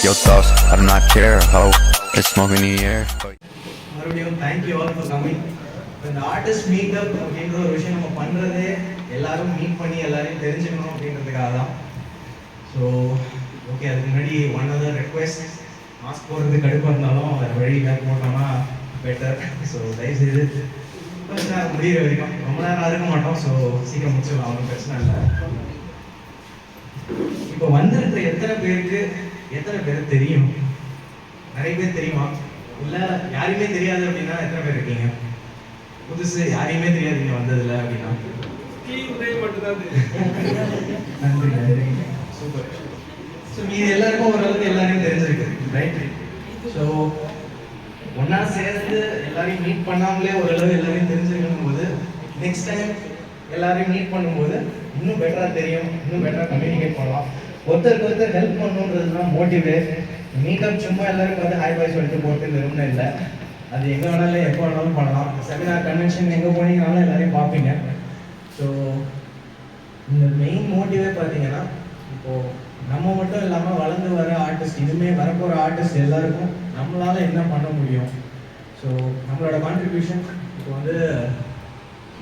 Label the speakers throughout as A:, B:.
A: your thoughts. I do not care, ho. It's smoking in the air.
B: மறுபடியும் thank you all for coming. இந்த artist meetup அப்படின்ற ஒரு விஷயம் நம்ம பண்ணுறதே எல்லாரும் மீட் பண்ணி எல்லாரையும் தெரிஞ்சுக்கணும் அப்படின்றதுக்காக தான். ஸோ ஓகே, அதுக்கு முன்னாடி ஒன் அதர் ரெக்வெஸ்ட், மாஸ்க் போடுறது கடுப்பாக இருந்தாலும் வேறு வழி இல்லை, போட்டோம்னா பெட்டர். ஸோ தயவுசெய்து கொஞ்சம் நேரம் முடிகிற வரைக்கும், ரொம்ப நேரம் இருக்க மாட்டோம். ஸோ சீக்கிரம் முடிச்சிடலாம், ஒன்றும் பிரச்சனை இல்லை. இப்போ வந்திருக்கிற எத்தனை பேர் தெரியும்? நிறைய பேர் தெரியுமா? இல்லை யாருமே தெரியாது அப்படின்னா எத்தனை பேர் இருக்கீங்க? புதுசு யாரையுமே தெரியாது நீங்கள் வந்ததில்லை அப்படின்னா? நன்றி, சூப்பர். ஸோ மீது எல்லாருக்கும் ஓரளவுக்கு எல்லாரையும் தெரிஞ்சிருக்கு, ரைட்? ஸோ ஒன்றா சேர்ந்து எல்லாரையும் மீட் பண்ணாமலே ஓரளவு எல்லாரையும் தெரிஞ்சிருக்கணும் போது நெக்ஸ்ட் டைம் எல்லாரையும் மீட் பண்ணும்போது இன்னும் பெட்டராக தெரியும், இன்னும் பெட்டராக கம்யூனிகேட் பண்ணலாம். ஒருத்தருக்கு ஒருத்தர் ஹெல்ப் பண்ணணுன்றது தான் மோட்டிவே. மீட்டப் சும்மா எல்லாரும் வந்து ஹாய் பாய் சொல்லிட்டு போட்டு நிறுவனம் இல்லை. அது எங்கே வேணாலும் எப்போ வேணாலும் பண்ணலாம். செமினார் கன்வென்ஷன் எங்கே போனீங்கனாலும் எல்லாரையும் பார்ப்பீங்க. ஸோ இந்த மெயின் மோட்டிவே பார்த்தீங்கன்னா, இப்போது நம்ம மட்டும் இல்லாமல் வளர்ந்து வர ஆர்டிஸ்ட், இனிமே வரப்போகிற ஆர்டிஸ்ட் எல்லாருக்கும் நம்மளால் என்ன பண்ண முடியும். ஸோ நம்மளோட கான்ட்ரிபியூஷன் இப்போ வந்து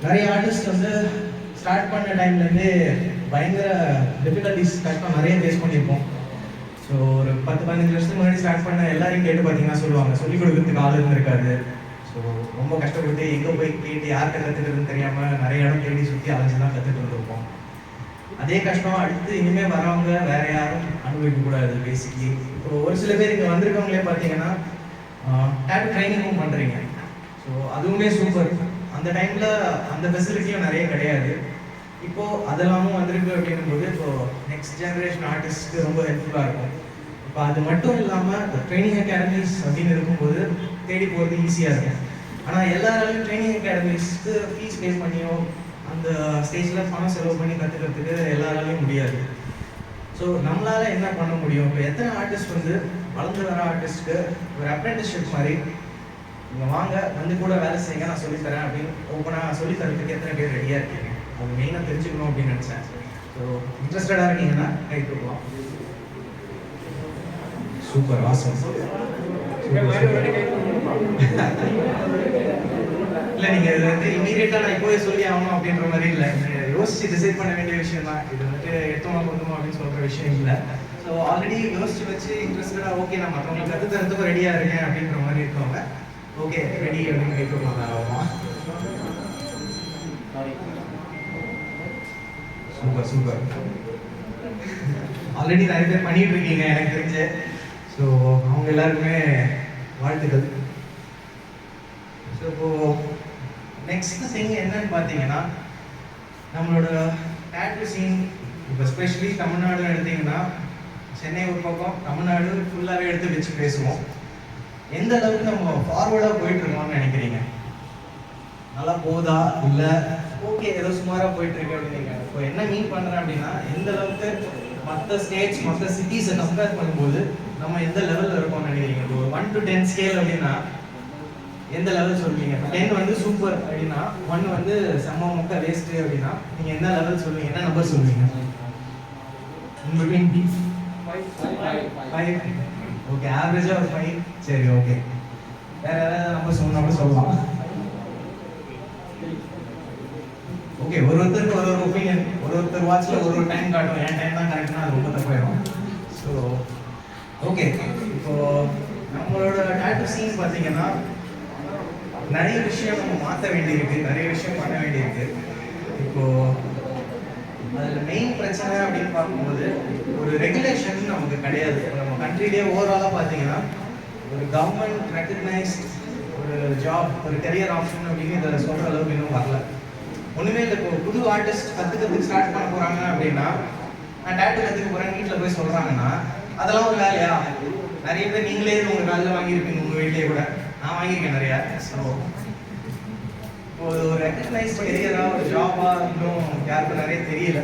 B: நிறைய ஆர்டிஸ்ட் வந்து ஸ்டார்ட் பண்ண டைம்லேருந்தே பயங்கர டிஃபிகல்ட்டிஸ் கஷ்டம் நிறைய ஃபேஸ் பண்ணியிருப்போம். ஸோ ஒரு 10-15 வருஷத்துக்கு முன்னாடி ஸ்டார்ட் பண்ண எல்லாரையும் கேட்டு பார்த்தீங்கன்னா சொல்லுவாங்க, சொல்லிக் கொடுக்கறதுக்கு ஆள் இருந்திருக்காது. ஸோ ரொம்ப கஷ்டப்பட்டு எங்கே போய் கேட்டு யார்கிட்ட கற்றுக்கிறதுன்னு தெரியாமல் நிறைய இடம் தேடி சுற்றி அலைஞ்சு தான் கற்றுட்டு இருந்திருப்போம். அதே கஷ்டம் அடுத்து இனிமேல் வரவங்க வேற யாரும் அனுபவிக்கக்கூடாது. பேசிக்கலி இப்போ ஒரு சில பேர் இங்கே வந்திருக்கவங்களே பார்த்தீங்கன்னா டேட்டு ட்ரைனிங்கும் பண்ணுறீங்க. ஸோ அதுவுமே சூப்பர். அந்த டைமில் அந்த ஃபெசிலிட்டியும் நிறைய கிடையாது. இப்போது அதெல்லாமும் வந்திருக்கு அப்படின்னும் போது இப்போது நெக்ஸ்ட் ஜென்ரேஷன் ஆர்டிஸ்ட்க்கு ரொம்ப ஹெல்ப்ஃபுல்லாக இருக்கும். இப்போ அது மட்டும் இல்லாமல் ட்ரைனிங் அகாடமிஸ் அப்படின்னு இருக்கும்போது தேடி போகிறது ஈஸியாக இருக்கும். ஆனால் எல்லாராலையும் ட்ரைனிங் அகாடமிஸ்க்கு ஃபீஸ் பே பண்ணியோ அந்த ஸ்டேஜில் பணம் செலவு பண்ணி கற்றுக்கிறதுக்கு எல்லாராலையும் முடியாது. ஸோ நம்மளால் என்ன பண்ண முடியும்? இப்போ எத்தனை ஆர்டிஸ்ட் வந்து வளர்ந்து வர ஆர்டிஸ்ட்க்கு ஒரு அப்ரெண்டிஸ்ஷிப் மாதிரி நீங்கள் வாங்க வந்து கூட வேலை செய்யுங்க, நான் சொல்லித்தரேன் அப்படின்னு ஓப்பனாக சொல்லித்தரதுக்கு எத்தனை பேர் ரெடியாக இருக்கீங்க? அது மெயினாக தெரிஞ்சுக்கணும் அப்படின்னு நினச்சேன். ஸோ இன்ட்ரெஸ்டடாக இருக்கீங்கன்னா கை தூக்கலாம். Super, awesome. இல்லை நீங்கள் இது வந்து இமீடியட்டாக நான் இப்போவே சொல்லி ஆகணும் அப்படின்ற மாதிரி இல்லை. நீங்கள் யோசிச்சு டிசைட் பண்ண வேண்டிய விஷயம் தான். இது வந்துட்டு எடுத்தோமா கொண்டுமா அப்படின்னு சொல்கிற விஷயம் இல்லை. ஸோ ஆல்ரெடி யோசிச்சு வச்சு இன்ட்ரெஸ்டடாக ஓகே நான் மற்றவங்களுக்கு கற்றுத்தரத்துக்கும் ரெடியாக இருக்கேன் அப்படின்ற மாதிரி இருக்கவங்க ஓகே ரெடி அப்படின்னு கை தூக்கலாம். தாராளமாக. Super super. ஆல்ரெடி நிறைய பேர் பண்ணிட்டு இருக்கீங்க எனக்கு தெரிஞ்சு. ஸோ அவங்க எல்லாருக்குமே வாழ்த்துக்கள். ஸோ இப்போ நெக்ஸ்ட் திங் என்னன்னு பார்த்தீங்கன்னா, நம்மளோட டேட்டு சீன் இப்போ ஸ்பெஷலி தமிழ்நாடு எடுத்தீங்கன்னா, சென்னை ஒரு பக்கம், தமிழ்நாடு ஃபுல்லாகவே எடுத்து வச்சு பேசுவோம். எந்த அளவுக்கு நம்ம ஃபார்வர்டாக போயிட்டு இருக்கோம்னு நினைக்கிறீங்க? நல்லா போதா இல்லை ஓகே ஏதோ சுமாராக போயிட்டு இருக்கு அப்படின்னு? இப்போ என்ன மீன் பண்ணுறேன் அப்படின்னா, எந்த அளவுக்கு மற்ற ஸ்டேட்ஸ் மற்ற சிட்டிஸை கம்பேர் பண்ணும்போது நம்ம எந்த லெவலில் இருக்கோம்னு நினைக்கிறீங்க? இப்போ 1 to 10 ஸ்கேல் அப்படின்னா எந்த லெவல் சொல்லுவீங்க? இப்போ 10 வந்து சூப்பர் அப்படின்னா, 1 வந்து செம்ம மொக்க வேஸ்ட்டு அப்படின்னா நீங்கள் என்ன லெவல் சொல்லுவீங்க? என்ன நம்பர் சொல்லுவீங்க? பிட்வீன் 5. ஓகே, ஆவரேஜாக ஒரு 5. சரி, ஓகே. வேற ஏதாவது நம்பர் சொன்னா சொல்லலாம். ஓகே, ஒருத்தருக்கு ஒரு ஒப்பீனியன், ஒருத்தர் வாட்சில் ஒரு டைம் காட்டும். என் டைம் தான் கரெக்ட்னா அது ரொம்ப தப்பாயிடும். ஸோ ஓகே, இப்போ நம்மளோட டேட்டு சீன் பார்த்தீங்கன்னா நிறைய விஷயம் நம்ம மாற்ற வேண்டியிருக்கு, நிறைய விஷயம் பண்ண வேண்டியிருக்கு. இப்போது அதில் மெயின் பிரச்சனை அப்படின்னு பார்க்கும்போது ஒரு ரெகுலேஷன் நமக்கு கிடையாது. நம்ம கண்ட்ரிலேயே ஓவராலாக பார்த்தீங்கன்னா ஒரு கவர்மெண்ட் ரெக்கக்னைஸ்ட் ஒரு ஜாப், ஒரு கரியர் ஆப்ஷன் அப்படின்னு இதை சொல்கிற அளவுக்கு இன்னும் வரல. ஒன்றுமே இல்லை. இப்போ புது ஆர்டிஸ்ட் கற்றுக்கிறதுக்கு ஸ்டார்ட் பண்ண போகிறாங்க அப்படின்னா, நான் டேட்டு கற்றுக்க போகிறேன் வீட்டில் போய் சொல்கிறாங்கன்னா அதெல்லாம் ஒரு வேலையா? நிறைய பேர் நீங்களே உங்கள் காலில் வாங்கியிருப்பீங்க, உங்கள் வீட்லேயே கூட. நான் வாங்கியிருக்கேன் நிறையா. ஸோ இப்போ ஒரு ரெக்கக்னைஸ்ட் கரியராக ஒரு ஜாபாக இன்னும் யாருக்கும் நிறைய தெரியல.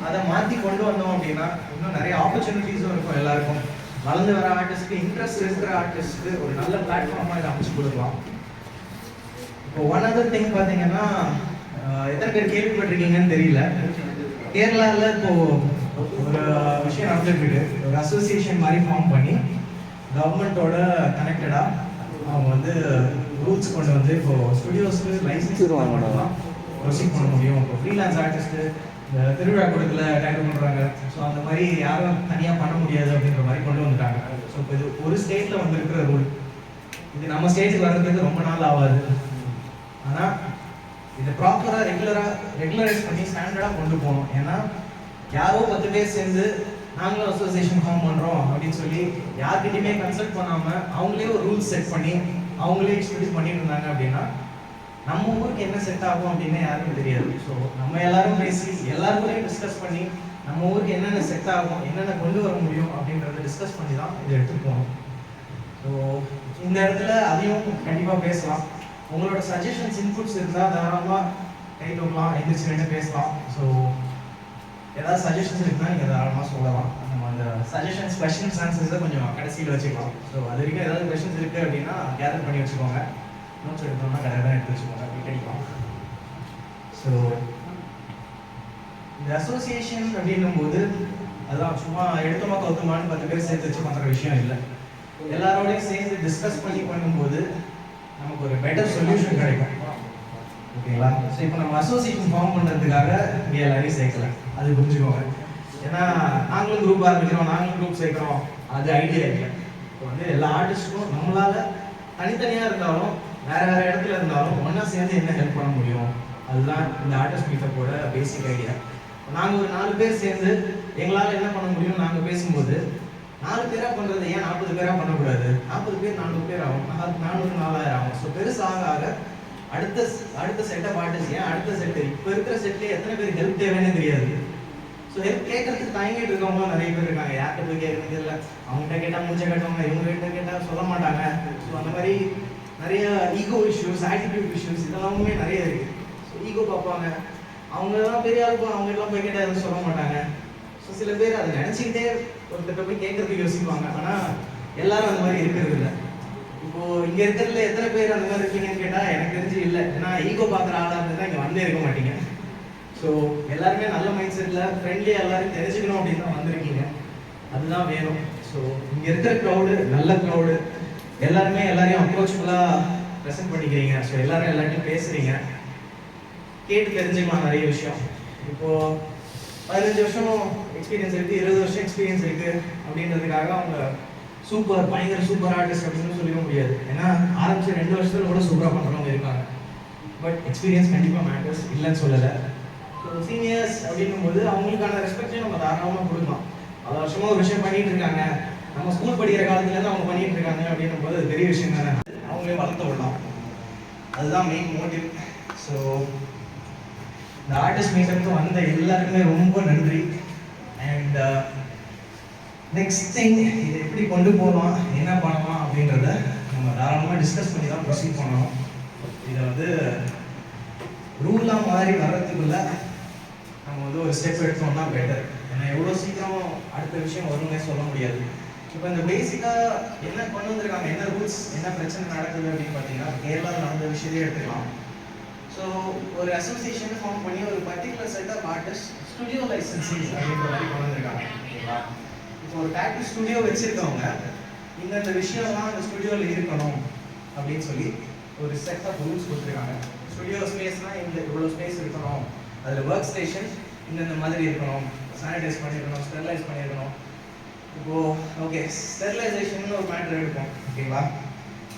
B: அதை மாற்றி கொண்டு வந்தோம் அப்படின்னா இன்னும் நிறைய ஆப்பர்ச்சுனிட்டிஸும் இருக்கும் எல்லாருக்கும். வளர்ந்து வர ஆர்டிஸ்ட்க்கு, இன்ட்ரெஸ்ட் இருக்கிற ஆர்டிஸ்ட்க்கு ஒரு நல்ல பிளாட்ஃபார்மாக இதை அமைச்சு கொடுக்கலாம். இப்போ ஒன் அதர் திங் பார்த்தீங்கன்னா, எத்தனை பேர் கேள்விப்பட்டிருக்கீங்கன்னு தெரியல, கேரளாவில் இப்போ ஒரு விஷயம் நடந்துட்டு இருக்கு. ஒரு அசோசியேஷன் மாதிரி ஃபார்ம் பண்ணி கவர்மெண்ட்டோட கனெக்டடாக அவங்க வந்து ரூல்ஸ் கொண்டு வந்து இப்போ ஸ்டுடியோஸ்க்கு லைசன்ஸ் மட்டும்தான் ப்ரொசீட் பண்ண முடியும். இப்போ ஃப்ரீலான்ஸ் ஆர்டிஸ்ட்டு இந்த திருவிழா கூடத்தில் டேக்கிள் பண்ணுறாங்க. ஸோ அந்த மாதிரி யாரும் தனியாக பண்ண முடியாது அப்படின்ற மாதிரி கொண்டு வந்துட்டாங்க. ஸோ இப்போ இது ஒரு ஸ்டேட்டில் வந்துருக்கிற ரூல். இது நம்ம ஸ்டேட்டுக்கு வர்றதுக்கு ரொம்ப நாள் ஆகாது. ஆனால் இதை ப்ராப்பராக ரெகுலரைஸ் பண்ணி ஸ்டாண்டர்டாக கொண்டு போகணும். ஏன்னா யாரோ 10 பேர் சேர்ந்து நாங்களும் அசோசியேஷன் ஃபார்ம் பண்ணுறோம் அப்படின்னு சொல்லி யார்கிட்டையுமே கன்சல்ட் பண்ணாமல் அவங்களே ஒரு ரூல்ஸ் செட் பண்ணி அவங்களே இன்ஸ்ட்ரடியூஸ் பண்ணிட்டு இருந்தாங்க அப்படின்னா நம்ம ஊருக்கு என்ன செட் ஆகும் அப்படின்னு யாருக்கும் தெரியாது. ஸோ நம்ம எல்லாரும் பேசி எல்லாருக்குள்ளேயும் டிஸ்கஸ் பண்ணி நம்ம ஊருக்கு என்னென்ன செட் ஆகும், என்னென்ன கொண்டு வர முடியும் அப்படின்றத டிஸ்கஸ் பண்ணி தான் இதை எடுத்துகிட்டு போகணும். ஸோ இந்த இடத்துல அதையும் கண்டிப்பாக பேசலாம். உங்களோட சஜஷன்ஸ் இன்புட்ஸ் இருந்தால் தாராளமாக கை தூக்கலாம், எந்திரிச்சு நின்று பேசலாம். ஸோ ஏதாவது சஜஷன்ஸ் இருக்குன்னா நீங்கள் தாராளமாக சொல்லலாம். நம்ம அந்த சஜஷன்ஸ் கொஸ்டின்ஸ் ஆன்சர்ஸை கொஞ்சம் கடைசியில் வச்சுக்கலாம். ஸோ அது வரைக்கும் ஏதாவது கொஸ்டின்ஸ் இருக்குது அப்படின்னா கேதர் பண்ணி வச்சுக்கோங்க. நோட்ஸ் எடுக்கணும்னா கரெக்டாக எடுத்து வச்சுக்கோங்க, கிடைக்கும். ஸோ இந்த அசோசியேஷன் அப்படின்னும் போது அதெல்லாம் சும்மா எடுத்தோமா கவுத்தமானு 10 பேர் சேர்த்து வச்சு பண்ணுற விஷயம் இல்லை. எல்லாரோடையும் சேர்ந்து டிஸ்கஸ் பண்ணி பண்ணும்போது நமக்கு ஒரு பெட்டர் சொல்யூஷன் கிடைக்கும். ஓகேங்களா? ஸோ இப்போ நம்ம அசோசியேஷன் ஃபார்ம் பண்ணுறதுக்காக இங்கே எல்லாரையும் சேர்க்கல, அது புரிஞ்சுக்கோங்க. ஏன்னா நாங்களும் குரூப் ஆரம்பிக்கிறோம், நாங்களும் குரூப் சேர்க்குறோம், அது ஐடியா இல்லை. இப்போ வந்து எல்லா ஆர்டிஸ்ட்டும் நம்மளால தனித்தனியாக இருந்தாலும் வேற வேற இடத்துல இருந்தாலும் ஒன்றா சேர்ந்து என்ன ஹெல்ப் பண்ண முடியும், அதுதான் இந்த ஆர்டிஸ்ட் மீட்டப்போட பேசிக் ஐடியா. நாங்கள் ஒரு 4 பேர் சேர்ந்து எங்களால் என்ன பண்ண முடியும் நாங்கள் பேசும்போது 4 பேராக பண்ணுறது ஏன் 40 பேராக பண்ணக்கூடாது? 40 பேர் 400 பேர் ஆகும், 400 4000 ஆகும். ஸோ பெருசாக ஆக அடுத்த செட்டை ஆர்டிஸ்ட் ஏன் அடுத்த செட்டு இப்போ இருக்கிற செட்லேயே எத்தனை பேர் ஹெல்ப் தேவைன்னு தெரியாது. ஸோ ஹெல்ப் கேட்கறதுக்கு தயங்கிட்டு இருக்கவங்களும் நிறைய பேர் இருக்காங்க. யார்கிட்ட போய் கேட்கறது இல்லை, அவங்ககிட்ட கேட்டால் மூச்சை கட்டுவாங்க, இவங்ககிட்ட கேட்டால் சொல்ல மாட்டாங்க. ஸோ அந்த மாதிரி நிறைய ஈகோ இஷ்யூஸ், ஆட்டிடியூட் இஷ்யூஸ் இதெல்லாமே நிறைய இருக்குது. ஸோ ஈகோ பார்ப்பாங்க, அவங்க எல்லாம் பெரிய ஆளுக்கும் அவங்க எல்லாம் போய் கேட்டால் எதுவும் சொல்ல மாட்டாங்க. ஸோ சில பேர் அதை நினச்சிக்கிட்டே ஒருத்தர் போய் கேட்கறதுக்கு யோசிப்பாங்க. ஆனால் எல்லாரும் அந்த மாதிரி இருக்கிறது இல்லை. இப்போது இங்கே இருக்கிறதுல எத்தனை பேர் அந்த மாதிரி இருக்கீங்கன்னு கேட்டால் எனக்கு தெரிஞ்சு இல்லை. ஏன்னா ஈகோ பார்க்குற ஆளாக இருந்தால் இங்கே வந்தே இருக்க மாட்டீங்க. ஸோ எல்லாருமே நல்ல மைண்ட் செட்டில் ஃப்ரெண்ட்லியாக எல்லாரும் தெரிஞ்சுக்கணும் அப்படின்னு தான் வந்திருக்கீங்க. அதுதான் வேணும். ஸோ இங்கே இருக்கிற க்ரௌடு நல்ல க்ரௌடு, எல்லாருமே எல்லாரையும் அப்ரோச்சபுளாக ப்ரெசென்ட் பண்ணிக்கிறீங்க. ஸோ எல்லாரும் எல்லாத்தையும் பேசுகிறீங்க, கேட்டு தெரிஞ்சுக்கலாம் நிறைய விஷயம். இப்போது 15 வருஷம் எக்ஸ்பீரியன்ஸ் இருக்குது, 20 வருஷம் எக்ஸ்பீரியன்ஸ் இருக்குது அப்படின்றதுக்காக அவங்க பயங்கர சூப்பர் ஆர்டிஸ்ட் அப்படின்னு சொல்லிட முடியாது. ஏன்னா ஆரம்பிச்சு 2 வருஷத்துல கூட சூப்பராக பண்ணுறவங்க இருக்காங்க. பட் எக்ஸ்பீரியன்ஸ் கண்டிப்பாக மேட்டர்ஸ், இல்லைன்னு சொல்லலை. ஸோ சீனியர்ஸ் அப்படின்னும் போது அவங்களுக்கான ரெஸ்பெக்டையும் நம்ம தாராளமாக கொடுக்கலாம். 10 வருஷமாக ஒரு விஷயம் பண்ணிட்டு இருக்காங்க, நம்ம ஸ்கூல் படிக்கிற காலத்துலேருந்து அவங்க பண்ணிட்டு இருக்காங்க அப்படின்னும் போது அது பெரிய விஷயம் தானே. அவங்களே வளர்த்து விடலாம், அதுதான் மெயின் மோட்டிவ். ஸோ இந்த ஆர்டிஸ்ட் மீட்டருக்கு வந்த எல்லாருக்குமே ரொம்ப நன்றி. அண்ட் நெக்ஸ்ட் திங், இதை எப்படி கொண்டு போகலாம், என்ன பண்ணலாம் அப்படின்றத நம்ம தாராளமாக டிஸ்கஸ் பண்ணி தான் ப்ரொசீட் பண்ணணும். இதை வந்து ரூலாக மாதிரி வர்றதுக்குள்ள நம்ம வந்து ஒரு ஸ்டெப் எடுத்தோம்னா பெட்டர். ஏன்னா எவ்வளோ சீக்கிரம் அடுத்த விஷயம் வரும்னே சொல்ல முடியாது. இப்போ இந்த பேசிக்காக என்ன கொண்டு வந்திருக்காங்க, என்ன ரூல்ஸ், என்ன பிரச்சனை நடக்குது அப்படின்னு பார்த்தீங்கன்னா கேரளாவில் நடந்த விஷயத்தையே எடுத்துக்கலாம். ஸோ ஒரு அசோசியேஷன் ஃபார்ம் பண்ணி ஒரு particular set of artist studio licensing அப்படின்ற மாதிரி கொண்டு வந்திருக்காங்க. ஓகேங்களா? இப்போ ஒரு டாட்டூ ஸ்டுடியோ வச்சுருக்கவங்க இந்த விஷயம்லாம் அந்த ஸ்டுடியோவில் இருக்கணும் அப்படின்னு சொல்லி ஒரு செட் ஆஃப் ரூல்ஸ் கொடுத்துருக்காங்க. ஸ்டுடியோ ஸ்பேஸ்னால் இவ்வளோ ஸ்பேஸ் இருக்கணும், அதில் ஒர்க் ஸ்டேஷன் இந்த மாதிரி இருக்கணும், சானிடைஸ் பண்ணியிருக்கணும், ஸ்டெரிலைஸ் பண்ணியிருக்கணும். இப்போது ஓகே, ஸ்டெரிலைசேஷன் ஒரு மேட்ரு எடுப்போம். ஓகேங்களா?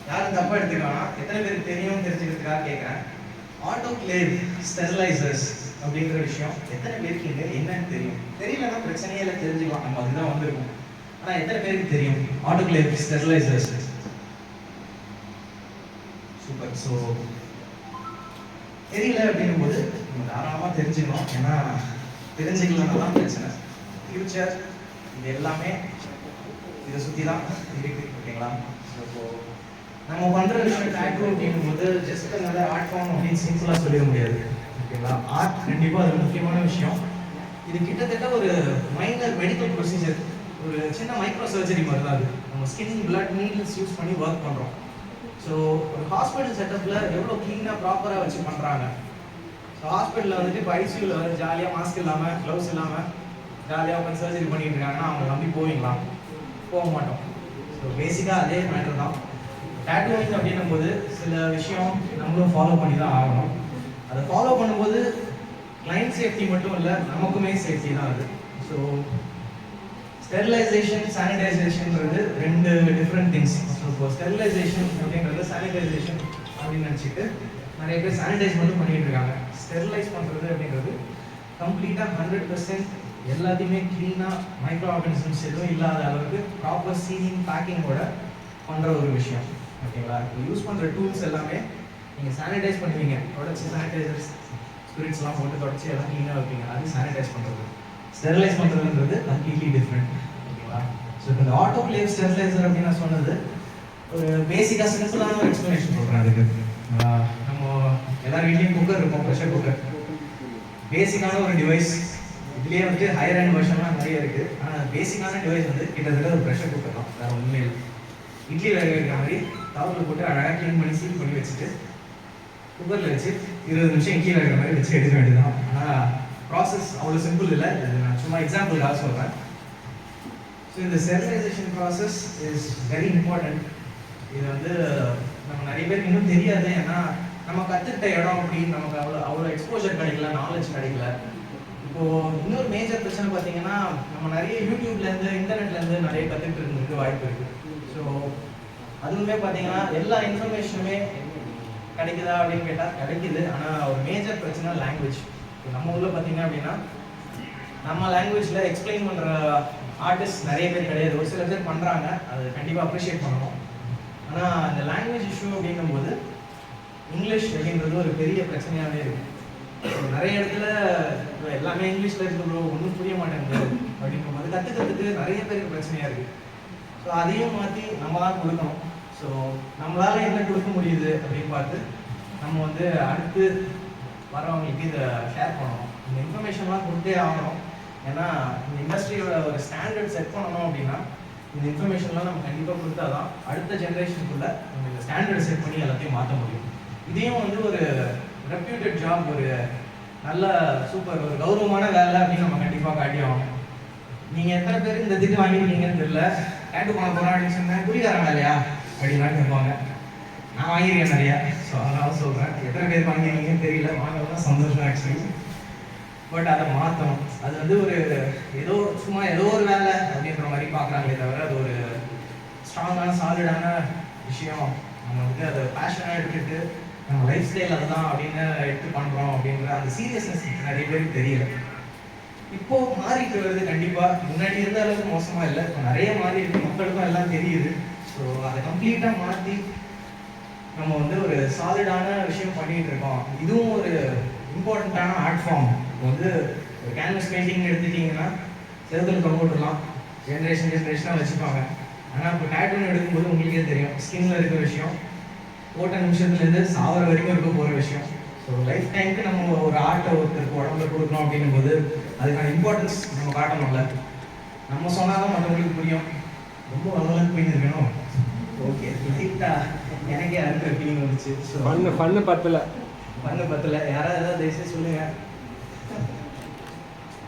B: யாரும் தப்பாக எடுத்துக்கானா, எத்தனை பேருக்கு தெரியும் தெரிஞ்சுக்கிறதுக்காக கேட்குறேன். ஆட்டோக்ளேவ் ஸ்டெரிலைசர்ஸ் அப்படிங்கிற விஷயம் எத்தனை பேருக்கு இது என்னன்னு தெரியும்? தெரியலன்னா பிரச்சனையே இல்லை, தெரிஞ்சுக்கலாம், நம்ம அதுதான் வந்திருக்கோம். ஆனால் எத்தனை பேருக்கு தெரியும் ஆட்டோக்ளேவ் ஸ்டெரிலைசர்ஸ்? சூப்பர். ஸோ தெரியல அப்படின்னும் போது நம்ம தாராளமாக தெரிஞ்சுக்கணும். ஏன்னா தெரிஞ்சுக்கலன்னா தான் பிரச்சனை. ஃபியூச்சர் இது எல்லாமே இதை சுற்றி தான் இருக்குது. ஓகேங்களா? ஸோ நம்ம பண்ணுற விஷயம் டாட்டூ அப்படின்னும் போது ஜஸ்ட் நல்ல ஆர்ட் ஃபார்ம் அப்படின்னு சிம்பிளாக சொல்லிட முடியாது. ஓகேங்களா? ஆர்ட் கண்டிப்பாக அது முக்கியமான விஷயம். இது கிட்டத்தட்ட ஒரு மைனர் மெடிக்கல் ப்ரொசீஜர், ஒரு சின்ன மைக்ரோ சர்ஜரி மாதிரி தான். அது நம்ம ஸ்கின் பிளட் நீடில்ஸ் யூஸ் பண்ணி ஒர்க் பண்ணுறோம். ஸோ ஒரு ஹாஸ்பிட்டல் செட்டப்பில் எவ்வளோ க்ளீனாக ப்ராப்பராக வச்சு பண்ணுறாங்க. ஸோ ஹாஸ்பிட்டலில் வந்துட்டு இப்போ ஐசியூவில் வந்து ஜாலியாக மாஸ்க் இல்லாமல் க்ளவுஸ் இல்லாமல் ஜாலியாக உட்காந்து சர்ஜரி பண்ணிட்டு இருக்காங்கன்னா அவங்க நம்பி போவீங்களா? போக மாட்டோம். ஸோ பேசிக்காக அதே மேட்டர் தான். டேட்டூவிங் அப்படின்னும் போது சில விஷயம் நம்மளும் ஃபாலோ பண்ணி தான் ஆகணும். அதை ஃபாலோ பண்ணும்போது கிளைண்ட் சேஃப்டி மட்டும் இல்லை, நமக்குமே சேஃப்டி தான் அது. ஸோ ஸ்டெரிலைசேஷன், சானிடைசேஷன்ன்றது ரெண்டு டிஃப்ரெண்ட் திங்ஸ். ஸோ இப்போ ஸ்டெரிலைசேஷன் அப்படின்றது சானிடைசேஷன் அப்படின்னு நினச்சிட்டு நிறைய பேர் சானிடைஸ் மட்டும் பண்ணிட்டு இருக்காங்க. ஸ்டெரிலைஸ் பண்ணுறது அப்படின்றது கம்ப்ளீட்டாக 100% எல்லாத்தையுமே க்ளீனாக மைக்ரோ ஆர்கானிசம்ஸ் எதுவும் இல்லாத அளவுக்கு ப்ராப்பர் சீலிங் பேக்கிங்கோட பண்ணுற ஒரு விஷயம். ஓகேங்களா? இப்போ யூஸ் பண்ணுற டூல்ஸ் எல்லாமே நீங்கள் சானிடைஸ் பண்ணுவீங்க, தொடச்சி சானிடைசர்ஸ் ஸ்பிரிட்ஸ்லாம் போட்டு தொடச்சி எல்லாம் க்ளீனாக வைப்பீங்க, அது சானிடைஸ் பண்ணுறது. ஸ்டெரிலைஸ் பண்ணுறதுன்றது கம்ப்ளீட்லி டிஃப்ரெண்ட். ஓகேங்களா? ஸோ இப்போ இந்த ஆட்டோக்ளேவ் ஸ்டெரிலைசர் அப்படின்னு நான் சொன்னது ஒரு பேசிக்காக சிம்பிளான ஒரு எக்ஸ்ப்ளனேஷன் சொல்கிறேன். அதுக்கு நம்ம எல்லார் வீட்லேயும் குக்கர் இருக்கும், ப்ரெஷர் குக்கர். பேசிக்கான ஒரு டிவைஸ். இதுலேயே வந்து ஹையர் ஹேண்ட் வெர்ஷன்லாம் நிறைய இருக்குது. ஆனால் பேசிக்கான டிவைஸ் வந்து கிட்டத்தட்ட ஒரு ப்ரெஷர் குக்கர் தான், வேறு ஒன்றுமே இல்லை. இட்லி வேக வைக்கிற மாதிரி தவறில் போட்டு அழகாக க்ளீன் பண்ணி சீல் பண்ணி வச்சுட்டு குக்கரில் வச்சு 20 நிமிஷம் இட்லி வேகிற மாதிரி வச்சு எடுக்க வேண்டியதுதான். ஆனால் ப்ராசஸ் அவ்வளோ சிம்பிள் இல்லை. இது நான் சும்மா எக்ஸாம்பிளுக்காக சொல்கிறேன். ஸோ இந்த sterilisation process is very important. இது வந்து நம்ம நிறைய பேருக்கு இன்னும் தெரியாது. ஏன்னா நம்ம கற்றுக்கிட்ட இடம் அப்படின்னு நமக்கு அவ்வளோ எக்ஸ்போஜர் கிடைக்கல, நாலேஜ் கிடைக்கல. இப்போது இன்னொரு மேஜர் பிரச்சனை பார்த்தீங்கன்னா நம்ம நிறைய யூடியூப்லேருந்து இன்டர்நெட்லேருந்து நிறைய கற்றுக்கிட்டு இருக்கிறதுக்கு வாய்ப்பு இருக்குது. ஸோ அதுவுமே பார்த்தீங்கன்னா எல்லா இன்ஃபர்மேஷனுமே கிடைக்குதா அப்படின்னு கேட்டால் கிடைக்குது. ஆனால் ஒரு மேஜர் பிரச்சனை லாங்குவேஜ். இப்போ நம்ம ஊரில் பார்த்தீங்க அப்படின்னா நம்ம லாங்குவேஜில் எக்ஸ்பிளைன் பண்ணுற ஆர்டிஸ்ட் நிறைய பேர் கிடையாது. ஒரு சில பேர் பண்ணுறாங்க, அது கண்டிப்பாக அப்ரிஷியேட் பண்ணணும். ஆனால் அந்த லாங்குவேஜ் இஷ்யூ அப்படிங்கும்போது இங்கிலீஷ் அப்படின்றது ஒரு பெரிய பிரச்சனையாகவே இருக்குது. நிறைய இடத்துல எல்லாமே இங்கிலீஷில் இருக்கிற ஒன்றும் புரிய மாட்டேங்குது அப்படிங்கும்போது கற்றுக்கிறதுக்கு நிறைய பேருக்கு பிரச்சனையாக இருக்குது. ஸோ அதையும் மாற்றி நம்ம தான் கொடுக்கணும். ஸோ நம்மளால் என்ன கொடுக்க முடியுது அப்படின்னு பார்த்து நம்ம வந்து அடுத்து வரவங்களுக்கு இதை ஷேர் பண்ணணும். இந்த இன்ஃபர்மேஷன்லாம் கொடுத்தே ஆகணும். ஏன்னா இந்த இண்டஸ்ட்ரியோட ஒரு ஸ்டாண்டர்ட் செட் பண்ணணும் அப்படின்னா இந்த இன்ஃபர்மேஷன்லாம் நம்ம கண்டிப்பாக கொடுத்தா தான் அடுத்த ஜென்ரேஷனுக்குள்ளே நம்ம இந்த ஸ்டாண்டர்ட் செட் பண்ணி எல்லாத்தையும் மாற்ற முடியும். இதையும் வந்து ஒரு ரெப்யூட்டட் ஜாப், ஒரு நல்ல சூப்பர் ஒரு கௌரவமான வேலை அப்படின்னு நம்ம கண்டிப்பாக காட்டி ஆகணும். நீங்கள் எத்தனை பேர் இந்த திட்டு வாங்கியிருக்கீங்கன்னு தெரியல. டேட்டு பண்ண போகிறோம் அப்படின்னு சொன்னேன், குறிகாரங்க இல்லையா அப்படின்லாம் கேட்பாங்க. நான் வாங்கியிருக்கேன் நிறையா. ஸோ அதனால சொல்கிறேன், எத்தனை பேர் வாங்கியிருக்கீங்கன்னு தெரியல. வாங்கலாம் சந்தோஷம் ஆக்சுவலி. பட் அதை மாற்றணும். அது வந்து ஒரு ஏதோ சும்மா ஏதோ ஒரு வேலை அப்படின்ற மாதிரி பார்க்குறாங்களே தவிர அது ஒரு ஸ்ட்ராங்கான சாலிடான விஷயம். நம்ம வந்து அதை பேஷனாக எடுத்துகிட்டு நம்ம லைஃப் ஸ்டைல் அதுதான் அப்படின்னு எடுத்து பண்ணுறோம் அப்படின்ற அந்த சீரியஸ்னஸ் நிறைய பேருக்கு தெரியல. இப்போது மாறிட்டு வருது கண்டிப்பாக. முன்னாடி இருந்த அளவுக்கு மோசமாக இல்லை, இப்போ நிறைய மாறி இருக்கு, மக்களுக்கும் எல்லாம் தெரியுது. ஸோ அதை கம்ப்ளீட்டாக மாற்றி நம்ம வந்து ஒரு சாலிடான விஷயம் பண்ணிகிட்டு இருக்கோம். இதுவும் ஒரு இம்பார்ட்டண்ட்டான ஆர்ட் ஃபார்ம். இப்போ வந்து ஒரு கேன்வஸ் பெயிண்டிங் எடுத்துட்டிங்கன்னா செவத்தில் தொங்கோட்டலாம், ஜென்ரேஷனாக வச்சுப்பாங்க. ஆனால் இப்போ டேட்டூன்னு எடுக்கும்போது உங்களுக்கே தெரியும், ஸ்கின்ல இருக்கிற விஷயம் போட்ட நிமிஷத்துலேருந்து சாவர வரைக்கும் இருக்க போகிற விஷயம். ஸோ லைஃப் டைமுக்கு நம்ம ஒரு ஆர்ட்டை ஒருத்தருக்கு உடம்புல கொடுக்கணும் அப்படின்னும் போது அதுக்கான இம்பார்ட்டன்ஸ் நம்ம காட்டணும்ல. நம்ம சொன்னால் தான் மற்றவங்களுக்கு புரியும். ரொம்ப அளவுக்கு போயிருக்கணும். ஓகே, எனக்கே அடுத்த ஃபீலிங் வந்துச்சு. ஸோ
C: பண்ணு பத்தல
B: யாராவது ஏதாவது தயவுசெய்து சொல்லுங்கள்.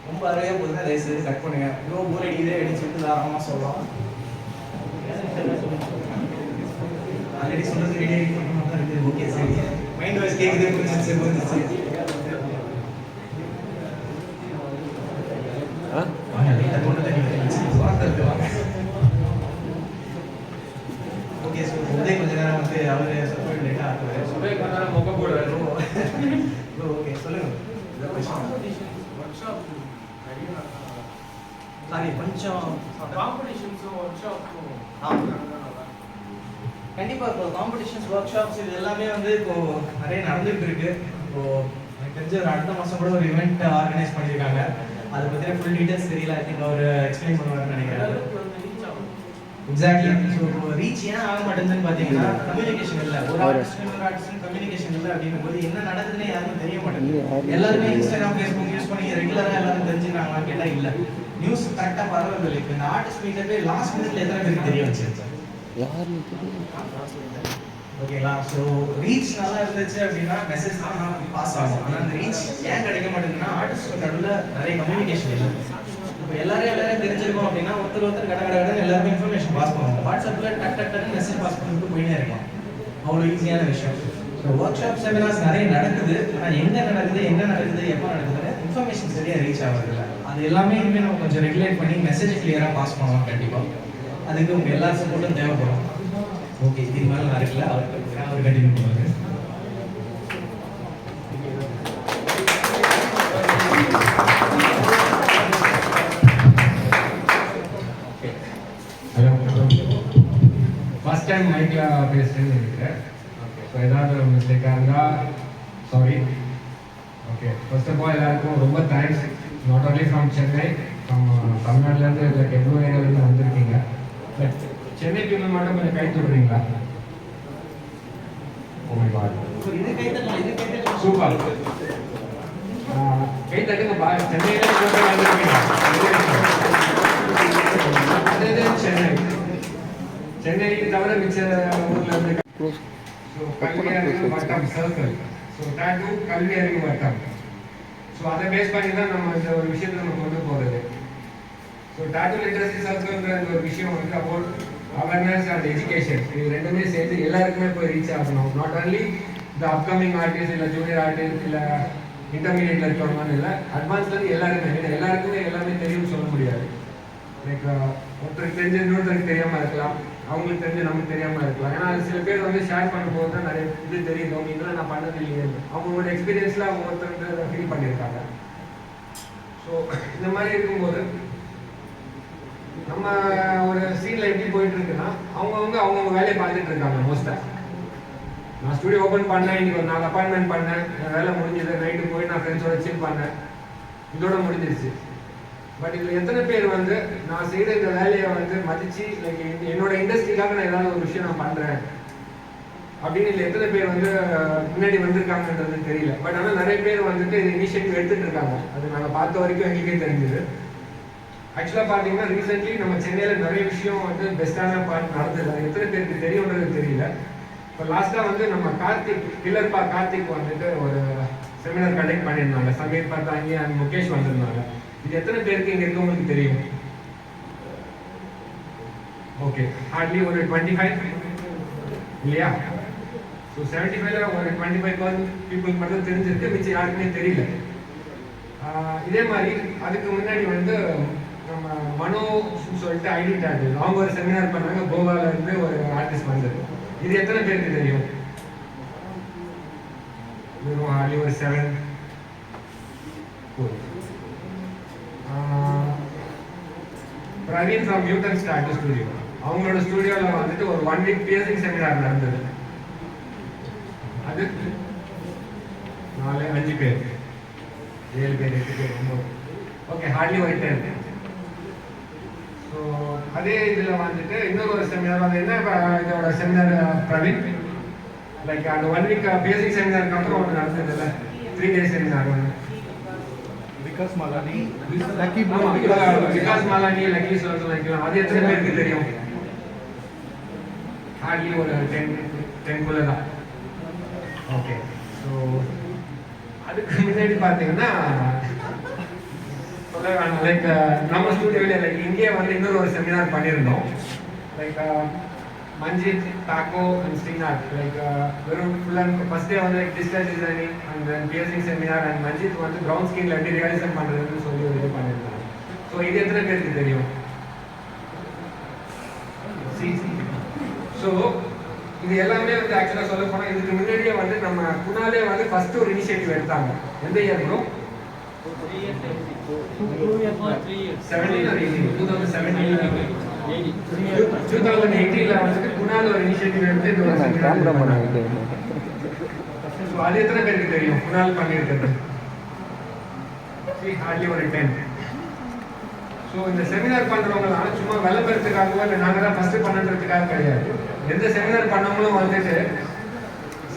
B: ரொம்ப அருமையாக போதுன்னா தயவுசெய்து கட் பண்ணுங்க. இவ்வளோ போர் அடிக்குதே அப்படின்னு சொல்லிட்டு தாராளமாக சொல்லலாம். ஆல்ரெடி சொல்கிறது ரெடி ஆகி பண்ண மாதிரி தான் இருக்குது. ஓகே சரி, மைண்ட் வாய்ஸ் கேட்குது, புரிஞ்சிச்சு. ஓகே, ஸோ உதய கொஞ்ச நேரம் வந்து அவர் சப்போர்ட் லேட்டாக ஆகுது.
C: முகம் போடுவார்.
B: ஓகே சொல்லுங்கள். சாரி, கொஞ்சம் கண்டிப்பாக இப்போ காம்படிஷன்ஸ், ஒர்க் ஷாப்ஸ் இது எல்லாமே வந்து இப்போது நிறைய நடந்துகிட்டு இருக்கு. இப்போது எனக்கு தெரிஞ்ச ஒரு அடுத்த மாதம் கூட ஒரு இவெண்ட் ஆர்கனைஸ் பண்ணியிருக்காங்க. அதை பற்றின ஃபுல் டீட்டெயில்ஸ் தெரியல. ஐ திங்க் அவர் எக்ஸ்பிளைன் பண்ணுவாருன்னு நினைக்கிறேன். எக்ஸாக்ட்லி. ஸோ இப்போ ரீச் ஏன் ஆக மாட்டேங்குதுன்னு பார்த்தீங்கன்னா கம்யூனிகேஷன் இல்லை. ஒரு ஆர்டிஸ்ட் கம்யூனிகேஷன் இல்லை அப்படின்னும் போது என்ன நடக்குதுன்னு யாருக்கும் தெரிய மாட்டேங்குது. எல்லாருமே இன்ஸ்டாகிராம், ஃபேஸ்புக் யூஸ் பண்ணி ரெகுலராக எல்லாரும் தெரிஞ்சுக்கிறாங்களான்னு கேட்டால் இல்லை. நியூஸ் கரெக்டாக பரவாயில்லை. இப்போ இந்த ஆர்டிஸ்ட் மீட்டை போய் லாஸ்ட் மினிட்ல எத்தனை பேருக்கு தெரிய வச்சிருச்சு? ஓகேங்களா? ஸோ ரீச் நல்லா இருந்துச்சு அப்படின்னா மெசேஜ் தான் பாஸ் ஆகும். ஆனால் அந்த ரீச் ஏன் கிடைக்க மாட்டேங்குதுன்னா ஆர்டிஸ்ட் நடுவில் நிறைய கம்யூனிகேஷன் இல்லை. இப்போ எல்லாரையும் தெரிஞ்சிருக்கோம் அப்படின்னா ஒருத்தர் கடை எல்லாருமே இன்ஃபர்மேஷன் பாஸ் பண்ணுவோம். வாட்ஸ்அப்பில் டக் மெசேஜ் பாஸ் பண்ணிட்டு போயிட்டே இருக்கலாம். அவ்வளோ ஈஸியான விஷயம். ஸோ ஒர்க் ஷாப் செமினார்ஸ் நிறைய நடக்குது. ஆனால் எங்கே நடக்குது, என்ன நடக்குது, எப்போ நடக்குதுன்னு இன்ஃபர்மேஷன் சரியாக ரீச் ஆகுறதில்ல. அது எல்லாமே இனிமேல் நம்ம கொஞ்சம் ரெகுலேட் பண்ணி மெசேஜ் கிளியராக பாஸ் பண்ணுவோம். கண்டிப்பாக அதுக்கு உங்கள் எல்லா சப்போர்ட்டும் தேவைப்படும். ஓகே, இதுக்கு மேலே நான் இருக்குல்ல, அவர் கண்டினியூ பண்ணுவாங்க.
C: ஃபர்ஸ்ட் டைம் மைக்கில் பேசுகிறேன்னு நினைக்கிறேன். ஓகே, ஸோ ஏதாவது மிஸ்டேக்காக இருந்தால் sorry. Okay, first of all எல்லாருக்கும் ரொம்ப thanks. Not only from Chennai, from தமிழ்நாட்டிலேருந்து லைக் எவ்வளோ ஏரியாவிலேருந்து வந்திருக்கீங்க. பட் சென்னை பீப்புள் மட்டும் கொஞ்சம் கை தூடுறீங்களா? Oh my god, super. கை தட்டுங்க பா. சென்னையில வந்திருக்கீங்க. சென்னை சென்னையை தவிர மிச்ச ஊர்ல இருந்து கல்வி அறிவு வட்டம் சர்க்கிள். ஸோ டாட்டூ கல்வி அறிவு வட்டம். ஸோ அதை பேஸ் பண்ணி தான் நம்ம இந்த ஒரு விஷயத்தை நம்ம கொண்டு போகிறது. ஸோ டாட்டூ லிட்ரஸி சர்க்கிள்ன்ற ஒரு விஷயம் வந்து அபவுட் அவேர்னஸ் அண்ட் எஜுகேஷன். இது ரெண்டுமே சேர்த்து எல்லாருக்குமே போய் ரீச் ஆகணும். Not only the upcoming artist, இல்லை ஜூனியர் ஆர்டிஸ்ட், இல்லை இன்டர்மீடியட்ல இருக்கிறவங்கன்னு இல்லை, அட்வான்ஸ்லேருந்து எல்லாருக்குமே எல்லாமே தெரியும்னு சொல்ல முடியாது. லைக் ஒருத்தருக்கு தெரிஞ்ச இன்னொருத்தருக்கு தெரியாமல் இருக்கலாம், அவங்களுக்கு தெரிஞ்சு நமக்கு தெரியாமல் இருக்கலாம். ஏன்னா அது சில பேர் வந்து ஷேர் பண்ணும்போது தான் நிறைய இது தெரியும். இதெல்லாம் நான் பண்ணது இல்லையே, அவங்களோட எக்ஸ்பீரியன்ஸில் அவங்க ஒருத்தருக்கு ஃபீல் பண்ணியிருக்காங்க. ஸோ இந்த மாதிரி இருக்கும்போது நம்ம ஒரு சீனில் எப்படி போயிட்டு இருக்குன்னா, அவங்க வேலையை பார்த்துட்டு இருக்காங்க. மோஸ்ட்டாக நான் ஸ்டுடியோ ஓப்பன் பண்ணேன், இன்னைக்கு ஒரு 4 அப்பாயின்மெண்ட் பண்ணேன், என் வேலை முடிஞ்சது, நைட்டு போய் நான் ஃப்ரெண்ட்ஸோட சில் பண்ணேன், இதோட முடிஞ்சிருச்சு. பட் இதில் எத்தனை பேர் வந்து நான் செய்கிற இந்த வேலையை வந்து மதிச்சு லைக் என்னோட இண்டஸ்ட்ரிக்காக நான் ஏதாவது ஒரு விஷயம் நான் பண்ணுறேன் அப்படின்னு இல்லை எத்தனை பேர் வந்து முன்னாடி வந்திருக்காங்கன்றது தெரியல. பட் ஆனால் நிறைய பேர் வந்துட்டு இது இனிஷியேட்டிவ் எடுத்துகிட்டு இருக்காங்க. அது நாங்கள் பார்த்த வரைக்கும் எங்களுக்கே தெரிஞ்சுது. ஆக்சுவலாக பார்த்தீங்கன்னா ரீசெண்ட்லி நம்ம சென்னையில் நிறைய விஷயம் வந்து பெஸ்ட்டான பார்ட் நடந்தது. அது எத்தனை பேருக்கு தெரியுன்றது தெரியல. இப்போ லாஸ்ட்டாக வந்து நம்ம கில்லர்பா கார்த்திக் வந்துட்டு ஒரு செமினார் கண்டக்ட் பண்ணியிருந்தாங்க. சமீர் பத்தாங்கி அண்ட் முகேஷ் வந்திருந்தாங்க. இது எத்தனை பேருக்கு இங்கே இருக்கவங்களுக்கு தெரியும்? ஓகே, ஹார்ட்லி ஒரு 25 இல்லையா? ஸோ 75ல ஒரு 25% பீப்புள் மட்டும் தெரிஞ்சிருக்கு, மிச்சம் யாருக்குமே தெரியல. இதே மாதிரி அதுக்கு முன்னாடி வந்து நம்ம மனோ சொல்லிட்டு ஐடி டாட்டு அவங்க ஒரு செமினார் பண்ணாங்க. கோவால இருந்து ஒரு ஆர்டிஸ்ட் வந்தது. இது எத்தனை பேருக்கு தெரியும்? ஹார்ட்லி ஒரு 7. Praveen from Newton start studio, அவங்களோட ஸ்டுடியோவில் வந்துட்டு ஒரு 1 வீக் பியர்சிங் செமினார் நடந்தது. அது 4 5 பேர் 7 பேர் 8 பேர் 9. ஓகே, ஹார்ட்லி ஒரு 10. ஸோ அதே இதில் வந்துட்டு இன்னொரு ஒரு செமினார் வந்து என்ன இதோட செமினார் பிரவீன் லைக் அந்த 1 வீக் பியர்சிங் செமினாருக்கு அப்புறம் ஒன்று நடந்ததில்ல, 3 டேஸ் செமினார் ஒன்று. விகாஸ் மாலானி, லக்கி சொல்லலாம். அது எத்தனை பேருக்கு தெரியும்? ஹார்ட்லி ஒரு 10 தான். ஓகே, ஸோ அதுக்கு முன்னாடி பார்த்தீங்கன்னா சொல்ல வேணாம், லைக் நம்ம ஸ்டூடியோவில் லைக் இங்கே வந்து இன்னொரு ஒரு செமினார் பண்ணியிருந்தோம். Like Manjeet, டாக்கோ and Srinath like வெறும் ஃபுல்லாக ஃபர்ஸ்ட் டே வந்து like digital designing and piercing seminar and Manjeet வந்து கிரவுண்ட் ஸ்கின்ல எப்படி ரியலைசேஷன் பண்ணுறதுன்னு சொல்லி ஒரு இது பண்ணியிருந்தாங்க. ஸோ இது எத்தனை பேருக்கு தெரியும்? ஸோ இது எல்லாமே வந்து ஆக்சுவலாக சொல்ல போனால் இதுக்கு முன்னாடியே வந்து நம்ம குணாலே வந்து ஃபர்ஸ்ட் ஒரு இனிஷியேட்டிவ் எடுத்தாங்க. எந்த இயர் ப்ரோ? 2018ல வந்துட்டு குணால் ஒரு இனிஷியேட்டிவ் எடுத்து இது ஒரு செமினார் பண்ணாங்க. ஸோ அது எத்தனை பேருக்கு தெரியும் குணால் பண்ணியிருக்கிறது? ஹார்ட்லி ஒரு 10. ஸோ இந்த செமினார் பண்ணுறவங்களாம் சும்மா விளம்பரத்துக்காகவோ இல்லை நாங்கள் தான் ஃபர்ஸ்ட் பண்ணுறதுக்காக கிடையாது. எந்த செமினார் பண்ணவங்களும் வந்துட்டு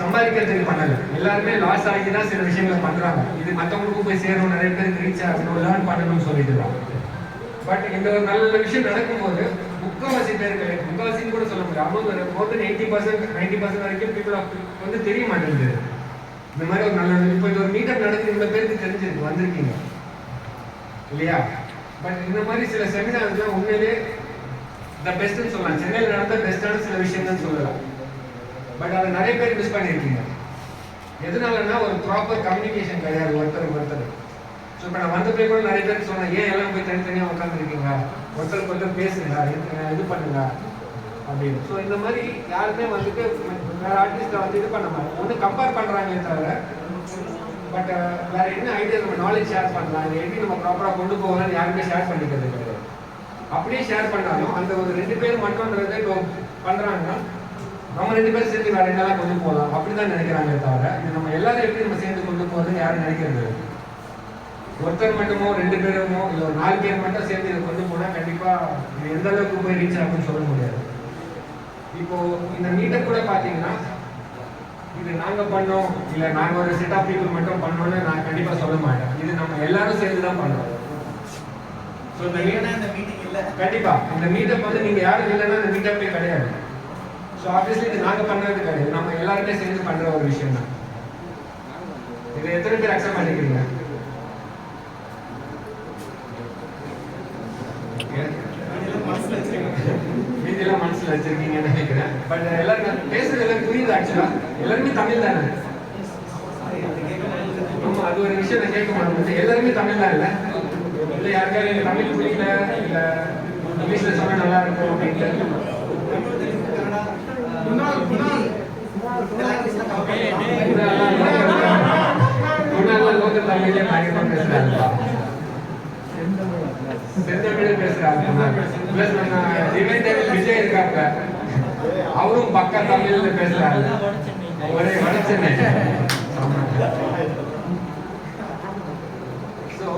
C: சம்பாதிக்கிறதுக்கு பண்ணல, எல்லாருமே லாஸ் ஆகி தான் சில விஷயங்களை பண்றாங்க. இது மற்றவங்களுக்கும் போய் சேரணும், நிறைய பேருக்கு ரீச் ஆகணும், லேர்ன் பண்ணணும்னு சொல்லிட்டு தான். பட் இந்த ஒரு நல்ல விஷயம் நடக்கும்போது முக்கால்வாசி பேருக்கு, முக்கால்வாசின்னு கூட சொல்ல முடியாது, அவங்க மோர் தென் 90% வரைக்கும் பீப்புள் வந்து தெரிய மாட்டேங்குது. இந்த மாதிரி ஒரு நல்ல இப்போ இந்த ஒரு மீட்டப் நடக்குது, இவ்வளோ பேருக்கு தெரிஞ்சிருக்கு, வந்திருக்கீங்க இல்லையா? பட் இந்த மாதிரி சில செமினார்ஸ்லாம் உண்மையிலே த பெஸ்ட்னு சொல்லலாம். சென்னையில் நடந்த பெஸ்ட்டான சில விஷயங்கள்னு சொல்லலாம். பட் அதை நிறைய பேர் மிஸ் பண்ணியிருக்கீங்க. எதனாலன்னா ஒரு ப்ராப்பர் கம்யூனிகேஷன் கிடையாது ஒருத்தருக்கு ஒருத்தர். ஸோ இப்போ நான் வந்த போய் கூட நிறைய பேர் சொன்னேன், ஏன் எல்லாம் போய் தனித்தனியாக உட்காந்துருக்கீங்க, ஒருத்தருக்கு ஒருத்தர் பேசுங்க, இது பண்ணுங்க அப்படின்னு. ஸோ இந்த மாதிரி யாருமே வந்துட்டு வேற ஆர்டிஸ்ட்டை வந்து இது பண்ண மாட்டேன், ஒன்று கம்பேர் பண்ணுறாங்களே தவிர பட் வேற என்ன ஐடியா நம்ம நாலேஜ் ஷேர் பண்ணலாம், இதை எப்படி நம்ம ப்ராப்பராக கொண்டு போகலாம்னு யாருமே ஷேர் பண்ணிக்கிறது கிடையாது. அப்படியே ஷேர் பண்ணாலும் அந்த ஒரு 2 பேர் மட்டும்ன்றதை இப்போ பண்ணுறாங்கன்னா நம்ம 2 பேரும் சேர்ந்து வேற என்னெல்லாம் கொண்டு போகலாம் அப்படிதான் நினைக்கிறாங்களே தவிர இது நம்ம எல்லாரும் எப்படி நம்ம சேர்ந்து கொண்டு போகிறதுன்னு யாரும் நினைக்கிறது. ஒருத்தர் மட்டுமோ 2 பேருமோ இல்லை ஒரு 4 பேர் மட்டும் சேர்ந்து இதை கொண்டு போனால் கண்டிப்பாக இது எந்த அளவுக்கு போய் ரீச் ஆகும்னு சொல்ல முடியாது. இப்போ இந்த மீட்டப் கூட பார்த்தீங்கன்னா இது நாங்கள் பண்ணோம் இல்லை நாங்கள் ஒரு செட் ஆஃப் பீப்புள் மட்டும் பண்ணோன்னு நான் கண்டிப்பாக சொல்ல மாட்டேன். இது நம்ம எல்லாரும் சேர்ந்து தான் பண்ணுறோம். ஸோ இந்த மீட்டிங் இல்லை கண்டிப்பாக இந்த மீட்டப் வந்து நீங்கள் யாரும் இல்லைன்னா இந்த மீட்டப்பே கிடையாது. ஸோ ஆப்வியஸ்லி இது நாங்கள் பண்ணுறது கிடையாது, நம்ம எல்லாருமே சேர்ந்து பண்ணுற ஒரு விஷயம் தான். இதை எத்தனை பேர் அக்செப்ட் பண்ணிக்கிறீங்க? மீதியெல்லாம் மனசில் வச்சிருக்கீங்கன்னு நினைக்கிறேன். பட் எல்லாரும் பேசுறது எல்லாம் புரியுது. ஆக்சுவலாக எல்லாருமே தமிழ் தானே? ஆமாம், அது ஒரு விஷயம் நான் கேட்க மாட்டேன். எல்லாருமே தமிழ் தான் இல்லை இல்லை யாருக்காவது எனக்கு தமிழ் புரியல இல்லை இங்கிலீஷில் சொன்னால் நல்லா இருக்கும் அப்படின்ட்டு லோக்கல் தமிழ்லேயே பயங்கரமாக பேசுகிறாங்க. செந்தமிழ் பேசுறாங்க. பிளஸ் நம்ம விஜய் இருக்காங்க, அவரும் பக்கா தமிழ்ல பேசுறாங்க. ஒரே வடச்சென்னை. ஸோ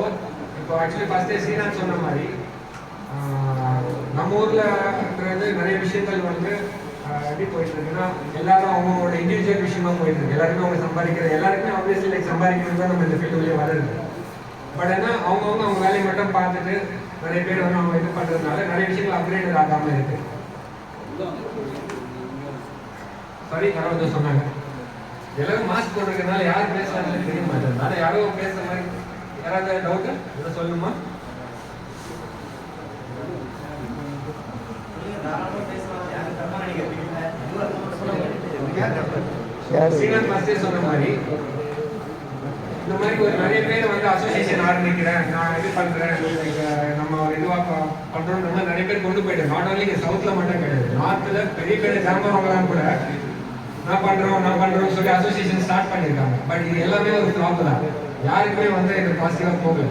C: இப்போ ஆக்சுவலி ஃபர்ஸ்டே ஸ்ரீநாத் சொன்ன மாதிரி நம்ம ஊர்ல இருக்கிறது நிறைய விஷயங்கள் வந்து எப்படி போயிட்டு இருக்குன்னா எல்லாரும் அவங்களோட இண்டிவிஜுவல் விஷயமா போயிட்டு இருக்கு. எல்லாருமே அவங்க சம்பாதிக்கிறது, எல்லாருக்குமே ஆப்வியஸ்லி லைக் சம்பாதிக்கிறது தான் நம்ம இந்த ஃபீல்டுலேயே வருது. பட் ஆனால் அவங்க வேலையை மட்டும் பார்த்துட்டு நிறைய பேர் வந்து அவங்க இது பண்ணுறதுனால நிறைய விஷயங்கள் அப்கிரேட் ஆகாமல் இருக்கு. சாரி, யாரோ வந்து சொன்னாங்க எல்லாரும் மாஸ்க் போட்டிருக்கிறதுனால யார் பேசுறாங்கன்னு தெரிய மாட்டேங்குது. ஆனால் யாரோ பேசுற மாதிரி யாராவது டவுட்டு இதை சொல்லுமா? ஸ்ரீநாத் மாஸ்டே சொன்ன மாதிரி இந்த மாதிரி ஒரு நிறைய பேர் வந்து அசோசியேஷன் ஆரம்பிக்கிறேன், நான் இது பண்றேன், நம்ம ஒரு இதுவாக பண்றோம், நிறைய பேர் கொண்டு போயிட்டேன். நாட் ஓன்லி சவுத்ல மட்டும் கிடையாது, நார்த்ல பெரிய பெரிய கிராமவங்களாம் கூட நான் பண்றோம் சொல்லி அசோசியேஷன் ஸ்டார்ட் பண்ணியிருக்காங்க. பட் இது எல்லாமே ஒரு ஃபிளாப் தான். யாருக்குமே வந்து இது பாசிட்டிவா போகல.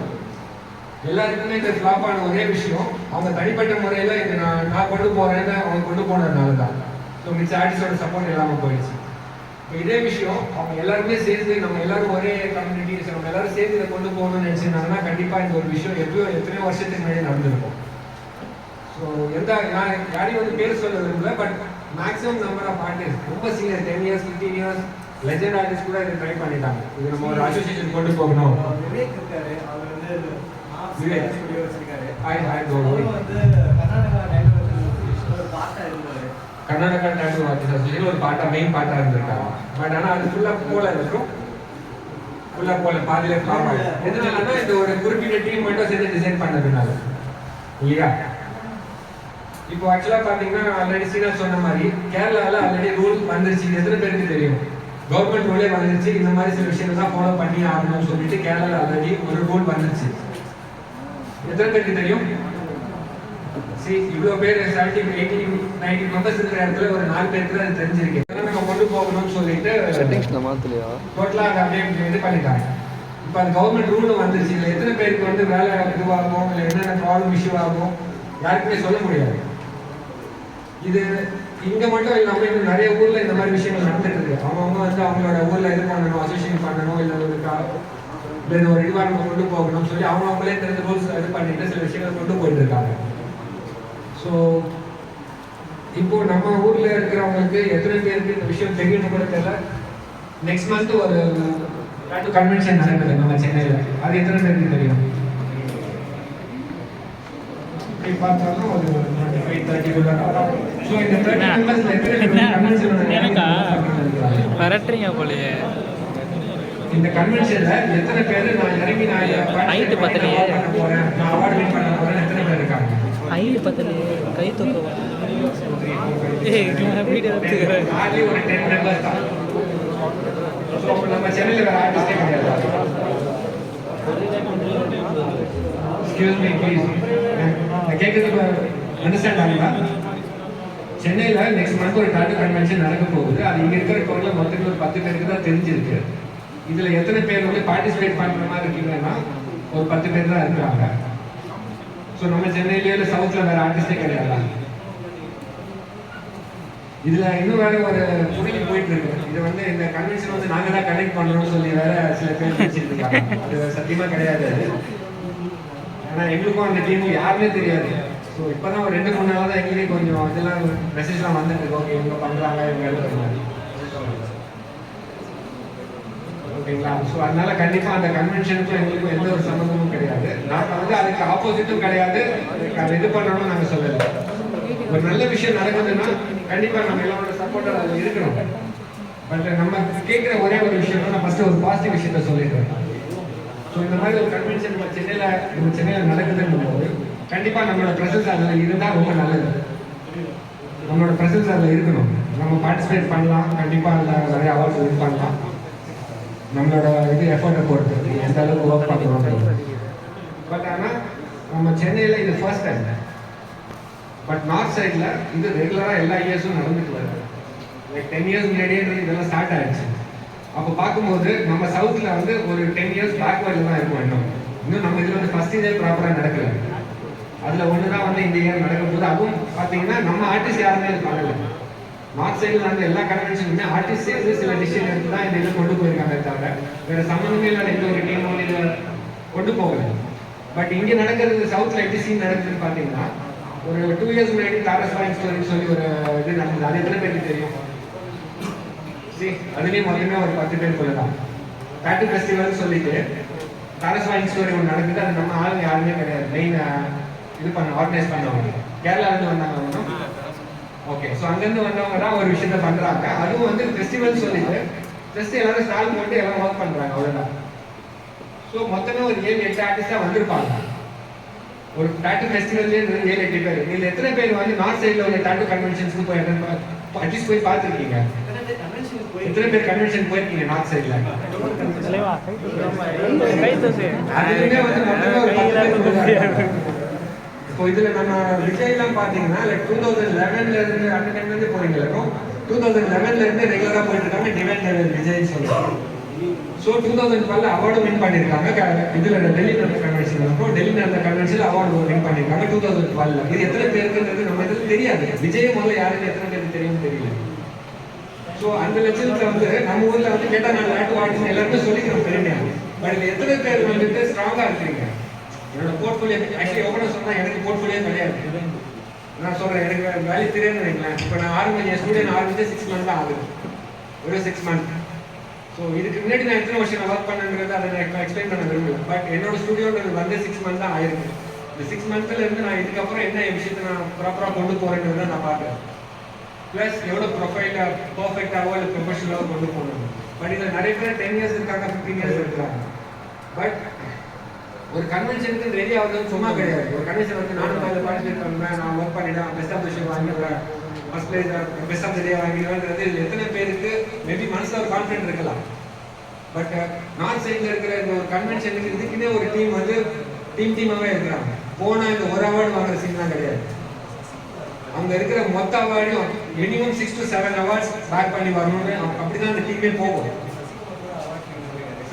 C: எல்லாருக்குமே இந்த ஃபிளாப் ஆன ஒரே விஷயம் அவங்க தனிப்பட்ட முறையில இது நான் கொண்டு போறேன்னு அவங்க கொண்டு போனதுனால தான். ஸோ மிச்ச ஆர்டிஸ்டோட சப்போர்ட் இல்லாமல் போயிடுச்சு. இதே விஷயம் அவங்க எல்லாருமே சேர்ந்து நம்ம எல்லாரும் ஒரே கம்யூனிட்டிஸ் நம்ம எல்லாரும் சேர்ந்து இதை கொண்டு போகணும்னு நினைச்சிருந்தாங்கன்னா கண்டிப்பா இந்த ஒரு விஷயம் எத்தனையோ வருஷத்துக்கு முன்னாடி நடந்திருக்கும். ஸோ நான் யாரையும் வந்து பேர் சொல்ல விரும்பல, but maximum number of artist ரொம்ப senior 10 years 15 years legend artist கூட இதை ட்ரை பண்ணிட்டாங்க. இது நம்ம ஒரு அசோசியேஷன் கொண்டு போகணும்.
B: விவேக் இருக்காரு, அவர் வந்து
C: விவேக்
B: ஸ்டுடியோ வச்சிருக்காரு.
C: கர்நாடகா டாட்டூ ஆர்டிஸ்ட் அசோசியேஷன் ஒரு பாட்டா மெயின் பாட்டா இருந்திருக்காங்க. பட் ஆனால் அது ஃபுல்லாக போல பாதியில ஃப்ளாப் ஆகும். எதனாலன்னா இந்த ஒரு குறிப்பிட்ட டீம் மட்டும் சேர்ந்து டிசைன் பண்ணதுனால இல்லையா? இப்போ ஆக்சுவலாக பார்த்தீங்கன்னா ஆல்ரெடி ஸ்ரீநாத் சொன்ன மாதிரி கேரளாவில் ஆல்ரெடி ரூல் வந்துருச்சு. எத்தனை பேருக்கு தெரியும்? கவர்மெண்ட் ரூலே வந்துருச்சு, இந்த மாதிரி சில விஷயங்கள் தான் ஃபாலோ பண்ணி ஆகணும்னு சொல்லிட்டு கேரளாவில் ஆல்ரெடி ஒரு ரூல் வந்துருச்சு. எத்தனை பேருக்கு தெரியும்? இவ்வளோ பேர் 70 80 90 மெம்பர்ஸ் இருக்கிற இடத்துல ஒரு 4 பேருக்கு அது தெரிஞ்சிருக்கு. நம்ம கொண்டு போகணும்னு சொல்லிட்டு டோட்டலாக அதை அப்படியே இது பண்ணிட்டாங்க. இப்போ அது கவர்மெண்ட் ரூலும் வந்துருச்சு. இல்லை எத்தனை பேருக்கு வந்து வேலை இதுவாகும், இல்லை என்னென்ன ப்ராப்ளம் இஷ்யூ ஆகும் யாருக்குமே சொல்ல முடியாது. இது இங்கே மட்டும் இல்லாமல் இன்னும் நிறைய ஊரில் இந்த மாதிரி விஷயங்கள் நடந்துட்டு இருக்கு. அவங்க வந்து அவங்களோட ஊரில் இது பண்ணணும், அசோசியேஷன் பண்ணணும், இல்லை ஒரு இதுவாக நம்ம கொண்டு போகணும்னு சொல்லி அவங்களே தெரிஞ்ச ரூல்ஸ் இது பண்ணிட்டு சில விஷயங்கள் கொண்டு போயிட்டு இருக்காங்க. ஸோ இப்போ நம்ம ஊர்ல இருக்கிறவங்களுக்கு எத்தனை பேருக்கு இந்த விஷயம் தெரியும்னு கூட தெரியல. நெக்ஸ்ட் மந்த் ஒரு டாட்டூ கன்வென்ஷன் நடக்குது நம்ம சென்னையில். அது எத்தனை பேருக்கு தெரியும்? பார்த்தாலும் ஒரு 25-30 ஸோ இந்த 30 மெம்பர்ஸ்ல எத்தனை பேர் கன்வென்ஷன்
D: மிரட்டுறீங்க போலயே.
C: இந்த கன்வென்ஷன்ல எத்தனை பேர் நான் இறங்கி நான் பண்ண போறேன், நான் அவார்டு வின் பண்ண போறேன், எத்தனை பேர் இருக்காங்க?
D: கை தூக்குவா
C: ஹார்ட்லி ஒரு 10 மெம்பர்ஸ் தான். ஸோ நம்ம சென்னையில் வேற ஆர்டிஸ்டே கிடையாது. எக்ஸ்கியூஸ் மீ ப்ளீஸ், நான் கேட்கறது அண்டர்ஸ்டாண்ட் ஆகுங்களா? சென்னையில் நெக்ஸ்ட் மந்த் ஒரு டாட்டூ கன்வென்ஷன் நடக்க போகுது. அது இங்கே இருக்கிற டோட்டலாக மொத்தத்தில் ஒரு 10 பேருக்கு தான் தெரிஞ்சிருக்கு. இதில் எத்தனை பேர் வந்து பார்ட்டிசிபேட் பண்ணுற மாதிரி இருக்கீங்கன்னா ஒரு 10 பேர் தான் இருக்கிறாங்க. ஸோ நம்ம சென்னையிலேயே இல்லை சவுத்தில் வேறு ஆர்டிஸ்டே கிடையாது. இதில் இன்னும் வேற ஒரு புரிஞ்சு போயிட்டு இருக்கு. இது வந்து இந்த கன்வென்ஷன் வந்து நாங்கள் தான் கனெக்ட் பண்ணுறோம்னு சொல்லி வேற சில பேர் நினைச்சிட்டு இருக்காங்க. அது சத்தியமாக கிடையாது. ஏன்னா எங்களுக்கும் அந்த டீமும் யாருமே தெரியாது. ஸோ இப்போ தான் ஒரு 2-3 நாளாக தான் எங்களுக்கே கொஞ்சம் இதெல்லாம் மெசேஜ்லாம் வந்துட்டு இருக்கு. ஓகே இவங்க பண்ணுறாங்க, இவங்க எழுதுறாங்க, ஓகேங்களா? ஸோ அதனால கண்டிப்பாக அந்த கன்வென்ஷனுக்கும் எங்களுக்கும் எந்த ஒரு சம்மந்தமும் கிடையாது. நாங்கள் வந்து அதுக்கு ஆப்போசிட்டும் கிடையாது, அதை இது பண்ணணும்னு நாங்கள் சொல்லலை. ஒரு நல்ல விஷயம் நடக்குதுன்னா கண்டிப்பாக நம்ம எல்லாரோட சப்போர்ட்டாக அதில் இருக்கணும். பட் நம்ம கேட்குற ஒரே ஒரு விஷயம் நான் ஃபஸ்ட்டு ஒரு பாசிட்டிவ் விஷயத்த சொல்லிடுறேன். ஸோ இந்த மாதிரி ஒரு கன்வென்ஷன் நம்ம சென்னையில் நடக்குதுன்னு போது கண்டிப்பாக நம்மளோட ப்ரெசன்ஸ் அதில் இருந்தால் ரொம்ப நல்லது. நம்மளோட ப்ரெசன்ஸ் அதில் இருக்கணும். நம்ம பார்ட்டிசிபேட் பண்ணலாம், கண்டிப்பாக அதில் நிறைய அவார்ட்ஸ் வின் பண்ணலாம். நம்மளோட இது எஃபர்ட்டை பொறுத்து எந்த அளவுக்கு ஒர்க் பண்ணுறோம். பட் ஆனால் நம்ம சென்னையில் இது ஃபர்ஸ்ட் டைம். பட் நார்த் சைடில் இது ரெகுலராக எல்லா இயர்ஸும் நடந்துட்டு வருது. லைக் 10 இயர்ஸ் முன்னாடியே இதெல்லாம் ஸ்டார்ட் ஆகிடுச்சு. அப்போ பார்க்கும்போது நம்ம சவுத்தில் வந்து ஒரு 10 இயர்ஸ் பேக்வேர்டில் தான் இருக்கும். இன்னும் நம்ம இதில் வந்து ஃபஸ்ட் இதே ப்ராப்பராக நடக்கலை. அதில் ஒன்று தான் வந்து இந்த இயர் நடக்கும் போது அதுவும் பார்த்தீங்கன்னா நம்ம ஆர்டிஸ்ட் யாருமே இது பண்ணலை. நார்த் சைடில் நடந்த எல்லா கன்வென்ஷனுமே ஆர்டிஸ்ட் சேர்ந்து சில டிசிஷன் எடுத்து தான் இந்த இதில் கொண்டு போயிருக்காங்க. தவிர வேறு சம்மந்தமே இல்லாத எந்த ஒரு டீமும் இதை கொண்டு போகலை. பட் இங்கே நடக்கிறது சவுத்தில் எப்படி சீன் நடக்குதுன்னு பார்த்தீங்கன்னா ஒரு 2 இயர்ஸ் முன்னாடி தாரஸ் வாயின் ஸ்டோரின்னு சொல்லி ஒரு இது நடந்தது. அது எத்தனை பேருக்கு தெரியும்? அதுலேயும் மொத்தமே ஒரு 10 பேர் சொல்லலாம். டாட்டூ ஃபெஸ்டிவல்னு சொல்லிட்டு தாரஸ் வாயின் ஸ்டோரி ஒன்று நடக்குது. அது நம்ம ஆளுங்க யாருமே கிடையாது. மெயின் இது பண்ண ஆர்கனைஸ் பண்ணவங்க கேரளாவிலேருந்து வந்தாங்க. ஓகே, ஸோ அங்கேருந்து வந்தவங்க தான் ஒரு விஷயத்த பண்ணுறாங்க. அதுவும் வந்து ஃபெஸ்டிவல் சொல்லிட்டு ஜஸ்ட் எல்லாரும் ஸ்டால் போட்டு எல்லாம் ஒர்க் பண்ணுறாங்க, அவ்வளோதான். ஸோ மொத்தமே ஒரு 7-8 ஆர்டிஸ்டாக வந்திருப்பாங்க. ஒரு டாட்டூ ஃபெஸ்டிவல்லேயே 7-8 பேர். இதில் எத்தனை பேர் வந்து நார்த் சைடில் உள்ள டாட்டூ கன்வென்ஷன்ஸ்க்கு போய் அட்லீஸ்ட் போய் பார்த்துருக்கீங்க? எத்தனை பேர் கன்வென்ஷன் போயிருக்கீங்க நார்த் சைடில்? அதுலேயுமே வந்து மொத்தமே ஒரு 10 பேர். இப்போ இதில் நம்ம விஜய்லாம் பார்த்தீங்கன்னா லைக் 2011 அந்த டைம்லேருந்து போறீங்க. 2011 ரெகுலராக போயிட்டு இருக்காங்க. டிவைன் லெவல் விஜய்னு சொல்லுவாங்க. ஸோ 2012 அவார்டு வின் பண்ணியிருக்காங்க. இதில் டெல்லி நடந்த கன்வென்ஷன் இருக்கும். டெல்லி நடந்த கன்வென்ஷனில் அவார்டு வின் பண்ணியிருக்காங்க 2012. இது எத்தனை பேருக்குன்றது நம்ம இதில் தெரியாது. விஜய் முதல்ல யாருன்னு எத்தனை பேருக்கு தெரியும்னு தெரியல. ஸோ அந்த லட்சத்தில் வந்து நம்ம ஊரில் வந்து கேட்டால் நான் டாட்டூ ஆர்டிஸ்ட் எல்லாருமே சொல்லிக்கிறோம் பெருமையாக. பட் இதில் எத்தனை பேர் வந்துட்டு ஸ்ட்ராங்காக இருக்கிறீங்க? என்னோட போர்ட்ஃபோலியோ ஆக்சுவலி எவ்வளோ சொன்னால் எனக்கு போர்ட்ஃபோலியோ கிடையாது. நான் சொல்கிறேன், எனக்கு வேலை தெரியாதுன்னு நினைக்கிறேன். இப்போ நான் என் ஸ்டூடெண்ட் ஆரம்பிச்சு 6 மந்த் தான் ஆகுது, ஒரு 6 மந்த். ஸோ இதுக்கு முன்னாடி நான் எத்தனை வருஷம் நான் ஒர்க் பண்ணுங்கிறது அதை நான் எக்ஸ்பிளைன் பண்ண விரும்பல. பட் என்னோட ஸ்டுடியோன்றது வந்து 6 மந்த் தான் ஆயிருக்கு. இந்த 6 மந்த்ல இருந்து நான் இதுக்கப்புறம் என்ன விஷயத்தை நான் ப்ராப்பராக கொண்டு போகிறேன்றதை நான் பார்க்குறேன். ப்ளஸ் எவ்வளோ ப்ரொஃபைலாக பர்ஃபெக்டாகவோ இல்லை ப்ரொஃபஷனலாகவோ கொண்டு போகணும். பட் இதில் நிறைய பேர் 10 இயர்ஸ் இருக்காங்க, 15 இயர்ஸ் இருக்காங்க. பட் ஒரு கன்வென்ஷனுக்கு ரெடி ஆகுதுன்னு சும்மா கிடையாது. ஒரு கன்வென்ஷன் வந்து நானும் அதில் பார்ட்டிசிபேட் பண்ணுவேன், நான் ஒர்க் பண்ணிட்டேன், பெஸ்ட் ஆஃப் த ஷோ வாங்கிடுவேன், first place best of the day வாங்கிடுவேன்றது இதில் எத்தனை பேருக்கு மேபி மனசில் ஒரு கான்ஃபிடென்ட் இருக்கலாம். பட் நார்த் சைடில் இருக்கிற இந்த ஒரு கன்வென்ஷனுக்கு இதுக்குன்னே ஒரு டீம் வந்து டீமாகவே இருக்கிறாங்க. போனால் இந்த ஒரு அவார்டு வாங்குற சீன்லாம் கிடையாது. அங்கே இருக்கிற மொத்த அவார்டையும் மினிமம் 6 to 7 அவார்ட்ஸ் பேக் பண்ணி வரணும்னு அப்படி தான் அந்த டீமே போகும்.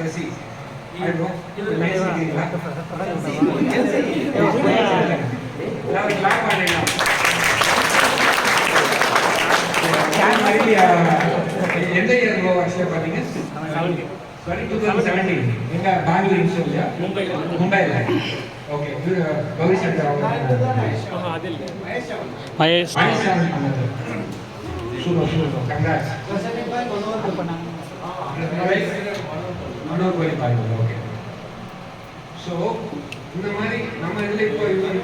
C: சசி எல்லாரும் கிளாப் பண்ணிடலாம். எந்த இயர் ப்ரோ ஆக்சுவலாக பார்த்தீங்க? 2017 எங்க பெங்களூர் இன்ஸ்டியூட்ல மும்பைல. Okay, Gauri Shankar Mahesh super congrats. Okay, so இந்த மாதிரி நம்ம இதில்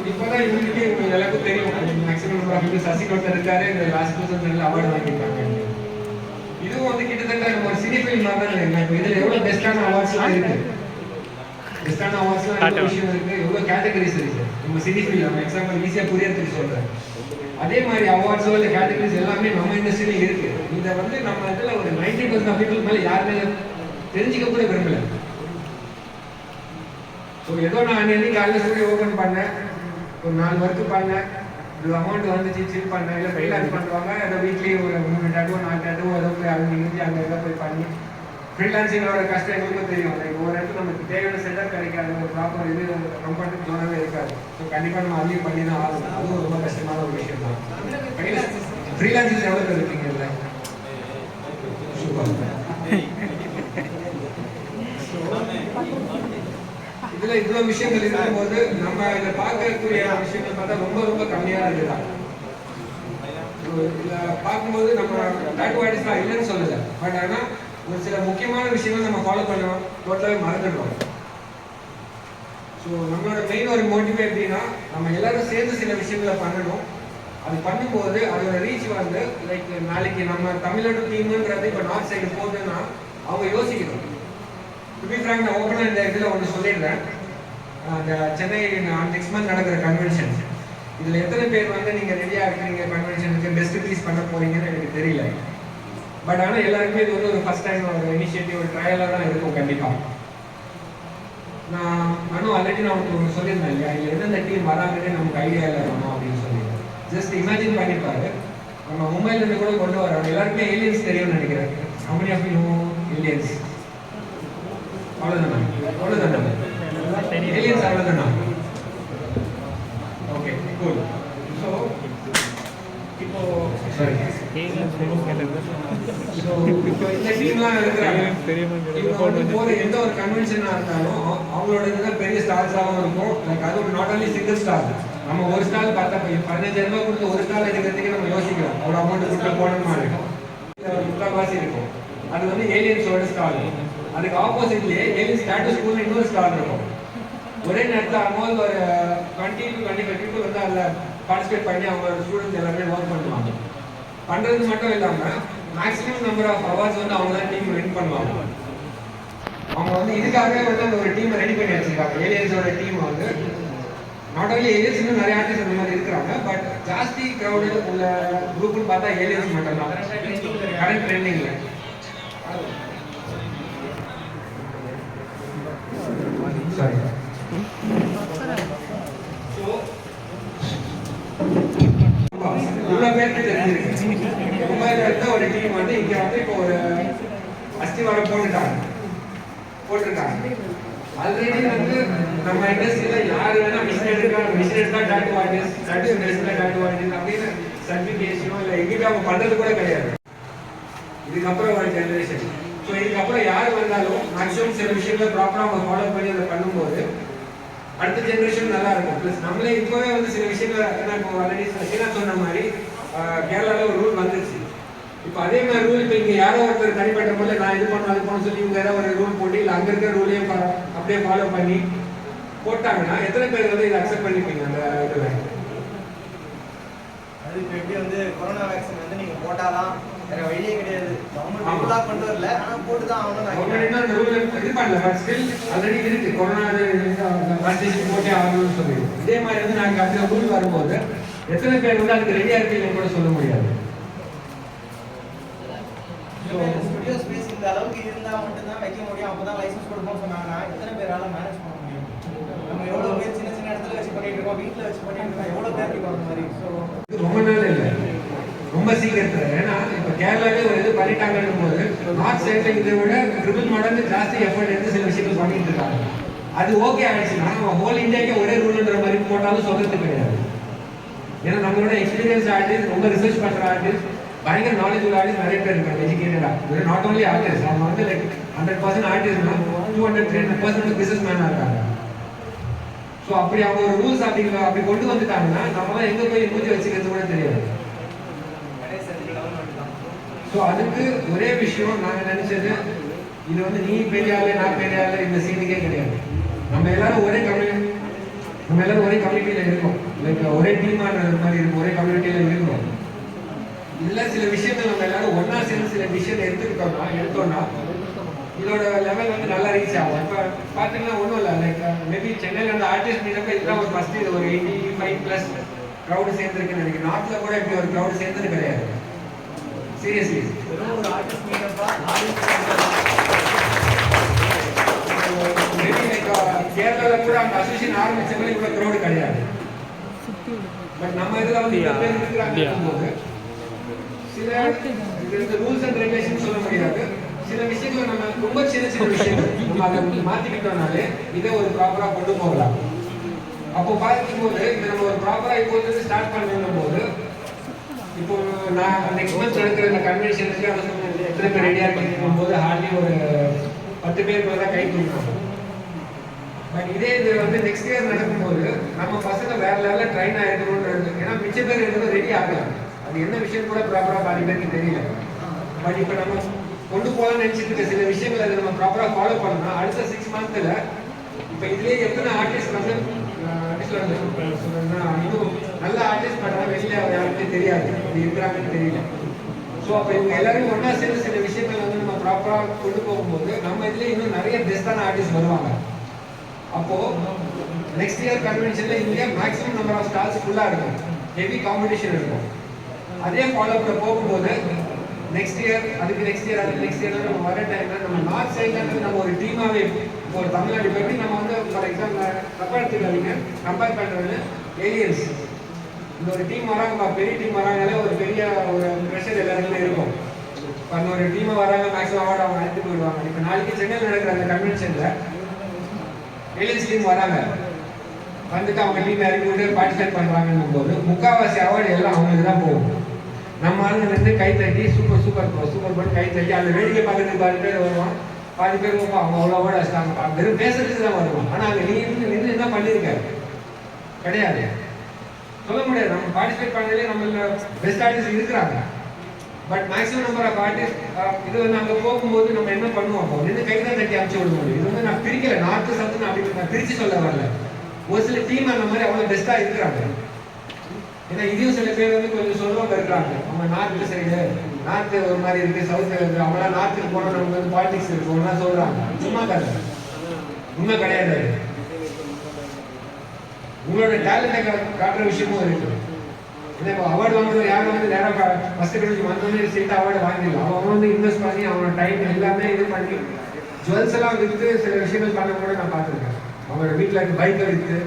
C: இப்போதான் இவங்களுக்கே எல்லாருக்கும் தெரியும். மேக்ஸிமம் சசிகோட்டர் இருக்காரு, இந்த லாஸ்ட் 2000 அவார்டு வாங்கியிருக்காங்க. இதுவும் வந்து கிட்டத்தட்ட நம்ம ஒரு சிட்டி ஃபிலிம் மாதிரி இல்லை. இப்போ இதில் எவ்வளோ பெஸ்ட்டான அவார்ட்ஸ்லாம் இருக்கு, பெஸ்ட்டான அவார்ட்ஸ்லாம் எவ்வளோ விஷயம் இருக்கு, எவ்வளோ கேட்டகரிஸ் இருக்கு. நம்ம சிட்டி ஃபிலிம் நம்ம எக்ஸாம்பிள் ஈஸியாக புரியறதுக்கு சொல்கிறேன். அதே மாதிரி அவார்ட்ஸோ இல்லை கேட்டகரிஸ் எல்லாமே நம்ம இண்டஸ்ட்ரியில இருக்கு. இதை வந்து நம்ம இதில் ஒரு 90% ஆஃப் பீப்புள் மேலே யாருமே தெரிஞ்சிக்க கூட விரும்பல. ஸோ ஏதோ நான் அன்னைக்கு காலையில் ஸ்டூடியோ ஓப்பன் பண்ணேன், ஒரு 4 ஒர்க்கு பண்ணேன், ஒரு அமௌண்ட் வந்துச்சு, சில் பண்ணேன். இல்லை ஃப்ரீலான்ஸ் பண்ணுவாங்க, ஏதோ வீக்லி ஒரு 3 டேட்டோ 4 டேட்டோ ஏதோ போய் அங்கே அங்கே ஏதோ போய் பண்ணி. ஃப்ரீலான்சிங்கோட கஷ்டம் எங்களுக்கும் தெரியும். ஒரு இடத்துல நமக்கு தேவையான செட்டப் கிடைக்காது, ஒரு ப்ராப்பர் இது கம்ஃபர்ட் ஜோனாகவே இருக்காது. ஸோ கண்டிப்பாக நம்ம அதையும் பண்ணி தான் ஆகணும். அதுவும் ரொம்ப கஷ்டமான ஒரு விஷயம் தான். ஃப்ரீலான்சிங் எவ்வளோ பேர் இருக்கீங்க இல்லை? இதுல இவ்வளவு விஷயங்கள் இருக்கும்போது நம்ம இதை பார்க்கக்கூடிய விஷயங்கள் பார்த்தா ரொம்ப ரொம்ப கம்மியான இதுதான். இதை பார்க்கும்போது நம்ம டாட்டூ ஆர்டிஸ்ட்லாம் இல்லைன்னு சொல்லலை, பட் ஆனால் ஒரு சில முக்கியமான விஷயங்கள் நம்ம ஃபாலோ பண்ணுவோம், டோட்டலாகவே மறந்துடுறோம். ஸோ நம்மளோட மெயின் ஒரு மோட்டிவ் எப்படின்னா, நம்ம எல்லாரும் சேர்ந்து சில விஷயங்களை பண்ணணும். அது பண்ணும்போது அதோட ரீச் வந்து லைக் நாளைக்கு நம்ம தமிழ்நாடு டீமுன்றது இப்போ நார்த் சைடு போகுதுன்னா அவங்க யோசிக்கணும். டு பி ஃப்ராங்க், நான் ஓப்பனாக இந்த இதில் ஒன்று சொல்லிடுறேன். அந்த சென்னை நெக்ஸ்ட் மந்த் நடக்கிற கன்வென்ஷன், இதில் எத்தனை பேர் வந்து நீங்கள் ரெடியாக இருக்கிறீங்க கன்வென்ஷனுக்கு பெஸ்ட் பீஸ் பண்ண போறீங்கன்னு எனக்கு தெரியல. பட் ஆனால் எல்லாருக்குமே இது வந்து ஒரு ஃபர்ஸ்ட் டைம் ஒரு இனிஷியேட்டிவ், ஒரு ட்ரையலாக தான் இருக்கும் கண்டிப்பாக. நான் ஆல்ரெடி நான் உங்களுக்கு சொல்லியிருந்தேன் இல்லையா, இல்லை எந்தெந்த டீம் வராங்கன்னு நமக்கு ஐடியா இல்லை வேணும் அப்படின்னு சொல்லி. ஜஸ்ட் இமேஜின் பண்ணிப்பாரு, நம்ம மும்பைலேருந்து கூட கொண்டு வரோம். எல்லாருக்குமே ஏலியன்ஸ் தெரியும்னு நினைக்கிறேன். how many of you know aliens? அவ்வளோதானா? ஏலியன்ஸ் அவ்வளோதானா? Okay cool. ஸோ இப்போ சாரி இப்போ இந்த டீம்லாம் இருக்கிறாங்க. போகிற எந்த ஒரு கன்வென்ஷனாக இருந்தாலும் அவங்களோட இதுதான் பெரிய ஸ்டார்ஸாகவும் இருக்கும். லைக் அது ஒரு நாட் ஒன்லி சிங்கிள் ஸ்டார். நம்ம ஒரு ஸ்டால் பார்த்தா 15,000 ரூபாய் கொடுத்து ஒரு ஸ்டால் எடுக்கிறதுக்கு நம்ம யோசிக்கிறோம், அவ்வளோ அமௌண்ட் கொடுத்து போனோமா இருக்கும், முக்கால்வாசி இருக்கும். அது வந்து ஏலியன்ஸோட ஸ்டால். அதுக்கு ஆப்போசிட்லேயே ஏலியன்ஸ் டாட்டூ ஸ்கூல்ல இன்னொரு ஸ்டால் இருக்கும். ஒரே நேரத்தில் ஆல்மோஸ்ட் ஒரு 20 to 25 people வந்து அதில் பார்ட்டிசிபேட் பண்ணி அவங்களோட ஸ்டூடெண்ட்ஸ் எல்லாமே ஒர்க் பண்ணுவாங்க. பண்ணுறது மட்டும் இல்லாமல் மேக்ஸிமம் நம்பர் ஆஃப் அவார்ட்ஸ் வந்து அவங்க தான் டீம் வின் பண்ணுவாங்க. அவங்க வந்து இதுக்காகவே வந்து அந்த ஒரு டீமை ரெடி பண்ணி வச்சிருக்காங்க. ஏலியன்ஸோட டீம் வந்து நாட் ஒன்லி ஏலியன்ஸ், இன்னும் நிறைய ஆர்டிஸ்ட் அந்த மாதிரி இருக்கிறாங்க. பட் ஜாஸ்தி க்ரௌடு உள்ள குரூப்னு பார்த்தா ஏலியன்ஸ் மட்டும் தான் கரண்ட் ட்ரெண்டிங்ல. சாரி. இவ்வளோ பேருக்கு தெரிஞ்சிருக்கு. மும்பையில் இருந்த ஒரு டீம் வந்து இங்கே வந்து இப்போ ஒரு அஸ்திவாரம் போட்டிருக்காங்க. ஆல்ரெடி வந்து நம்ம இண்டஸ்ட்ரியில யாரு வேணா மிஷின் எடுத்தா டாட்டூ ஆர்டிஸ்ட், டாட்டூ இண்டஸ்ட்ரியில டாட்டூ ஆர்டிஸ்ட் அப்படின்னு சர்டிஃபிகேஷனோ இல்லை எங்கிட்ட அவங்க பண்றது கூட கிடையாது. இதுக்கப்புறம் ஒரு ஜெனரேஷன். ஸோ இதுக்கப்புறம் யார் வந்தாலும் மேக்ஸிமம் சில விஷயங்களை ப்ராப்பராக அவங்க ஃபாலோ பண்ணி அதை பண்ணும்போது அடுத்த ஜெனரேஷன் நல்லா இருக்கும். ப்ளஸ் நம்மளே இப்போவே வந்து சில விஷயங்கள் ஏன்னா இப்போ ஆல்ரெடி சீனா சொன்ன மாதிரி கேரளாவில் ஒரு ரூல் வந்துருச்சு. இப்போ அதே மாதிரி ரூல் இப்போ இங்கே யாரோ ஒருத்தர் தனிப்பட்ட போல நான் இது பண்ண அது பண்ண சொல்லி இவங்க ஏதாவது ஒரு ரூல் போட்டு இல்லை அங்கே இருக்கிற ரூலையும் அப்படியே ஃபாலோ பண்ணி போட்டாங்கன்னா எத்தனை பேர் வந்து இதை அக்செப்ட் பண்ணிப்பீங்க அந்த இதில்?
E: அது இப்போ எப்படி வந்து கொரோனா வேக்சின் வந்து நீங்கள் போட்டாலாம் வேற வழியே கிடையாது. கவர்மெண்ட் கொண்டு வரல, ஆனால் போட்டு தான் ஆகணும்.
C: அந்த ரூல் இது பண்ணல, பட் ஸ்டில் ஆல்ரெடி இருக்கு. கொரோனா வேக்சினேஷன் போட்டே ஆகணும்னு சொல்லி இதே மாதிரி வந்து நாங்கள் அந்த ரூல் வரும்போது எத்தனை பேர் வந்து அதுக்கு ரெடியாக இருக்கீங்கன்னு கூட சொல்ல முடியாது.
E: ஸ்டுடியோ ஸ்பேஸ் இந்த அளவுக்கு இருந்தால் மட்டும்தான் வைக்க முடியும், அப்போதான் லைசன்ஸ் கொடுப்போம்னு சொன்னாங்கன்னா எத்தனை பேரால மேனேஜ் பண்ண முடியும்? நம்ம எவ்வளோ பேர் சின்ன சின்ன இடத்துல வச்சு பண்ணிட்டு இருக்கோம், வீட்டில் வச்சு பண்ணிட்டு இருக்கோம், எவ்வளோ பேர் இருக்கும் அந்த மாதிரி. ஸோ
C: ரொம்ப நாள் இல்லை, ரொம்ப சீக்கிரத்தில். ஏன்னா இப்போ கேரளாவே ஒரு இது பண்ணிட்டாங்கன்னு போது நார்த் சைடில் இதை விட ட்ரிபிள் மடங்கு ஜாஸ்தி எஃபர்ட் எடுத்து சில விஷயங்கள் பண்ணிட்டு இருக்காங்க. அது ஓகே ஆயிடுச்சுன்னா நம்ம ஹோல் இந்தியாவுக்கு ஒரே ரூல்ன்ற மாதிரி போட்டாலும் சொல்றது கிடையாது. ஏன்னா நம்மளோட எக்ஸ்பீரியன்ஸ் ஆர்டிஸ்ட், ரொம்ப ரிசர்ச் பண்ணுற ஆர்டிஸ்ட், பயங்கர நாலேஜ் உள்ள ஆர்டிஸ்ட் நிறைய பேர் இருக்காங்க எஜுகேட்டடாக. நாட் ஓன்லி ஆர்டிஸ்ட், அவங்க வந்து லைக் 100% ஆர்டிஸ்ட்னா 200-300% பிசினஸ் மேனாக இருக்காங்க. ஸோ அப்படி அவங்க ஒரு ரூல்ஸ் அப்படி கொண்டு வந்துட்டாங்கன்னா நம்மளாம் எங்கே போய் மூஞ்சி வச்சுக்கிறது கூட தெரியாது. ஸோ அதுக்கு ஒரே விஷயம் நாங்கள் நினைச்சது, இது வந்து நீ பெரிய ஆளு நான் பெரிய ஆளு இந்த சீனுக்கே கிடையாது. நம்ம எல்லாரும் ஒரே கம்யூனிட்டியில் இருக்கோம். லைக் ஒரே டீமான மாதிரி இருக்கும், ஒரே கம்யூனிட்டியில் இருக்கோம். இதுல சில விஷயங்கள் நம்ம எல்லாரும் ஒன்னா சேர்ந்து சில விஷயம் எடுத்தோம்னா இதோட லெவல் வந்து நல்லா ரீச் ஆகும். இப்போ பார்த்தீங்கன்னா ஒன்றும் இல்லை, லைக் மேபி சென்னையில் அந்த ஆர்டிஸ்ட் மீட்டப்போ இதுதான் ஒரு ஃபர்ஸ்ட் இது ஒரு 85+ க்ரௌடு சேர்ந்துருக்குன்னு நினைக்கிறேன். நார்த்தில் கூட இப்படி ஒரு க்ரௌடு சேர்ந்தது கிடையாது. சீரியஸ்லி
E: ஒரு ஆர்டிஸ்ட் மீட்டப்பா
C: மேபி லைக் கேரளாவில் கூட அந்த அசோசியேஷன் ஆரம்பிச்சவங்களே இவ்வளோ க்ரௌடு கிடையாது. பட் நம்ம இதில் வந்து இவ்வளோ பேர் இருக்கிறாங்க போது சில இந்த ரூல்ஸ் அண்ட் ரெகுலேஷன் சொல்ல முடியாது. சில விஷயங்களை நம்ம ரொம்ப சின்ன விஷயங்கள் நம்ம அதை மாற்றிக்கிட்டோம்னாலே இதை ஒரு ப்ராப்பராக கொண்டு போகலாம். அப்போ பார்க்கும்போது இதை நம்ம ஒரு ப்ராப்பராக இப்போ ஸ்டார்ட் பண்ணும் போது இப்போ நான் நெக்ஸ்ட் மந்த் நடக்கிற இந்த கன்வென்ஷனுக்கு அதை சொன்னேன் எத்தனை பேர் ரெடியாக இருக்கும் போது ஹார்ட்லி ஒரு 10 பேர் தான் கை கொடுக்கணும். பட் இதே இது வந்து நெக்ஸ்ட் இயர் நடக்கும்போது நம்ம பசங்க வேற லெவலில் ட்ரைன் ஆகிருக்கணும்னு, ஏன்னா மிச்ச பேர் எதுவும் ரெடி ஆகலாம். அது என்ன விஷயம் கூட ப்ராப்பராக பாதி பேருக்கு தெரியல. பட் இப்போ நம்ம கொண்டு போகலாம்னு நினச்சிட்டு இருக்க சில விஷயங்களை அதை நம்ம ப்ராப்பராக ஃபாலோ பண்ணோம்னா அடுத்த 6 மந்த்தில் இப்போ இதுலேயே எத்தனை ஆர்டிஸ்ட் வந்து இன்னும் நல்ல ஆர்டிஸ்ட் பண்ணால் வெளியில் யாருக்குமே தெரியாது, இது இருக்கிறாங்கன்னு தெரியல. ஸோ அப்போ இவங்க எல்லாரும் ஒன்றா சேர்ந்து சில விஷயங்கள் வந்து நம்ம ப்ராப்பராக கொண்டு போகும்போது நம்ம இதுலேயே இன்னும் நிறைய பெஸ்ட்டான ஆர்டிஸ்ட் வருவாங்க. அப்போது நெக்ஸ்ட் இயர் கன்வென்ஷனில் இங்கே மேக்ஸிமம் நம்பர் ஆஃப் ஸ்டார்ஸ் ஃபுல்லாக இருக்கும், ஹெவி காம்படிஷன் இருக்கும். அதே ஃபாலோப்பில் போகும்போது நெக்ஸ்ட் இயர் நம்ம வர டைம்ல நம்ம நார்த் சைட்ல இருந்து நம்ம ஒரு டீமாவே ஒரு தமிழ்நாடு எப்படி நம்ம வந்து ஃபார் எக்ஸாம்பிள் தப்பா எடுத்துக்காதீங்க, கம்பேர் பண்றது ஏலியன்ஸ் இந்த ஒரு டீம் வராங்க, பெரிய டீம் வராங்களே ஒரு பெரிய ஒரு ப்ரெஷர் எல்லாருக்குமே இருக்கும். அந்த ஒரு டீமை வராங்க, மேக்ஸிமம் அவார்டு அவங்க அழைத்து போயிடுவாங்க. இப்போ நாளைக்கு சென்னையில் நடக்கிற அந்த கன்வென்ஷன்ல ஏலியன்ஸ் டீம் வராங்க, வந்துட்டு அவங்க டீம் இறக்கி விட்டு பார்ட்டிசிபேட் பண்றாங்கன்னும் போது முக்கால்வாசி அவார்டு எல்லாம் அவங்களுக்கு தான் போகும். நம்ம ஆளுங்க வந்து கை தட்டி சூப்பர் போட்டு கை தட்டி அந்த வேடிக்கை பார்க்கறதுக்கு 10 பேர் வருவான், 10 பேர் அவங்க அவ்வளோ அவார்டு வச்சிட்டாங்க, வெறும் பேசுறதுக்கு தான் வருவான். ஆனால் அங்கே நீ நின்று என்ன பண்ணியிருக்காரு கிடையாது, சொல்ல முடியாது. நம்ம பார்ட்டிசிபேட் பண்ணதே நம்ம பெஸ்ட் ஆர்டிஸ்ட் இருக்கிறாங்க. But maximum number of artist இது வந்து அங்கே போகும்போது நம்ம என்ன பண்ணுவோம், அப்போ நின்று கை தான் தட்டி அனுப்பிச்சு விட முடியும். இது வந்து நான் பிரிக்கல, நார்த்து சவுத்து அப்படி நான் பிரித்து சொல்ல வரல. ஒரு சில டீம் அந்த மாதிரி அவ்வளோ பெஸ்ட்டாக இருக்கிறாங்க. ஏன்னா இதையும் சில பேர் வந்து கொஞ்சம் சொல்லுவாங்க இருக்கிறாங்க, அவங்க நார்த்து சைடு நார்த்து ஒரு மாதிரி இருக்கு, சவுத்து இருக்கு, அவங்களாம் நார்த்துக்கு போனால் நமக்கு வந்து பாலிடிக்ஸ் இருக்கு ஒன்றா சொல்றாங்க. சும்மா கதை, உண்மை கிடையாது. உங்களோட டேலண்ட்டை காட்டுற விஷயமும் இருக்கு. ஏன்னா இப்போ அவார்டு வாங்குறது யாரும் வந்து நேராக ஃபர்ஸ்ட் கிரெடிட் வந்தோடனே ஸ்ட்ரெயிட்டாக அவார்டு வாங்கிடலாம். அவன் வந்து இன்வெஸ்ட் பண்ணி அவனோட டைம் எல்லாமே இது பண்ணி ஜுவல்ஸ் எல்லாம் விற்று சில விஷயங்கள் பண்ண கூட நான் பார்த்துருக்கேன். அவங்களோட வீட்டில் இருக்க பைக்கை விற்று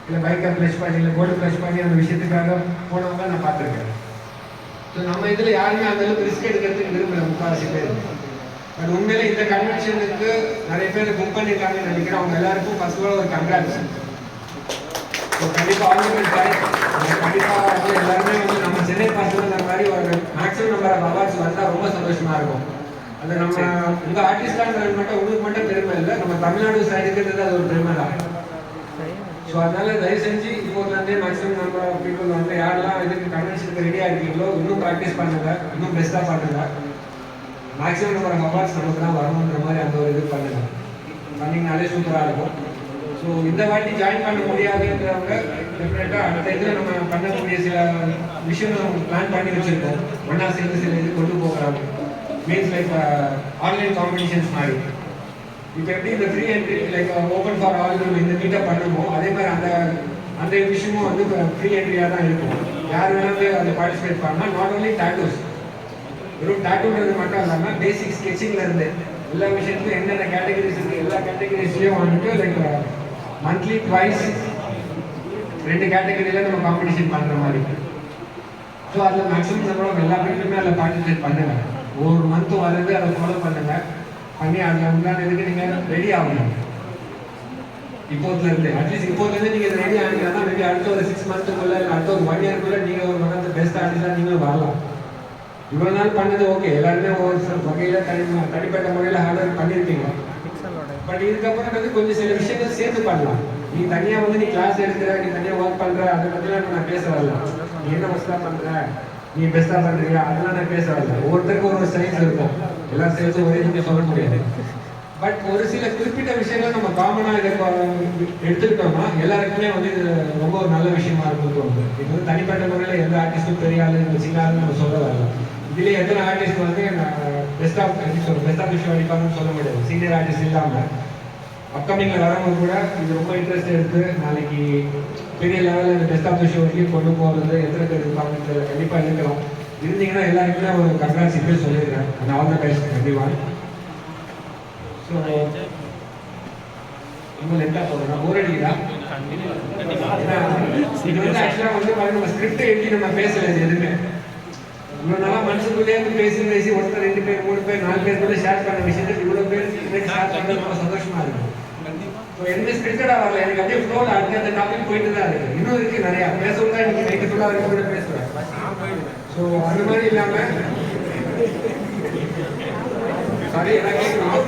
C: இல்லை பைக்கை ப்ளஷ் பண்ணி இல்லை கோல்டு ப்ளஷ் பண்ணி அந்த விஷயத்துக்காக போனவங்க நான் பார்த்துருக்கேன். ஸோ நம்ம இதில் யாருமே அந்த அளவுக்கு ரிஸ்க் எடுக்கிறதுக்கு விரும்பல முக்கால்வாசி பேர். பட் உண்மையிலே இந்த கன்வென்ஷனுக்கு நிறைய பேர் புக் பண்ணியிருக்காங்கன்னு நினைக்கிறேன். அவங்க எல்லாருக்கும் ஃபர்ஸ்ட் ஒரு கங்க்ராட்ஸ். ஸோ கண்டிப்பாக கண்டிப்பாக வந்து எல்லாருமே வந்து நம்ம சென்னை பசங்க அந்த மாதிரி ஒரு மேக்ஸிமம் நம்பர் ஆஃப் அவார்ட்ஸ் வந்தால் ரொம்ப சந்தோஷமா இருக்கும். அது நம்ம உங்கள் ஆர்டிஸ்டான்றது மட்டும் உங்களுக்கு மட்டும் பெருமை இல்லை, நம்ம தமிழ்நாடு சைடுக்குன்றது அது ஒரு பெருமை தான். ஸோ அதனால தயவு செஞ்சு இப்போதுலேருந்தே மேக்ஸிமம் நம்பர் ஆஃப் பீப்புள் வந்து யாரெல்லாம் இதுக்கு கன்வென்ஷனுக்கு ரெடியாக இருக்கீங்களோ இன்னும் ப்ராக்டிஸ் பண்ணுங்க, இன்னும் பெஸ்ட்டாக பண்ணுங்க. மேக்ஸிமம் நம்பர் ஆஃப் அவார்ட்ஸ் நமக்கு தான் வரணுன்ற மாதிரி அந்த ஒரு இது பண்ணுங்க, பண்ணிங்கனாலே சூப்பராக இருக்கும். ஸோ இந்த வாட்டி ஜாயின் பண்ண முடியாதுன்றவங்க டெஃபினட்டாக அடுத்த இதில் நம்ம பண்ணக்கூடிய சில விஷயங்கள் நம்ம பிளான் பண்ணி வச்சுருக்கோம். ஒன்றா சேர்ந்து சில இது கொண்டு போகலாம். மீன்ஸ் லைக் ஆன்லைன் காம்படிஷன்ஸ் மாதிரி இப்போ எப்படி இந்த free entry like open for all நம்ம இந்த மீட்டப் பண்ணுமோ அதே மாதிரி அந்த விஷயமும் வந்து ஃப்ரீ என்ட்ரியாக தான் இருக்கும். யார் வேணாலும் அதை பார்ட்டிசிபேட் பண்ணால் நாட் ஓன்லி டாட்டூஸ், வெறும் டாட்டூன்றது மட்டும் இல்லாமல் பேசிக் ஸ்கெட்சிங்ல இருந்து எல்லா விஷயத்துக்கும் என்னென்ன கேட்டகரிஸ் இருக்குது எல்லா கேட்டகரிஸ்லையும் வந்துட்டு லைக் மந்த்லி ட்வைஸ் 2 கேட்டகரியில் நம்ம காம்படிஷன் பண்ணுற மாதிரி. ஸோ அதில் மேக்ஸிமம் நம்மளோட எல்லா பேருமே அதில் பார்ட்டிசிபேட் பண்ணுங்க. ஒரு மந்த் வருது அதை ஃபாலோ பண்ணுங்க, பண்ணி அதில் உண்டான இதுக்கு நீங்கள் ரெடி ஆகணும். இப்போதுலேருந்து அட்லீஸ்ட் இப்போதுலேருந்து நீங்கள் ரெடி ஆகிங்கன்னா மேபி அடுத்த ஒரு 6 மந்த்துக்குள்ளே இல்லை அடுத்த ஒரு 1 இயர்க்குள்ளே நீங்கள் ஒரு ஒன் ஆஃப் த பெஸ்ட் ஆர்டிஸ்டாக நீங்களும் வரலாம். இவ்வளோ நாள் பண்ணது ஓகே, எல்லாருமே ஒரு வகையில் தனிப்பட்ட முறையில் ஹார்ட் ஒர்க் பண்ணியிருக்கீங்க. பட் இதுக்கப்புறம் வந்து கொஞ்சம் சில விஷயங்கள் சேர்த்து பண்ணலாம். நீ தனியாக வந்து நீ கிளாஸ் எடுக்கிற, நீ தனியாக ஒர்க் பண்ணுற, அதை பற்றிலாம் நான் பேச வரல. நீ என்ன பெஸ்ட்டாக பண்ணுற, நீ பெஸ்ட்டாக பண்ணுறியா, அதெல்லாம் நான் பேச வரல. ஒவ்வொருத்தருக்கும் ஒரு சைன்ஸ் இருக்கும், எல்லா சைன்ஸும் ஒரே நீங்கள் சொல்ல முடியாது. பட் ஒரு சில குறிப்பிட்ட விஷயங்கள் நம்ம காமனாக இதை எடுத்துக்கிட்டோம்னா எல்லாருக்குமே வந்து இது ரொம்ப ஒரு நல்ல விஷயமா இருக்கும்னு தோணுது. இது வந்து தனிப்பட்ட முறையில் எந்த ஆர்டிஸ்ட்டும் பெரிய ஆளு சின்ன ஆளுன்னு நம்ம சொல்ல வரல. இதுலேயே எத்தனை ஆர்டிஸ்ட் வந்து பெஸ்ட் ஆஃப் தி ஷோ அடிப்பாங்கன்னு சொல்ல முடியாது. சீனியர் ஆர்டிஸ்ட் இல்லாமல் அப்கமிங்கில் வரவங்க கூட இது ரொம்ப இன்ட்ரெஸ்ட் எடுத்து நாளைக்கு பெரிய லெவலில் இந்த பெஸ்ட் ஆஃப் தி ஷோ வரைக்கும் கொண்டு போகிறது எத்தனை பேர் இருப்பாங்கன்னு கண்டிப்பாக இருக்கலாம். இருந்தீங்கன்னா எல்லாருக்குமே ஒரு கங்க்ராட்ஸ் இப்பவே சொல்லியிருக்கேன். அந்த all the best everyone. So ரொம்ப லெட்டாக போகிறோம், போர் அடிக்குதா? இது வந்து ஆக்சுவலாக வந்து நம்ம ஸ்கிரிப்டை எழுதி நம்ம பேசலை எதுவுமே. இவ்வளோ நாளாக மனசுக்குள்ளேயே பேசி ஒருத்தர் 2 பேர் 3 பேர் 4 பேர் கூட ஷேர் பண்ண விஷயத்துக்கு இவ்வளோ பேர் ஷேர் பண்ணுறது ரொம்ப சந்தோஷமாக இருக்கும். ஸோ எதுவுமே ஸ்கிரிப்டடாக வரல, எனக்கு அப்படியே ஃப்ளோவில் அடுத்து அந்த டாபிக் போயிட்டு தான் இருக்குது. இன்னும் இருக்குது நிறையா பேசவும் தான் எனக்கு நைட்டு ஃபுல்லாக வரைக்கும் கூட பேசுவேன். ஸோ அந்த மாதிரி இல்லாமல் சாரி என்ன கேட்கணும்.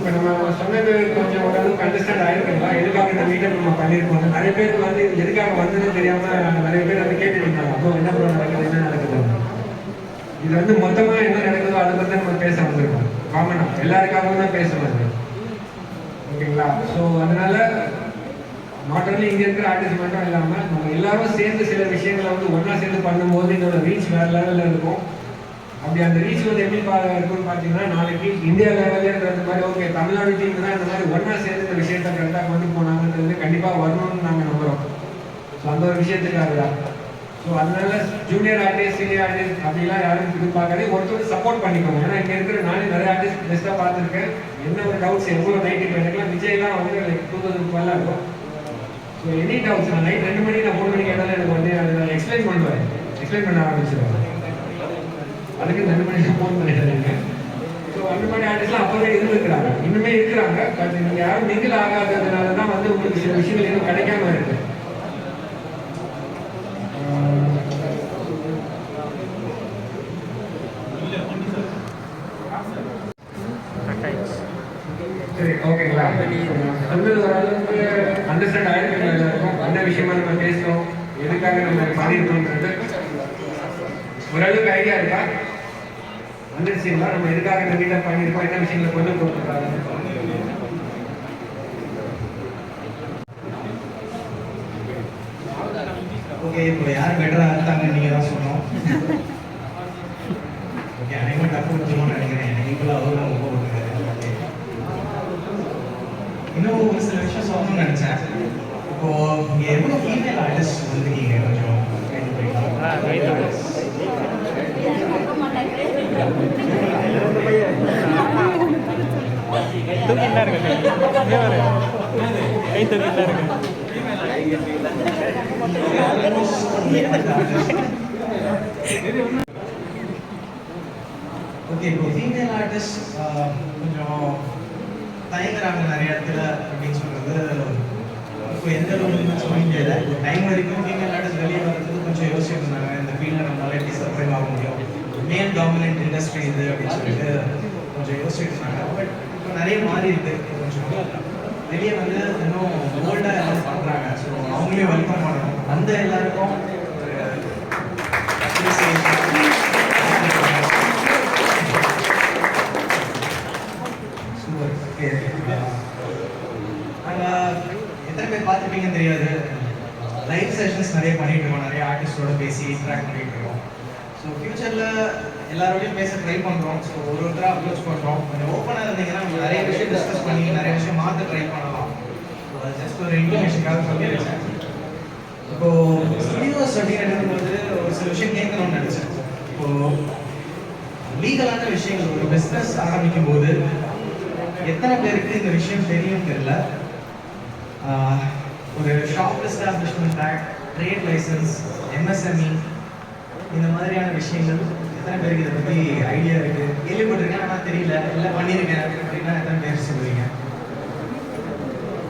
C: இப்போ நம்ம சொன்னது கொஞ்சம் ஓரளவுக்கு அண்டர்ஸ்டாண்ட் ஆயிருக்குங்களா? எதுக்காக இந்த மீட்டப் நம்ம பண்ணியிருக்கோம்? நிறைய பேருக்கு வந்து எதுக்காக வந்ததுன்னு தெரியாமல் நிறைய பேர் வந்து கேட்டுட்டு இருந்தாங்க. அப்போ என்ன நடக்குது என்ன நடக்குது. இது வந்து மொத்தமாக என்ன நடக்குதோ அதை பற்றி நம்ம பேச வந்திருக்கோம். காமனாக எல்லாருக்காகவும் தான் பேசுவாங்க. ஓகேங்களா? ஸோ அதனால நாட் ஒன்லி இங்கே இருக்கிற ஆர்டிஸ்ட் மட்டும் இல்லாமல் நம்ம எல்லாரும் சேர்ந்து சில விஷயங்களை வந்து ஒன்றா சேர்ந்து பண்ணும்போது இதோட ரீச் வேறு லெவலில் இருக்கும். அப்படி அந்த ரீச் வந்து எப்படி இருக்குன்னு பார்த்தீங்கன்னா நாளைக்கு இந்தியா லெவலுன்றது மாதிரி ஓகே தமிழ்நாடு டீம் தான் இந்த மாதிரி ஒன்றா சேர்ந்து இந்த விஷயத்தை கரெக்டாக கொண்டு போனாங்கன்றது கண்டிப்பாக வரணும்னு நாங்கள் நம்புகிறோம். ஸோ அந்த ஒரு விஷயத்துக்காக தான். ஸோ அதனால ஜூனியர் ஆர்டிஸ்ட் சீனியர் ஆர்டிஸ்ட் அப்படிலாம் யாரும் இது பார்க்காதே, ஒருத்தர் சப்போர்ட் பண்ணிக்கோங்க. ஏன்னா இங்கே இருக்கிற நானே நிறைய ஆர்டிஸ்ட் பெஸ்ட்டாக பார்த்துருக்கேன். என்ன ஒரு டவுட்ஸ் எவ்வளோ நைட்டு இப்போ எனக்குலாம் விஜய்லாம் வந்து லைக் 2012 இருக்கும். ஸோ எனி டவுட்ஸ் நான் நைட் 2 மணிக்கு நான் 3 மணிக்கு கேட்டாலும் எனக்கு வந்து அதை நான் எக்ஸ்பிளைன் பண்ணுவேன், எக்ஸ்பிளைன் பண்ண ஆரம்பிச்சிருவேன். அதுக்கு 2 மணிக்கு ஃபோன் பண்ணிட்டாங்க. ஸோ அந்த மாதிரி ஆர்டிஸ்ட்லாம் அப்போவே இருந்துருக்கிறாங்க, இன்னுமே இருக்கிறாங்க. பட் நீங்கள் யாரும் மிங்கில் ஆகாததுனால தான் வந்து உங்களுக்கு சில விஷயங்கள் இன்னும் கிடைக்காம இருக்கு. சரி ஓகேங்களா? சொன்னது ஓரளவுக்கு அண்டர்ஸ்டாண்ட் ஆயிருக்கு எல்லாருக்கும். என்ன விஷயமா நம்ம பேசுகிறோம், எதுக்காக நம்ம பண்ணியிருக்கோம்ன்றது ஓரளவுக்கு ஐடியா இருக்கா? வந்துருச்சுங்களா? நம்ம எதுக்காக இந்த மீட்டப் பண்ணியிருக்கோம், என்ன விஷயங்களை கொண்டு போட்டுருக்காங்க.
B: ஓகே, இப்போ யார் பெட்டராக இருந்தாங்க நீங்கள் தான் சொன்னோம். ஓகே, அனைவரும் தப்பு வச்சுக்கணும்னு நினைக்கிறேன். நீங்களும் அவரும் ரொம்ப ஓட்டுக்காரு. ஓகே, இன்னும் ஒரு சில விஷயம் சொல்லணும்னு நினச்சேன். இப்போ இங்கே எவ்வளோ ஃபீமேல் ஆர்டிஸ்ட் வந்துருக்கீங்க கொஞ்சம்
D: தூக்கிட்டா இருக்கு கை தூக்கிட்டா இருக்கு.
B: ஓகே, இப்போ ஃபீமேல் ஆர்டிஸ்ட் கொஞ்சம் தயங்குறாங்க நிறைய இடத்துல அப்படின்னு சொல்றது. இப்போ எந்த அளவுக்கு சொல்ல முடியாது. டைம் வரைக்கும் ஃபீமேல் ஆர்டிஸ்ட் வெளியே வர்றதுக்கு கொஞ்சம் யோசிச்சிருந்தாங்க. இந்த ஃபீல்டில் நம்மளால எப்படி சர்வைவ் ஆக முடியும், மேல் டாமினன்ட் இண்டஸ்ட்ரி இது அப்படின்னு சொல்லிட்டு கொஞ்சம் யோசிச்சுட்டு இருந்தாங்க. பட் இப்போ நிறைய மாறி இருக்கு. கொஞ்சம் வெளியே வந்து இன்னும் ஓல்டாக எல்லாரும் பண்ணுறாங்க. ஸோ அவங்களே வெல்கம் பண்ணணும். அந்த எல்லாருக்கும் சூப்பர். ஓகே, நாங்கள் எத்தனை பேர் பார்த்துருப்பீங்கன்னு தெரியாது, லைவ் செஷன்ஸ் நிறைய பண்ணிட்டு இருக்கோம். நிறைய ஆர்டிஸ்டோட பேசி இன்ட்ராக்ட் பண்ணிட்டு இருக்கோம். ஸோ ஃபியூச்சரில் எல்லாரோடையும் பேச ட்ரை பண்ணுறோம். ஸோ ஒருத்தராக அப்ரோச் பண்ணுறோம். கொஞ்சம் ஓப்பனாக இருந்தீங்கன்னா நம்ம நிறைய விஷயம் டிஸ்கஸ் பண்ணி நிறைய விஷயம் மாற்ற ட்ரை பண்ணலாம். ஜஸ்ட் ஒரு இன்ஃபர்மேஷனுக்காக சொல்லியிருக்கேன். இப்போது ஸ்டுடியோஸ் அப்படின்னு எடுக்கும்போது ஒரு சில விஷயம் கேட்கணும்னு நினச்சேன். இப்போது லீகலான விஷயங்கள் ஒரு பிஸ்னஸ் ஆரம்பிக்கும் போது எத்தனை பேருக்கு இந்த விஷயம் தெரியும் தெரியல. ஒரு shop establishment act, trade licence, MSME இந்த மாதிரியான விஷயங்கள் எத்தனை பேருக்கு இதை பற்றி ஐடியா இருக்குது? கேள்விப்பட்டிருக்கேன் ஆனால் தெரியல, இல்லை பண்ணியிருக்கேன் அப்படின்னா எத்தனை பேர் சொல்லுவீங்க?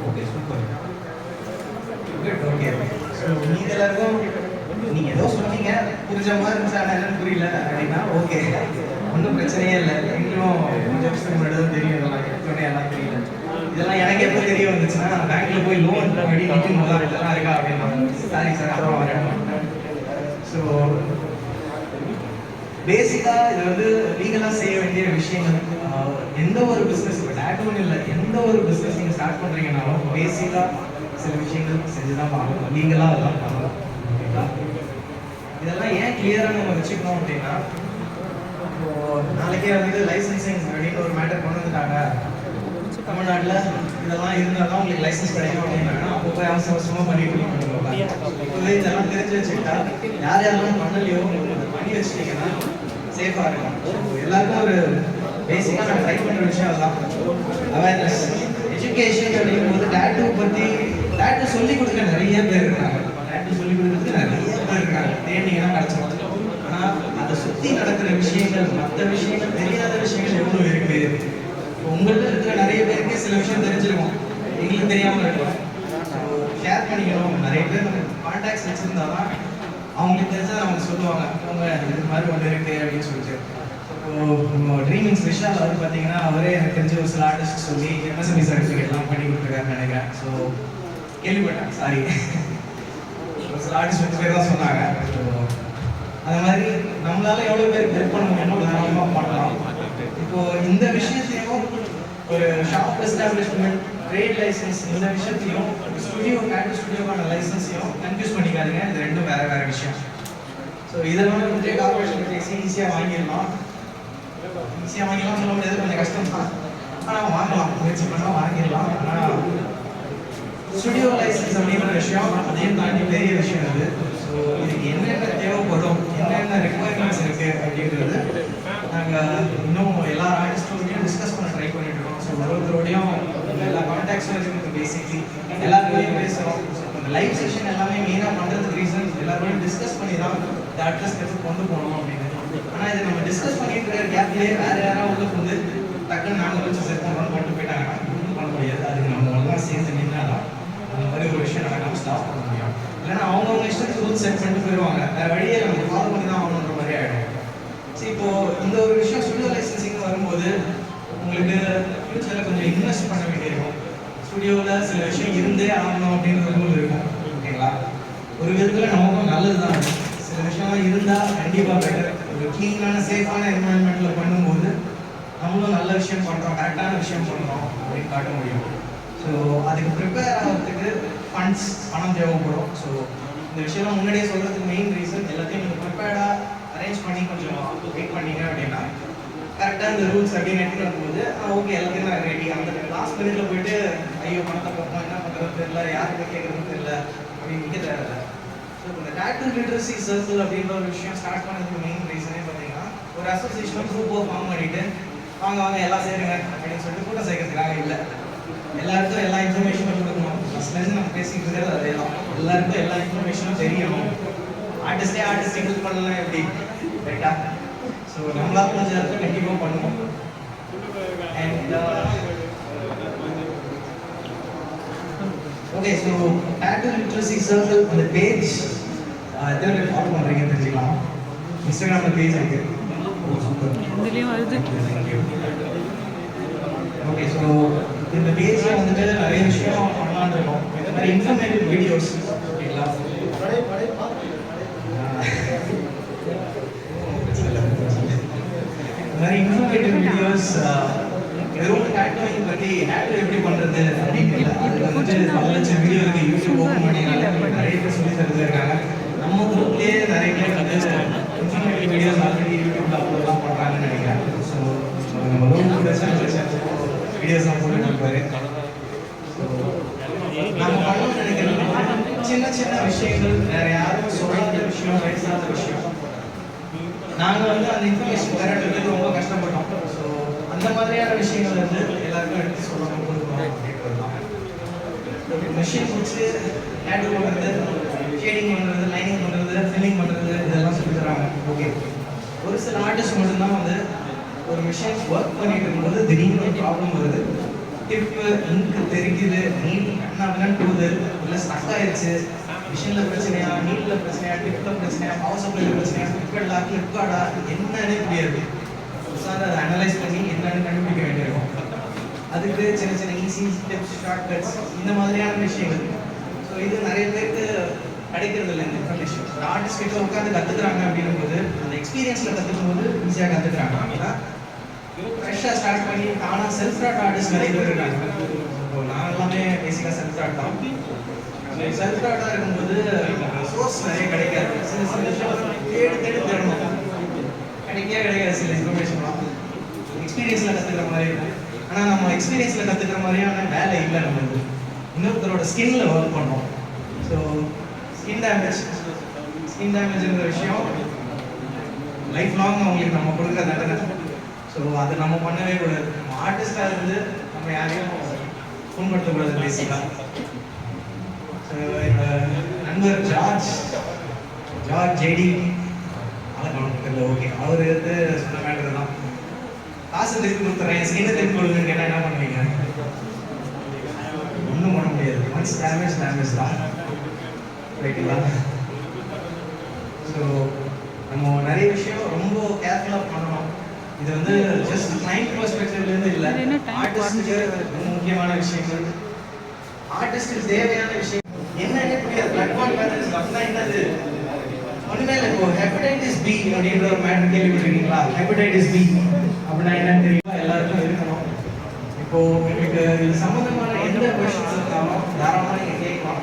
B: Okay, super. ஓகே, ஸோ நீங்கள் எல்லாருக்கும் நீங்கள் ஏதோ சொன்னீங்க புரிஞ்ச மாதிரி இருந்துச்சு, ஆனால் என்னன்னு புரியல அப்படின்னா ஓகே, ஒன்றும் பிரச்சனையே இல்லை. எங்களும் கொஞ்சம் வருஷத்துக்கு முன்னாடி தான் தெரியும், இதெல்லாம் எடுத்தோடனே எல்லாம் தெரியல. இதெல்லாம் எனக்கு எப்போ தெரிய வந்துச்சுன்னா பேங்க்ல போய் லோன் அப்படி நிற்கும் போது இதெல்லாம் இருக்கா அப்படின்னா சாரி சார் அப்புறம் வரேன். ஸோ பேசிக்காக இது வந்து லீகலாக செய்ய வேண்டிய விஷயங்கள். எந்த ஒரு பிஸ்னஸ் இப்போ டேட்டுன்னு இல்லை, எந்த ஒரு பிஸ்னஸ் நீங்கள் ஸ்டார்ட் பண்ணுறீங்கனாலும் பேசிக்காக சில விஷயங்கள் செஞ்சு தான் பார்க்கணும். லீகலாக அதெல்லாம் பண்ணலாம். ஓகேங்களா? இதெல்லாம் ஏன் கிளியராக நம்ம வச்சுக்கணும் அப்படின்னா, இப்போது நாளைக்கே வந்து லைசன்சிங் அப்படின்னு ஒரு மேட்டர் கொண்டு வந்துட்டாங்க தமிழ்நாட்டில், இதெல்லாம் இருந்தால் தான் உங்களுக்கு லைசன்ஸ் கிடைக்கும் அப்படின்னாங்கன்னா அப்போ போய் அவசர அவசரமாக பண்ணிட்டு பண்ணுவாங்க. இப்போவே இதெல்லாம் தெரிஞ்சு வச்சுக்கிட்டா யார் யாரெல்லாம் பண்ணலையோ பண்ணி வச்சுட்டீங்கன்னா சேஃபாக இருக்கும். எல்லாருக்கும் ஒரு பேசிக்காக நான் ட்ரை பண்ணுற விஷயம் அதுதான், அவேர்னஸ். எஜுகேஷன் அப்படிங்கும்போது டேட்டூ பற்றி டேட்டூ சொல்லிக் கொடுக்க நிறைய பேர் இருக்காங்க, டேட்டூ சொல்லிக் கொடுக்குறதுக்கு நிறைய பேர் இருக்காங்க, தேடிங்கன்னா கிடச்சிடும். ஆனால் அதை சுற்றி நடக்கிற விஷயங்கள், மற்ற விஷயங்கள், தெரியாத விஷயங்கள் எவ்வளோ இருக்குது. உங்கள்கிட்ட இருக்கிற நிறைய பேருக்கு சில விஷயம் தெரிஞ்சிருக்கும், எங்களுக்கு தெரியாமல் இருக்கும். ஸோ ஷேர் பண்ணிக்கணும். நிறைய பேர் நம்ம கான்டாக்ட்ஸ் வச்சுருந்தா தான் அவங்களுக்கு தெரிஞ்சால் அவங்க சொல்லுவாங்க, அவங்க இது மாதிரி ஒன்று இருக்குது அப்படின்னு சொல்லிட்டு. இப்போ ட்ரீமிங்ஸ் விஷால் அவர் பார்த்தீங்கன்னா அவரே எனக்கு தெரிஞ்ச ஒரு சில ஆர்டிஸ்ட் சொல்லி எம்எஸ்எம்இ சர்டிஃபிகேட்லாம் பண்ணி கொடுத்துருக்காருன்னு நினைக்கிறேன். ஸோ கேள்விப்பட்டேன், சாரி, ஒரு சில ஆர்டிஸ்ட் வந்து பேர் தான் சொன்னாங்க. ஸோ அந்த மாதிரி நம்மளால எவ்வளோ பேருக்கு ஹெல்ப் பண்ண முடியுமோ தாராளமாக பண்ணலாம். இப்போது இந்த விஷயத்தையும் ஒரு ஷாப் எஸ்டாப்ளிஷ்மெண்ட், ட்ரேட் லைசன்ஸ், இந்த விஷயத்தையும் ஸ்டுடியோ, டேட்டூ ஸ்டுடியோக்கான லைசன்ஸையும் கன்ஃபியூஸ் பண்ணிக்காதீங்க. இது ரெண்டும் வேறு வேறு விஷயம். ஸோ இதெல்லாம் வந்து கார்பரேஷன் பேசி ஈஸியாக வாங்கிடலாம். ஈஸியாக வாங்கிடலாம் சொல்ல முடியாது, கொஞ்சம் கஷ்டம் தான். ஆனால் வாங்கலாம், முயற்சி பண்ணால் வாங்கிடலாம். ஆனால் ஸ்டுடியோ லைசன்ஸ் அப்படின்ற விஷயம் அதையும் தாண்டி பெரிய விஷயம் இது. ஸோ இதுக்கு என்னென்ன தேவைப்படும், என்னென்ன ரெக்குவயர்மெண்ட்ஸ் இருக்குது அப்படின்றது நாங்கள் இன்னும் எல்லா ஆர்டிஸ்டோடையும் டிஸ்கஸ் பண்ண ட்ரை பண்ணிட்டு இருக்கோம். ஸோ ஒருத்தரோடையும் எல்லா கான்டாக்ட்ஸும் இருக்குது, பேசிக்லி எல்லாருக்கையும் பேசுகிறோம். அந்த லைவ் செஷன் எல்லாமே மெயினாக பண்ணுறதுக்கு ரீசன் எல்லாரோடையும் டிஸ்கஸ் பண்ணி தான் இந்த அடுத்த ஸ்டெப்புக்கு கொண்டு போகணும் அப்படின்னு. ஆனால் இதை நம்ம டிஸ்கஸ் பண்ணிட்டு இருக்கிற கேப்லேயே வேறு யாராவது உள்ள வந்து டக்குன்னு நாங்கள் வச்சு செட் பண்ணுறோம்னு பண்ணிட்டு போயிட்டாங்கன்னா ஒன்றும் பண்ண முடியாது. அதுக்கு நம்ம ஒழுங்காக சேர்ந்து நின்னா தான் அந்த மாதிரி ஒரு விஷயம் நடக்காமல் ஸ்டாப் பண்ண முடியும். இல்லைன்னா அவங்கவுங்க இஷ்டத்துக்கு ரூல்ஸ் செட் பண்ணிட்டு போயிடுவாங்க, வேறு வழியே நம்ம ஃபாலோ பண்ணி தான் ஆகணுன்ற மாதிரி ஆகிடும். சரி, இப்போது இந்த ஒரு விஷயம் ஸ்டுடியோ லைசன்சிங் வரும்போது உங்களுக்கு ஃபியூச்சரில் கொஞ்சம் இன்வெஸ்ட் பண்ண வேண்டியிருக்கும். ஸ்டுடியோவில் சில விஷயம் இருந்தே ஆகணும் அப்படின்ற ரூல் இருக்கும். ஓகேங்களா? ஒரு விதத்தில் நமக்கும் நல்லது தான். சில விஷயம்லாம் இருந்தால் கண்டிப்பாக பெட்டர். ஒரு க்ளீனான சேஃபான என்வரான்மெண்ட்டில் பண்ணும்போது நம்மளும் நல்ல விஷயம் பண்ணுறோம், கரெக்டான விஷயம் பண்ணுறோம் அப்படின்னு காட்ட முடியும். ஸோ அதுக்கு ப்ரிப்பேர் ஆகிறதுக்கு ஃபண்ட்ஸ், பணம் தேவைப்படும். ஸோ இந்த விஷயம்லாம் முன்னாடியே சொல்கிறதுக்கு மெயின் ரீசன் எல்லாத்தையும் நீங்கள் ப்ரிப்பேர்டாக அரேஞ்ச் பண்ணி கொஞ்சம் வெயிட் பண்ணீங்க அப்படின்னா கரெக்டாக இந்த ரூல்ஸ் அப்படின்னு எடுத்துகிட்டு வரும்போது ஓகே எல்லாத்தையும் நான் ரெடி. அந்த லாஸ்ட் மினிட்ல போயிட்டு ஐயோ பணத்தை பார்ப்போம், என்ன பண்ணுறது தெரியல, யாருக்கு கேட்குறதுன்னு தெரியல அப்படின்னு நிற்க தேவையில்லை. ஸோ இந்த டேட்டூ லிட்ரஸி சர்க்கிள் அப்படின்ற ஒரு விஷயம் ஸ்டார்ட் பண்ணதுக்கு மெயின் ரீசனே பார்த்தீங்கன்னா ஒரு அசோசியேஷன் குரூப்பாக ஃபார்ம் பண்ணிவிட்டு வாங்க எல்லாம் சேருங்க அப்படின்னு சொல்லிட்டு கூட்டம் சேர்க்கறதுக்காக இல்லை. எல்லாருக்கும் எல்லா இன்ஃபர்மேஷனும் கொடுக்கணும். ஃபஸ்ட்லேருந்து நம்ம பேசிக்கிட்டு இருக்கிறது அதே தான். எல்லாருக்கும் எல்லா இன்ஃபர்மேஷனும் தெரியணும். ஆர்டிஸ்டே ஆர்டிஸ்டே ஹெல்ப் பண்ணலாம் எப்படி, ரைட்டா? ஸோ நம்மளால் கொஞ்சம் இடத்துல கண்டிப்பாக பண்ணுவோம். And okay, so tattoo literacy circle அந்த பேஜ் எத்தனை பேர் ஃபாலோ பண்ணுறீங்கன்னு தெரிஞ்சுக்கலாம். இன்ஸ்டாகிராமில் பேஜ் இருக்குது. ஓகே, ஸோ இந்த பேஜில் வந்துட்டு நிறைய விஷயம் பண்ணலான்னு இருக்கோம். இந்த மாதிரி இன்ஃபர்மேட்டிவ் வீடியோஸ், ஓகேங்களா? இந்த மாதிரி இன்ஃபர்மேட்டிவ் வீடியோஸ் வெறும் டேட்டூவிங் பற்றி டேட்டூ எப்படி பண்ணுறது அப்படின்னு இல்லை. அது வந்துட்டு பல லட்சம் வீடியோ இருக்குது. யூடியூப் ஓப்பன் பண்ணினால நிறைய பேர் சொல்லி தருது இருக்காங்க. நம்ம குரூப்லேயே நிறைய பேர் வந்து இன்ஃபர்மேட்டிவ் வீடியோஸ் ஆல்ரெடி யூடியூப்ல அப்லோட்லாம் பண்ணுறாங்கன்னு நினைக்கிறேன். ஸோ நம்ம வீடியோஸ்லாம் போட்டுட்டு இருப்பாரு. ஸோ நம்ம பண்ணணும்னு நினைக்கிறது சின்ன சின்ன விஷயங்கள், வேற யாரும் சொல்லாத விஷயம், வயசாத விஷயம். நாங்கள் வந்து அந்த இன்ஃபர்மேஷன் பெறதுக்கு ரொம்ப கஷ்டப்பட்டோம். ஸோ அந்த மாதிரியான விஷயங்கள் வந்து எல்லாருக்கும் எடுத்து சொல்லணும், கொடுக்கணும் அப்படின்றது தான். மிஷின் வச்சு டேட்டூ பண்ணுறது, ஷேடிங் பண்ணுறது, லைனிங் பண்ணுறது, ஃபில்லிங் பண்ணுறது இதெல்லாம் சொல்லி தராங்க. ஓகே, ஒரு சில ஆர்டிஸ்ட் மட்டும்தான் வந்து ஒரு மிஷின் ஒர்க் பண்ணிட்டு இருக்கும்போது திடீர்னு ஒரு ப்ராப்ளம் வருது. டிப்பு இங்கு தெரிக்குது, நீட் கண்ணாபின்னு போகுது, இல்லை ஸ்டக் ஆயிடுச்சு, மிஷினில் பிரச்சனையா, நீட்டில் பிரச்சனையா, டிப்பில் பிரச்சனையா, பவர் சப்ளைல பிரச்சனையா, ஃப்ளிப்கார்டா ஃப்ளிப்கார்டா என்னன்னே புரியாது. அதை அனலைஸ் பண்ணி என்னன்னு கண்டுபிடிக்க வேண்டியிருக்கும். அதுக்கு சின்ன சின்ன ஈஸி டிப்ஸ் ஷார்ட்கட்ஸ் இந்த மாதிரியான விஷயங்கள். ஸோ இது நிறைய பேருக்கு கிடைக்கிறது இல்லை இந்த இன்ஃபர்மேஷன். ஒரு ஆர்டிஸ்ட் கிட்ட உட்காந்து கற்றுக்குறாங்க அப்படின்னும்போது அந்த எக்ஸ்பீரியன்ஸில் கற்றுக்கும் போது ஈஸியாக கற்றுக்குறாங்க. அப்படின்னா ஃப்ரெஷ்ஷாக ஸ்டார்ட் பண்ணி தானாக செல்ஃப் டாட் ஆர்டிஸ்ட் நிறைய பேர் இருக்காங்க. ஸோ நான் எல்லாமே பேசிக்காக செல்ஃப் டாட் தான். ஸோ செல்ஃப் டாட்டாக இருக்கும்போது சோர்ஸ் நிறைய கிடைக்காது. சில சில விஷயம் தேடி தேடணும், கிடைக்காது சில இன்ஃபர்மேஷன்லாம். எக்ஸ்பீரியன்ஸில் கற்றுக்கிற மாதிரி இருக்கும். ஆனால் நம்ம எக்ஸ்பீரியன்ஸில் கற்றுக்கிற மாதிரியான வேலை இல்லை. நம்ம இன்னொருத்தரோட ஸ்கின்ல ஒர்க் பண்ணோம். ஸோ ஸ்கின் டேமேஜ்ங்கிற விஷயம் லைஃப் லாங் அவங்களுக்கு நம்ம கொடுக்குற தண்டனை. ஸோ அதை நம்ம பண்ணவே கூடாது. நம்ம ஆர்டிஸ்டாக இருந்து நம்ம யாரையும் புண்படுத்தக்கூடாது பேசிக்கலாம். ஸோ என்னோட நண்பர் ஜார்ஜ் ஜேடி தெரியல, ஓகே, அவர் வந்து சொன்ன மேட்டர் தான். காசு திருப்பி கொடுத்துறேன், ஸ்கின்னை திருப்பி கொடுங்கன்னு கேட்டால் என்ன பண்ணுவீங்க? ஒன்றும் பண்ண முடியாது. ஒன்ஸ் டேமேஜ் தான், ரைட்டுங்களா? ஸோ நம்ம நிறைய விஷயம் ரொம்ப கேர்ஃபுல்லாக பண்ணணும். இது வந்து ஜஸ்ட் கிளைண்ட் பெர்ஸ்பெக்டிவ்லேருந்து இல்லை, ஆர்டிஸ்ட்டுக்கு ரொம்ப முக்கியமான விஷயங்கள், ஆர்டிஸ்ட்டுக்கு தேவையான விஷயம் என்னன்னே புரியாது. பிளட் பாண்ட் பேட்டர்ன்ஸ் அப்படின்னா என்னது? ஒன்றுமே இல்லை. இப்போ ஹெப்படைட்டிஸ் பி அப்படின்ற ஒரு மேட்டர் கேள்விப்பட்டிருக்கீங்களா? ஹெப்படைட்டிஸ் பி அப்படின்னா என்னன்னு தெரியுமா? எல்லாருக்கும் இருக்கணும். இப்போ உங்களுக்கு இது சம்மந்தமான எந்த கொஸ்டின்ஸ் இருந்தாலும் தாராளமாக நீங்கள் கேட்கலாம்.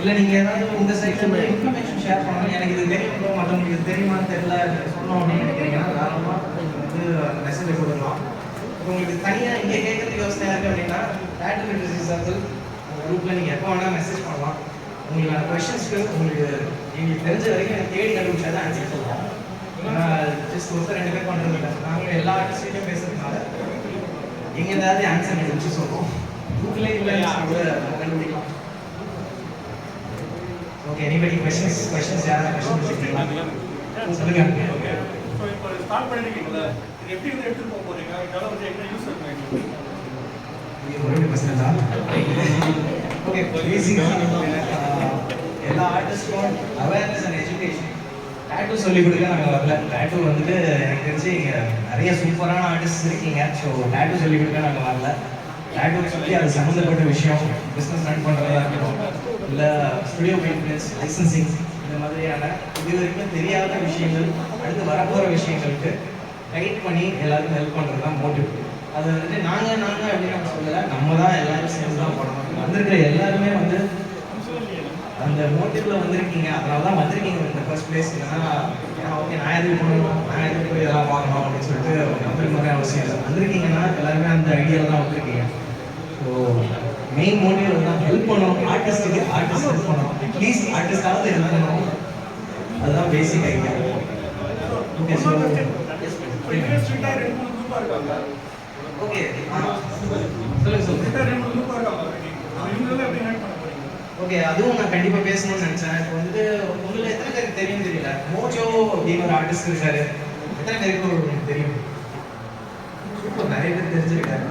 B: இல்லை நீங்கள் ஏதாவது உங்கள் சைட்ல இன்ஃபர்மேஷன் ஷேர் பண்ணணும், எனக்கு இது தெரியும் மற்றவங்களுக்கு இது தெரியுமான்னு தெரியல சொன்னோம் அப்படின்னு நினைக்கிறீங்கன்னா தாராளமாக வந்து மெசேஜ் கொடுக்கலாம். இப்போ உங்களுக்கு தனியாக இங்கே கேட்கறதுக்கு யோசனையாக இருக்குது அப்படின்னா டேட்டு லிட்ரஸி சர்க்கிள் குரூப்பில் நீங்கள் எப்போ வேணால் மெசேஜ் பண்ணலாம். உங்களுக்கான கொஸ்டின்ஸ்க்கு உங்களுக்கு தெரிஞ்ச வரைக்கும் எனக்கு தேடி கண்டுபிடிச்சா தான் ஆன்சர் சொல்லுவோம். ஏன்னா ஜஸ்ட் ஒருத்தர் 2 பேர் பண்ணுறது இல்லை, நாங்கள் எல்லா ஆர்டிஸ்ட்டையும் பேசுறதுனால எங்க ஏதாவது ஆன்சர் கண்டுபிடிச்சு சொல்லுவோம். கூகுளே இல்லை கூட கண்டுபிடிக்கலாம். ஓகே, எனிபடி क्वेश्चंस யாரா क्वेश्चन வச்சிருக்கீங்களா? சொல்லுங்க.
F: ஓகே, சோ இப்போ ஸ்டார்ட் பண்ணிருக்கீங்கல, இது எப்படி வந்து எடுத்து போக போறீங்க? இதனால வந்து என்ன யூஸ் பண்ணுவீங்க?
B: இது ஒரு क्वेश्चन தான். ஓகே, பேசிக்கா எல்லா ஆர்டிஸ்ட்டும் அவேர்னஸ் அண்ட் எஜுகேஷன் டாட்டூ சொல்லிக் கொடுக்க நாங்கள் வரல. டாட்டூ வந்துட்டு எனக்கு தெரிஞ்சு இங்கே நிறைய சூப்பரான ஆர்டிஸ்ட் இருக்கீங்க. ஸோ டாட்டூ சொல்லிக் கொடுக்க நாங்கள் வரல. டாட்டூ சொல்லி அது சம்மந்தப்பட்ட விஷயம், பிஸ்னஸ் ரன் பண்ணுறதா இருக்கட்டும், இல்லை ஸ்டுடியோ மெயின்டெனன்ஸ், லைசன்சிங், இந்த மாதிரியான இது வரைக்கும் தெரியாத விஷயங்கள், அடுத்து வரப்போகிற விஷயங்களுக்கு கைட் பண்ணி எல்லாருக்கும் ஹெல்ப் பண்ணுறது தான் மோட்டிவ். அது வந்துட்டு நாங்கள் அப்படின்னு நம்ம சொல்லலை, நம்ம தான் எல்லாரும் சேர்ந்து தான் பண்ணணும். வந்திருக்கிற எல்லாருமே வந்து அந்த மோட்டிவ்ல வந்திருக்கீங்க, அதனால தான் வந்திருக்கீங்க இந்த ஃபர்ஸ்ட் பிளேஸ். ஏன்னா ஓகே நான் எதுக்கு போகணும், நான் எதுக்கு போய் இதெல்லாம் பார்க்கணும் அப்படின்னு சொல்லிட்டு வந்திருக்க மாதிரி அவசியம் இல்லை. வந்திருக்கீங்கன்னா எல்லாருமே அந்த ஐடியாவில் தான் வந்திருக்கீங்க. ஸோ மெயின் மோட்டிவ் தான் ஹெல்ப் பண்ணணும். ஆர்டிஸ்ட்டுக்கு ஆர்டிஸ்ட் ஹெல்ப் பண்ணணும், அட்லீஸ்ட் ஆர்டிஸ்டாவது ஹெல்ப் பண்ணணும். அதுதான் basic idea. Okay, so okay okay, அதுவும் நான் கண்டிப்பா பேசணும்னு நினைச்சேன். இப்போ வந்துட்டு உங்களை எத்தனை பேருக்கு தெரியும் தெரியல, மோஜோ அப்படின்னு ஒரு ஆர்டிஸ்ட் இருக்காரு. எத்தனை பேருக்கு உங்களுக்கு தெரியும்? சூப்பர், நிறைய பேர் தெரிஞ்சிருக்காரு.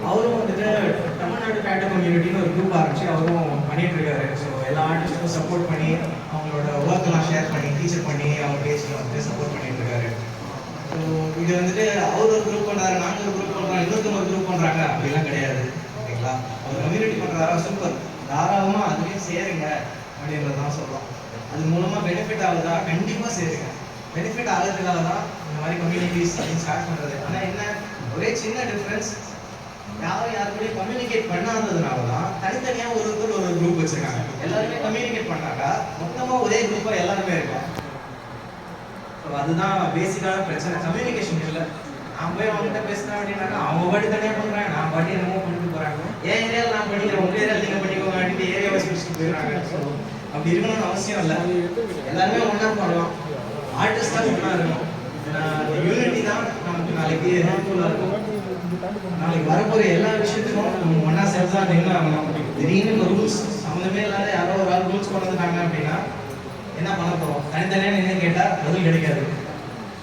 B: அவரும் வந்துட்டு தமிழ்நாடு டாட்டூ கம்யூனிட்டின்னு ஒரு குரூப் ஆரம்பிச்சு அவரும் பண்ணிட்டு இருக்காரு. ஸோ எல்லா ஆர்டிஸ்ட்டுக்கும் சப்போர்ட் பண்ணி அவங்களோட ஒர்க்கெல்லாம் ஷேர் பண்ணி டீச்சர் பண்ணி அவங்க பேஜில் வந்து சப்போர்ட் பண்ணிட்டு இருக்காரு. ஸோ இது வந்துட்டு அவர் ஒரு குரூப் பண்ணுறாரு, நாங்கள் ஒரு குரூப் பண்ணுறோம், இன்னொருத்தவங்க ஒரு குரூப் பண்ணுறாங்க அப்படிலாம் கிடையாது. ஓகேங்களா? அவர் கம்யூனிட்டி பண்ணுறாரா, சூப்பர், தாராளமாக அதுலேயும் சேருங்க அப்படின்றது தான் சொல்லலாம். அது மூலமாக பெனிஃபிட் ஆகுதா? கண்டிப்பாக சேருங்க. பெனிஃபிட் ஆகிறதுக்காக தான் இந்த மாதிரி கம்யூனிட்டிஸ் அப்படின்னு ஸ்டார்ட் பண்ணுறது. ஆனால் என்ன ஒரே சின்ன டிஃப்ரென்ஸ், யாருக்கூடயும் கம்யூனிகேட் பண்ணாததுனால தான் தனித்தனியாக ஒருத்தர் ஒரு குரூப் வச்சுருக்காங்க. எல்லாருமே கம்யூனிகேட் பண்ணாக்கா மொத்தமாக ஒரே குரூப்பாக எல்லாருமே இருக்கும். ஸோ அதுதான் பேசிக்கான பிரச்சனை, கம்யூனிகேஷன் இல்லை. நான் போய் அவங்ககிட்ட பேசுகிறேன் அப்படின்னாக்கா அவங்க பாட்டி தனியாக பண்ணுறாங்க, நான் பாட்டி என்னமோ பண்ணிட்டு போகிறாங்க. என் ஏரியாவில் நான் பண்ணிக்கிறேன், உங்கள் ஏரியாவில் நீங்கள் பண்ணிக்கோங்க அப்படின்ட்டு ஏரியா வைஸ் பிடிச்சிட்டு போயிடுறாங்க. ஸோ அப்படி இருக்கணும்னு அவசியம் இல்லை. எல்லாருமே ஒன்றா பண்ணலாம், ஆர்டிஸ்டாக ஒன்றா இருக்கணும். யூனிட்டி தான் நமக்கு நாளைக்கு ஹெல்ப்ஃபுல்லாக இருக்கும். நாளைக்கு வரப்போகிற எல்லா விஷயத்துக்கும் நம்ம ஒன்றா சேர்ந்து தான் நின்று ஆகணும். திடீர்னு ரூல்ஸ் சம்மந்தமே இல்லாத யாரோ ஒரு ஆள் ரூல்ஸ் கொண்டு வந்துட்டாங்க அப்படின்னா என்ன பண்ண போகிறோம்? தனித்தனியாக நின்று கேட்டால் பதில் கிடைக்காது.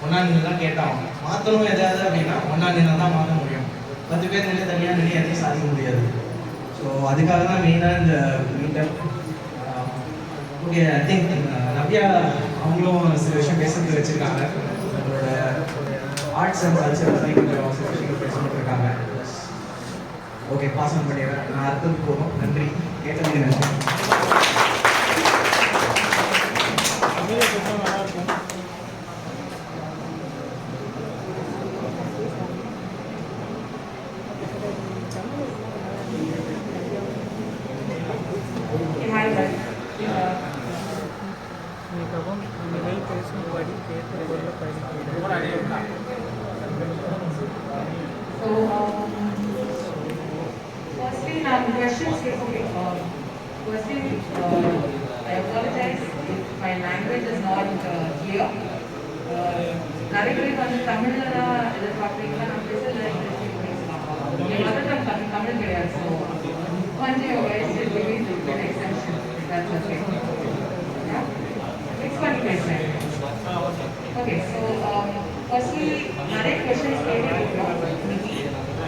B: ஒன்றா நின்று தான் கேட்டால் மாற்றணும் எதாவது அப்படின்னா ஒன்றா நின்று தான் மாற்ற முடியும். 10 பேர் நின்று தனியாக நின்று எதையும் சாதிக்க முடியாது. ஸோ அதுக்காக தான் மெயினாக இந்த meetup. Okay, I think Navya அவங்களும் சில விஷயம் பேசுறது வச்சுருக்காங்க. அவங்களோட ஆர்ட்ஸ் அண்ட் கல்ச்சர் பற்றி கொஞ்சம் சில விஷயங்கள் பேசிட்டு இருக்காங்க.
E: ஓகே பாஸ் ஆன் பண்ணிடுறேன். நான் அடுத்தது போகும். நன்றி, கேட்டதுக்கு நன்றி.
D: மிகவும் நிலை பேசும்படி கேட்டுக் கொள்ளப்படுகிறேன்.
G: So, firstly, now questions. Okay. Firstly, I apologize if my language is not clear. நிறைய பேர் வந்து தமிழ்ல தான் எதிர்பார்க்குறீங்களா? நான் பேசல இங்கிலீஷ் பேசலாம். என் மதர் டங் தமிழ் கிடையாது. ஸோ கொஞ்சம் exception. That's okay. Yeah. Next one question. Okay. So, firstly, நிறைய questions கேட்டிருக்கோம்.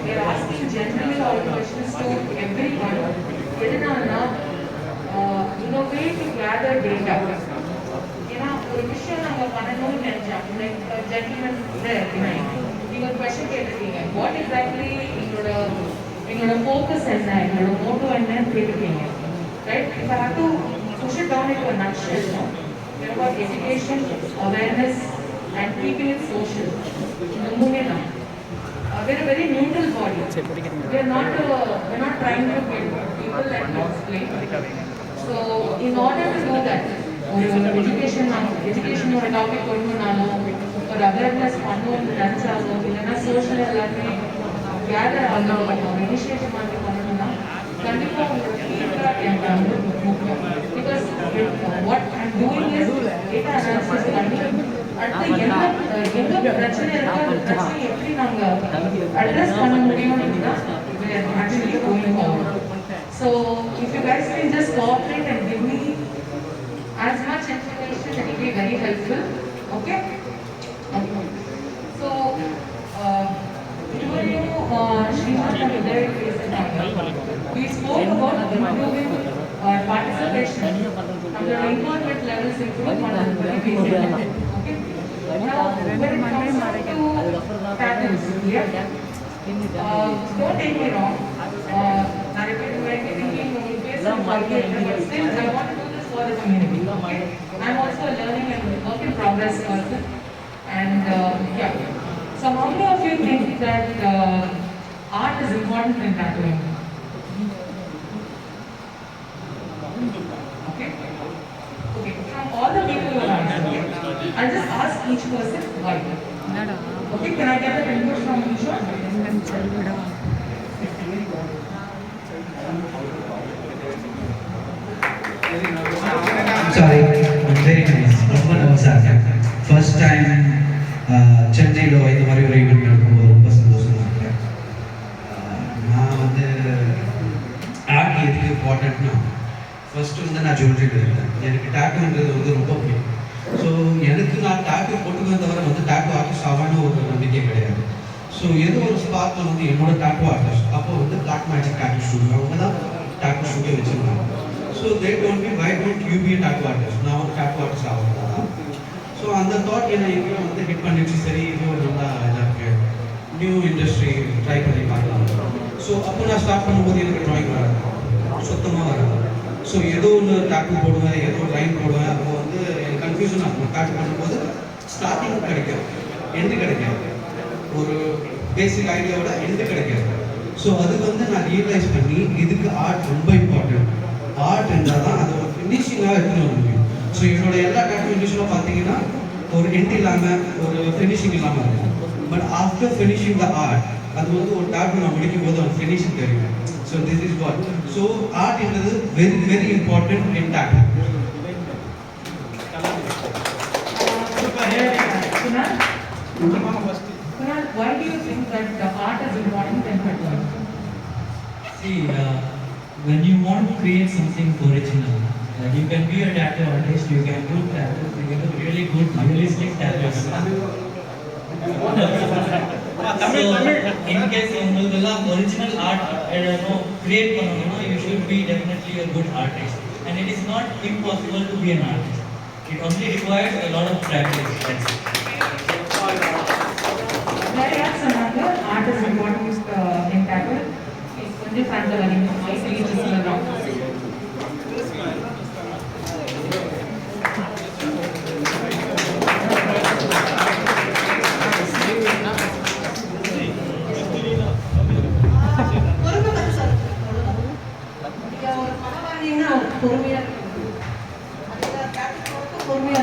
G: We are asking generally all questions to everyone. எதனாலனா in a way to gather data. ஏன்னா ஒரு விஷயம் நம்ம பண்ணணும்னு நினைச்சோம். லைக் ஜென்டில்மேன் நீங்க ஒரு கொஸ்டின் கேட்டிருக்கீங்க. வாட் எக்ஸாக்ட்லி எங்களோட ஃபோக்கஸ் என்ன, எங்களோட மோட்டோ என்னன்னு கேட்டிருக்கீங்க. Right? If I have to push it down into a nutshell, we are about education, awareness and keeping it social. இந்த மூணே தான். We are a very neutral body. We are not trying to get people that can explain. So, in order to do that, education ஒரு topic கொண்டுனாலும் ஒரு awareness பண்ணுவோம்னு நினைச்சாலும் இல்லைன்னா social எல்லாருமே gather ஆகணும், ஒரு இனிஷியேட்டிவ் மாதிரி பண்ணணும்னா கண்டிப்பாக உங்களுக்கு ஃபீட்பேக் எனக்கு வந்து முக்கியம். Because what I am doing is data analysis பண்ணி அடுத்து எங்க பிரச்சனை இருக்கோ அந்த பிரச்சனையை எப்படி நாங்கள் அட்ரஸ் பண்ண முடியும்னு தான் we are actually going forward. So if you guys can just cooperate and give me as much information, it will be very helpful. Okay? Okay. So Srimanth and Uday we spoke about improving participation. Our involvement levels improve on a very basic level. Okay? Now, when it comes to patterns, yeah? Don't take me wrong. I might be thinking but still I want to do this for the community. Okay? I'm also a learning and work in progress person. And yeah. So how many of you think that art is important in tattooing? Okay? Okay. From all the people who are answering, I'll just ask each person why. Okay, can I get the input from each one?
B: Sorry, I'm very nice. ரொம்ப நர்வஸாக இருக்கேன். First time சென்னையில் இந்த மாதிரி ஒரு event நடக்கும்போது ரொம்ப சந்தோஷமாக இருக்கேன். நான் வந்து ஆர்ட் எதுக்கு இம்பார்ட்டன்ட்னா ஃபர்ஸ்ட் வந்து நான் ஜுவல்லரியில் இருந்தேன். எனக்கு டேட்டூன்றது வந்து ரொம்ப பிடிக்கும். ஸோ எனக்கு நான் டேட்டூ போட்டுக்கிறத தவிர வந்து டேட்டூ ஆர்டிஸ்ட் ஆவான்னு ஒரு நம்பிக்கை கிடையாது. ஸோ ஏதோ ஒரு ஸ்பார்க்கில் வந்து என்னோட டேட்டூ ஆர்டிஸ்ட் அப்போ வந்து பிளாக் மேஜிக் டேட்டூ ஸ்டூடியோ அவங்க தான் டேட்டூ ஸ்டூடியோ வச்சுருந்தாங்க. So they don't me why don't you be tattoo artist, நான் ஒரு டேட்டூ ஆர்டிஸ்ட் ஆகணும் தான். ஸோ அந்த தாட் என்னை எங்கேயும் வந்து ஹிட் பண்ணிடுச்சு. சரி இது ஒரு நல்லா இதாக இருக்குது, நியூ இண்டஸ்ட்ரி ட்ரை பண்ணி பார்க்கலாம். ஸோ அப்போ நான் ஸ்டார்ட் பண்ணும்போது எனக்கு ட்ராயிங் வராது, சுத்தமாக வராது. ஸோ ஏதோ ஒன்று டேட்டூ போடுவேன், ஏதோ ஒரு லைன் போடுவேன். அப்போ வந்து எனக்கு கன்ஃபியூஷன் ஆகும். டேட்டூ பண்ணும்போது ஸ்டார்டிங் கிடைக்கும், எண்டு கிடைக்காது. ஒரு பேசிக் ஐடியாவோட எண்டு கிடைக்காது. ஸோ அதுக்கு வந்து நான் ரியலைஸ் பண்ணி இதுக்கு ஆர்ட் ரொம்ப இம்பார்ட்டன்ட். ஆர்ட் இருந்தால் தான் அதை ஒரு ஃபினிஷிங்காக எடுத்துகிட்டு வர முடியும். ஸோ என்னோட எல்லா டேட்டூ இண்டிஷனும் பார்த்தீங்கன்னா ஒரு எண்ட் இல்லாமல் ஒரு ஃபினிஷிங் இல்லாமல் இருக்கும். But after finishing the art அது வந்து ஒரு டேட்டூ நான் முடிக்கும் போது ஒரு ஃபினிஷிங் தெரியும். So this is what. So art என்றது very very important in tattoo.
G: Kunal, why do you think that the art is important in tattooing?
H: See, when you want to create something original, you can be a tattoo artist, you can do tattoos, you can do really good realistic tattoos. So, in case you original art create panna, you should be definitely a good artist. And it is not impossible to be an artist. It only requires a lot of practice. That's it.
G: Art is important in tattooing. Vijay Sandhavani, my feet is in the ground. பொறுமையா பொறுமையா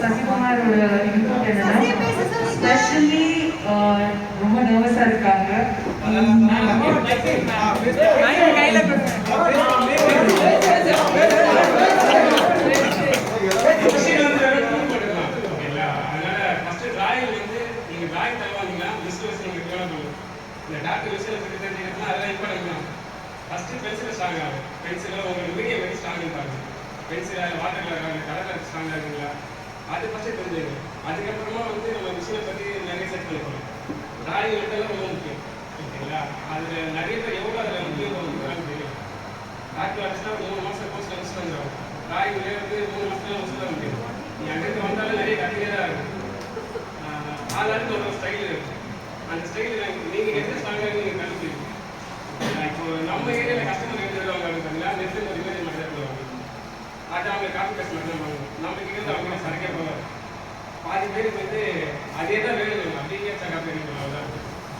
G: சசிகுமாரோட input என்னன்னா specially ரொம்ப நர்வஸா இருக்காங்க.
C: இந்த doctor விஷயம் பற்றி தெரிஞ்சுக்கிட்டா அதெல்லாம் இப்போ எடுக்கலாம். ஃபஸ்ட்டு பென்சில் ஸ்ட்ராங் ஆகும். பென்சிலில் உங்களுக்கு மீடியம் வெரி ஸ்ட்ராங் இருப்பாங்க. பென்சில் வாட்டர் கலர் கலர் ஸ்ட்ராங்காக இருக்குங்களா அது ஃபஸ்ட்டு தெரிஞ்சுக்கணும். அதுக்கப்புறமா வந்து நம்ம விஷயம் பற்றி நிறைய செட் பண்ணிக்கணும். டிராயிங் விட்டெல்லாம் ரொம்ப முக்கியம். ஓகேங்களா? அதில் நிறைய பேர் எவ்வளோ அதில் முக்கியம் தெரியும். டாக்டர் ஆர்டிஸ்ட்னா 3 மாதம் கோர்ஸில் வச்சுட்டு வந்துடும். டிராயிங்லேயே வந்து 3 மாதத்துல வச்சுட்டு தான் முடியும். நீ அங்கிருந்து வந்தாலும் நிறைய கட்டிங்கே தான் இருக்கும். ஆளாளுக்கு ஒரு ஸ்டைல் இருக்கும். அந்த ஸ்டைலில் நீங்கள் எது ஸ்ட்ராங்காக நீங்கள் கண்டுபிடிக்கும். இப்போ நம்ம ஏரியாவில் கஸ்டமர் எடுத்து வருவாங்க பார்த்தீங்களா, நெட்டு ஒரு இமேஜ் மாதிரி எடுத்துருவாங்க. அதை அவங்க காப்பி பேஸ்ட் மட்டும் தான் பண்ணுவோம். நம்ம கிட்ட அவங்க சரக்கே போவாங்க. பாதி பேருக்கு வந்து அதே தான் வேணும், அப்படியே காப்பி எடுத்துருவாங்க.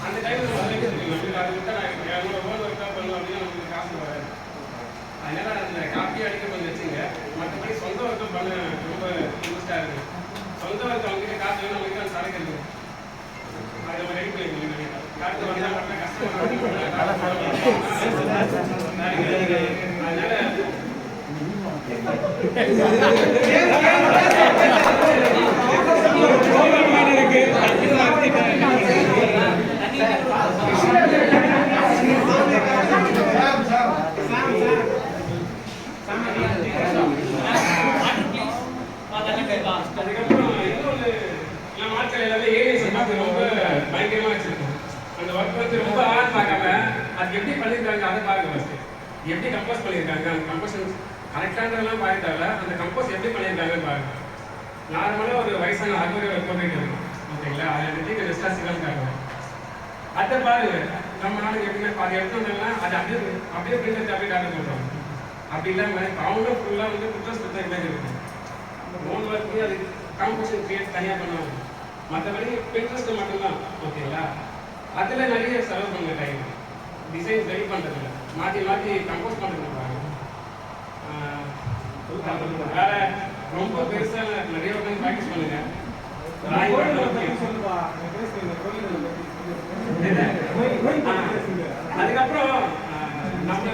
C: அந்த டைமில் நம்ம சொல்லிக்கலாம், அதை விட்டால் நான் என்னோட ஓன் ஒர்க்காக பண்ணணும் அப்படின்னா நமக்கு காசு வராது. அதனால் அந்த காப்பி அடிக்க கொஞ்சம் வச்சுங்க. மற்றபடி சொந்த ஒர்க்கம் பண்ண ரொம்ப இன்ட்ரெஸ்டாக இருக்குது. சொந்த ஒர்க் அவங்ககிட்ட காசு வேணும், அவங்ககிட்ட அந்த சரக்கு இருக்குது. அதை நம்ம ரெடி பண்ணிக்கணும். காற்று வந்தால் மட்டும் கஷ்டமாக அதுக்கப்புறம் இன்னொன்று நம்ம ஆட்கள் எல்லாமே ஏரியாஸை பார்த்து ரொம்ப பயங்கரமாக வச்சுருக்கோம். அந்த ஒர்க் வந்து ரொம்ப ஆழம் பார்க்காம அது எப்படி பண்ணியிருக்காங்க அதை பாருங்க. ஃபஸ்ட்டு எப்படி கம்போஸ் பண்ணியிருக்காங்க, அந்த கம்போஷன் கரெக்டானதெல்லாம் பார்த்தால அந்த கம்போஸ் எப்படி பண்ணியிருக்காங்கன்னு பாருங்க. நார்மலாக ஒரு வயசான 60 ஒர்க் பண்ணிட்டு இருக்கும். ஓகேங்களா? அதை பற்றி கொஞ்சம் ரெஸ்டாசிக்கலாம் காட்டுவோம். அதை பாருங்க. நம்ம நாளைக்கு எப்படின்னா பாதி எடுத்தோம்னா அது அப்படியே பிரிண்ட் அப்படியே டாட்டா போடுறோம். அப்படி இல்லாமல் அவங்களும் ஃபுல்லாக வந்து புத்தஸ் புத்தக இமேஜ் இருக்கும். ஓன் ஒர்க்கு அது காம்போசிஷன் கிரியேட் தனியாக பண்ணுவாங்க. மற்றபடி பிரிண்ட்ரெஸ்ட் மட்டும்தான். ஓகேங்களா? அதில் நிறைய செலவு பண்ணுங்க டைம். டிசைன்ஸ் ரெடி பண்ணுறதில்ல, மாற்றி மாற்றி கம்போஸ் பண்ணுறது வேற ரொம்ப பெருசாக நிறைய உட்காந்து ப்ராக்டிஸ் பண்ணுங்க. அதுக்கப்புறம் நம்ம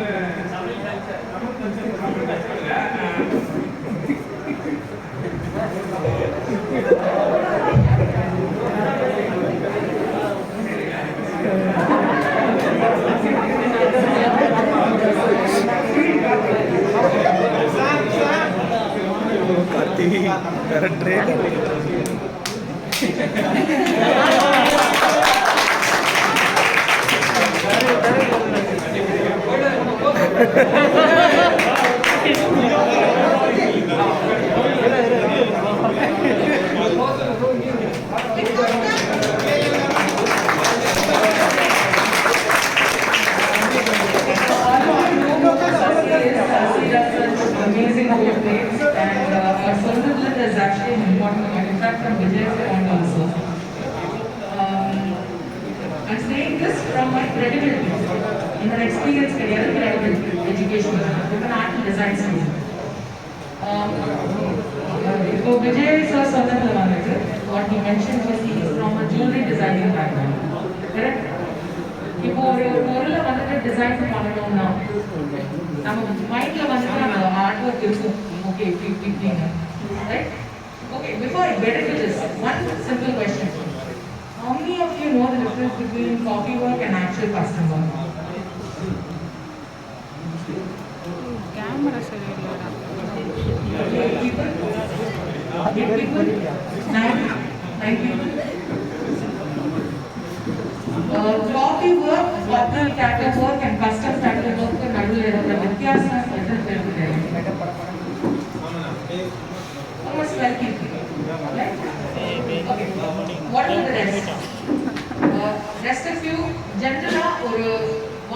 G: amazing whole place, and Sundar is actually an important point. In fact, from Vijay's point also. I'm saying this from my credibility. என்னோட எக்ஸ்பீரியன்ஸ் கிடையாது education art and design student. இப்போ விஜய் சார் சொன்னதுல வந்துட்டு what you mention was he is from a jewellery designing background. Correct? இப்போ ஒரு பொருளை வந்துட்டு design பண்ணணும்னா நம்ம மைண்ட்ல வந்துட்டு அந்த ஹார்ட் ஒர்க் இருக்கும். ஓகே இப்படிங்க right. Okay, before I get into this, one simple question. How many of you know the difference between copy work and actual custom work?
D: Camera சரியில்லைடா.
G: Eight people? Nine people? Copy work, copy tattoo work and custom tattoo work நடுவில் இருக்கிற வித்தியாசம் எதுன்னு தெரிஞ்சுக்கிறேன். Almost 12 people. Right? Okay. What are the rest? Rest of you, generally,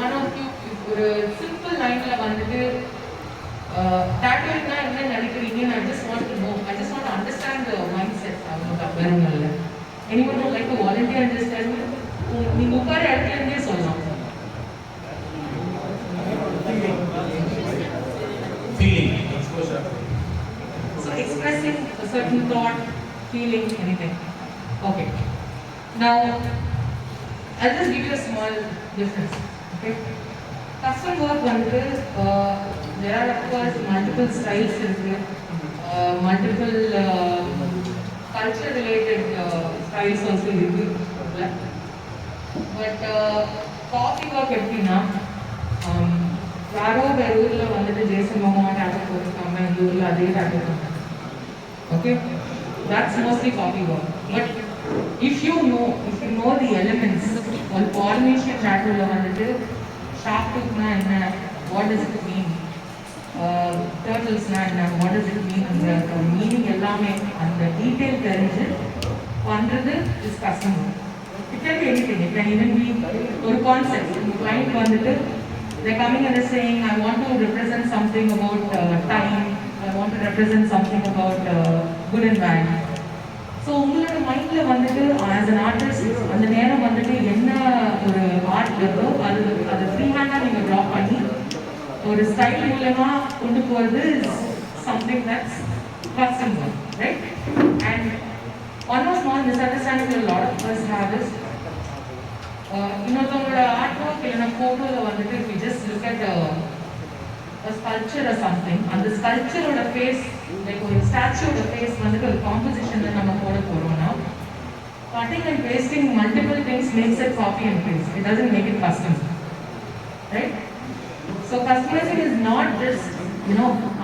G: one or two, ஒரு simple lineல வந்துட்டு tattooing na என்ன நினைக்கிறீங்க? I just want to know. I just want to understand the mindset. வேற ஒன்றும் இல்லை. Anyone would like to volunteer and just tell me? நீங்க உட்கார இடத்துல இருந்தே சொல்லலாம்.
F: Feeling, exposure.
G: So expressing a certain thought, feeling, anything. Okay. Now, I'll just give you a small difference. Okay. Custom work வந்துட்டு there are of course multiple styles இருக்கு, multiple culture related styles also இருக்கு. But copy work எப்படின்னா யாரோ வேற ஊர்ல வந்துட்டு Jason மாமா tattoo போட்டுருக்காங்க, இந்த ஊர்ல அதே டேட்டூ பண்ணுறாங்க. Okay, that's mostly copy work. But if you know the elements, ஒரு Polynesian tattooல வந்துட்டு shark tooth-னா என்ன, what does it mean, turtles-னா என்ன, what does it mean, அந்த மீனிங் எல்லாமே அந்த டீட்டெயில் தெரிஞ்சு பண்றது is custom work. It can be anything. It can even be ஒரு concept. The client வந்துட்டு they're coming and they're saying, I want to represent something about time, I want to represent something about good and bad. So உங்களோட மைண்ட்ல வந்துட்டு as an artist அந்த நேரம் வந்துட்டு என்ன ஒரு ஆர்ட் இருக்கோ அது ஃப்ரீ ஹேண்டா நீங்க ட்ரா பண்ணி ஒரு ஸ்டைல் மூலமா கொண்டு போறது something that's custom work, right? And one more small misunderstanding that a lot of us have is இன்னொருத்தவங்களோட ஆர்ட் ஒர்க் இல்லைன்னா ஃபோட்டோவில் வந்துட்டு if you just look at a sculpture or something, அந்த ஸ்கல்ப்சரோட ஃபேஸ் லைக் ஒரு ஸ்டாச்சுவோட face வந்துட்டு ஒரு காம்போசிஷனில் நம்ம போட போகிறோம்னா cutting and pasting multiple things makes it copy and paste. It doesn't make it custom, right? So customizing is not just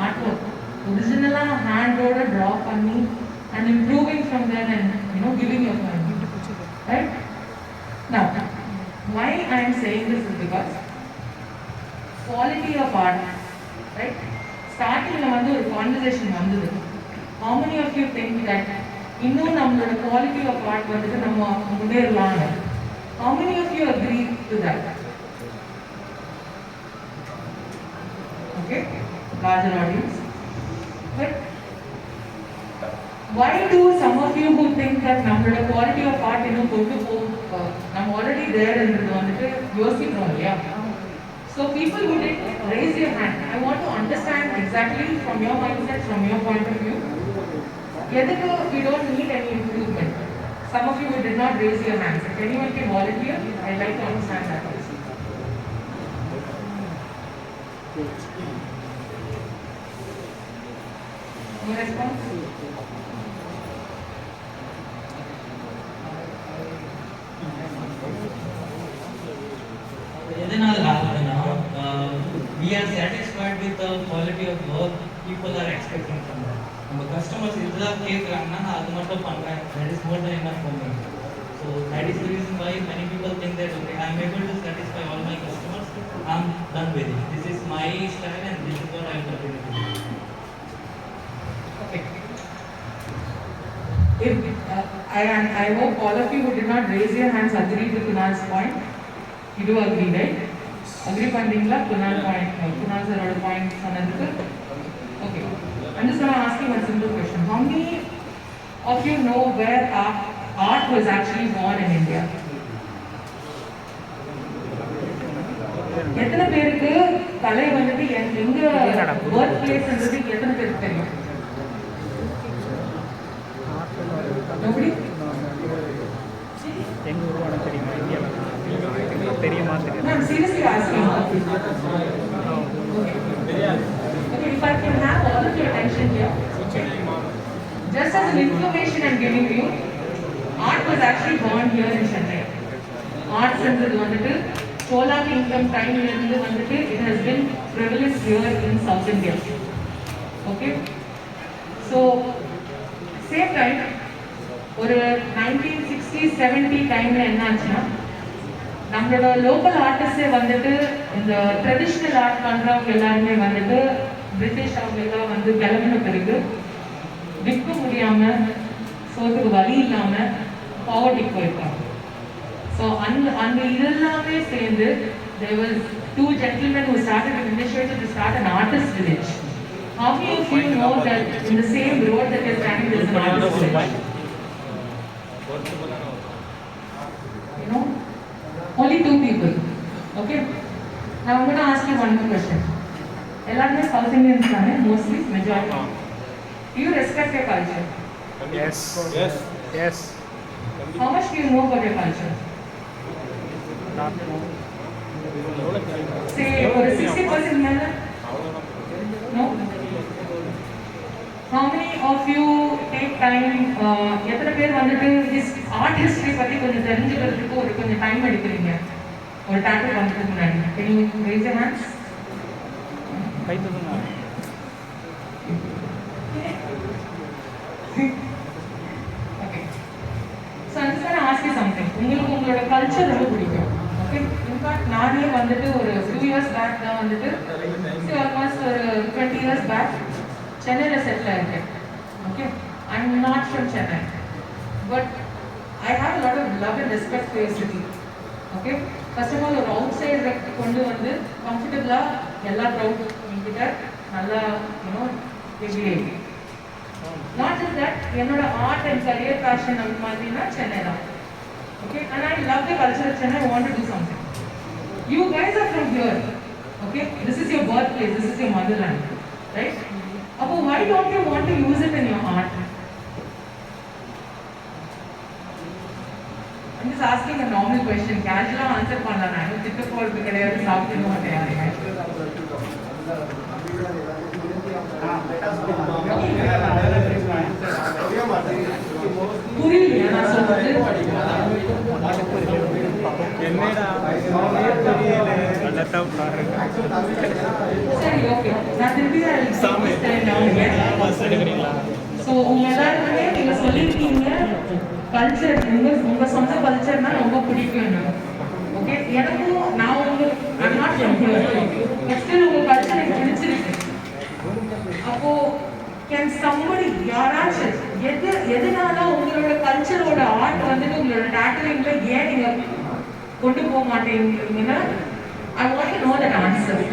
G: artwork. Originally hand-rolled draw பண்ணி and improving from there and giving your point, right? Now, why I am saying this is because quality of art, right? Starting la vandu or conversation vandhudu. How many of you think that innum nammaloda quality of art vandhu namma munerlaam? How many of you agree to that? Okay, larger audience. But why do some of you who think that nammaloda quality of art kondu nam already there endrudhu vandu yosikrom illaya? So people who did raise your hand. I want to understand exactly from your mindset, from your point of view, edukku we don't need any improvement. Some of you who did not raise your hands. If anyone can volunteer, I'd like to understand that also. No response?
H: We are satisfied with the quality of work people are expecting from us. Our customers idha kekranga na adu mattum pandren, that is more than enough for me. So that is the reason why many people think that okay, I am able to satisfy all my customers, I am done with it. This is my style and this is what I will continue to do.
G: Okay. I hope all of you who did not raise your hands agree with Kunal's point. You do agree, right? Agree பண்றீங்களா? Kunal sir point சொன்னதுக்கு? Okay. I'm just going to ask you one simple question. How many of you know where art was actually born in India? எத்தனை பேருக்கு கலை வந்துட்டு எங்க work பிளேஸ்ன்றது எத்தனை பேருக்கு தெரியும்? Nobody?
D: எங்க உருவான தெரியுமா இந்தியாவில் தெரியுமா தெரியும்?
G: I'm seriously asking. Okay, if I can have all of your attention here. Just as an information I'm giving you, art was actually born here in Chennai. Arts என்றது வந்துட்டு Chola Kingdom time இருந்து வந்துட்டு it has been prevalent here in South India. Okay? So, same time, ஒரு 1960s 70 டைம்ல என்ன ஆச்சுன்னா நம்மளோட local ஆர்டிஸ்டே வந்துட்டு இந்த ட்ரெடிஷ்னல் ஆர்ட் பண்றவங்க எல்லாருமே வந்துட்டு பிரிட்டிஷ் அவங்க எல்லாம் வந்து கிளம்பின பிறகு விற்க முடியாம சோத்துக்கு வழி இல்லாம பாவர்ட்டிக்கு போயிருக்காங்க. ஸோ அந்த இதெல்லாமே சேர்ந்து there was two gentlemen who started an initiative to start an artist village. How many of you know that in the same road that you're standing there is an artist village? You know, only 2 people. Okay. Now I'm going to ask you one more question. எல்லாருமே South Indians தானே, mostly majority. Do you respect your culture?
D: Yes. Yes. Yes.
G: How much do you know about your culture? Say ஒரு 60% மேல? No? How many of you take time, எத்தனை பேர் வந்துட்டு art history பத்தி கொஞ்சம் தெரிஞ்சுக்கிறதுக்கு ஒரு கொஞ்சம் டைம் எடுக்கிறீங்க ஒரு டாட்டூ பண்றதுக்கு முன்னாடி? Can you raise your hands?
D: கை தூக்குங்க.
G: Okay. So I'm just going to ask you something. உங்களுக்கு உங்களோட கல்ச்சர் ரொம்ப பிடிக்கும். Okay. In fact நானே வந்துட்டு ஒரு few years back தான் வந்துட்டு almost ஒரு 20 years back சென்னையில settle ஆயிருக்கேன். Okay. I'm not from Chennai. But I have a lot of love and respect for your city. Okay. First of all, ஒரு out side கொண்டு வந்து கம்ஃபர்டபுளா எல்லா க்ரௌட் கிட்ட நல்லா எப்படி not just that என்னோட ஆர்ட் அண்ட் கரியர் பேஷன் அந்த மாதிரினா சென்னை தான். Okay, and I love the culture of Chennai. I want to do something. You guys are from here. Okay, this is your birthplace, this is your motherland, right? Appo why don't you want to use it in your art? I'm just asking a normal question. Casual answer பண்ணலாம். நான் திட்ட போறது கிடையாது, சாப்பிட்டு மாட்டேன். புரியலையா நான் சொல்றது?
D: என்னடா நல்லதா பாருங்க.
G: சரி, ஓகே. நான் திருப்பி
D: எடுக்கிறீங்களா?
G: ஸோ உங்க எல்லாருக்குமே நீங்க சொல்லியிருக்கீங்க கல்ச்சர் உங்க சொந்த கல்ச்சர்னா ரொம்ப பிடிக்கும். ஓகே, எனக்கும் நான் ஸ்டில் உங்க கல்ச்சர் எனக்கு பிடிச்சிருக்கு. அப்போ கேன் சம்படி யாராச்சும் எதனால உங்களோட கல்ச்சரோட ஆர்ட் வந்துட்டு உங்களோட டாட்டூயிங்ல ஏன் நீங்க கொண்டு போக மாட்டேங்கிறீங்கன்னா I want to know that answer.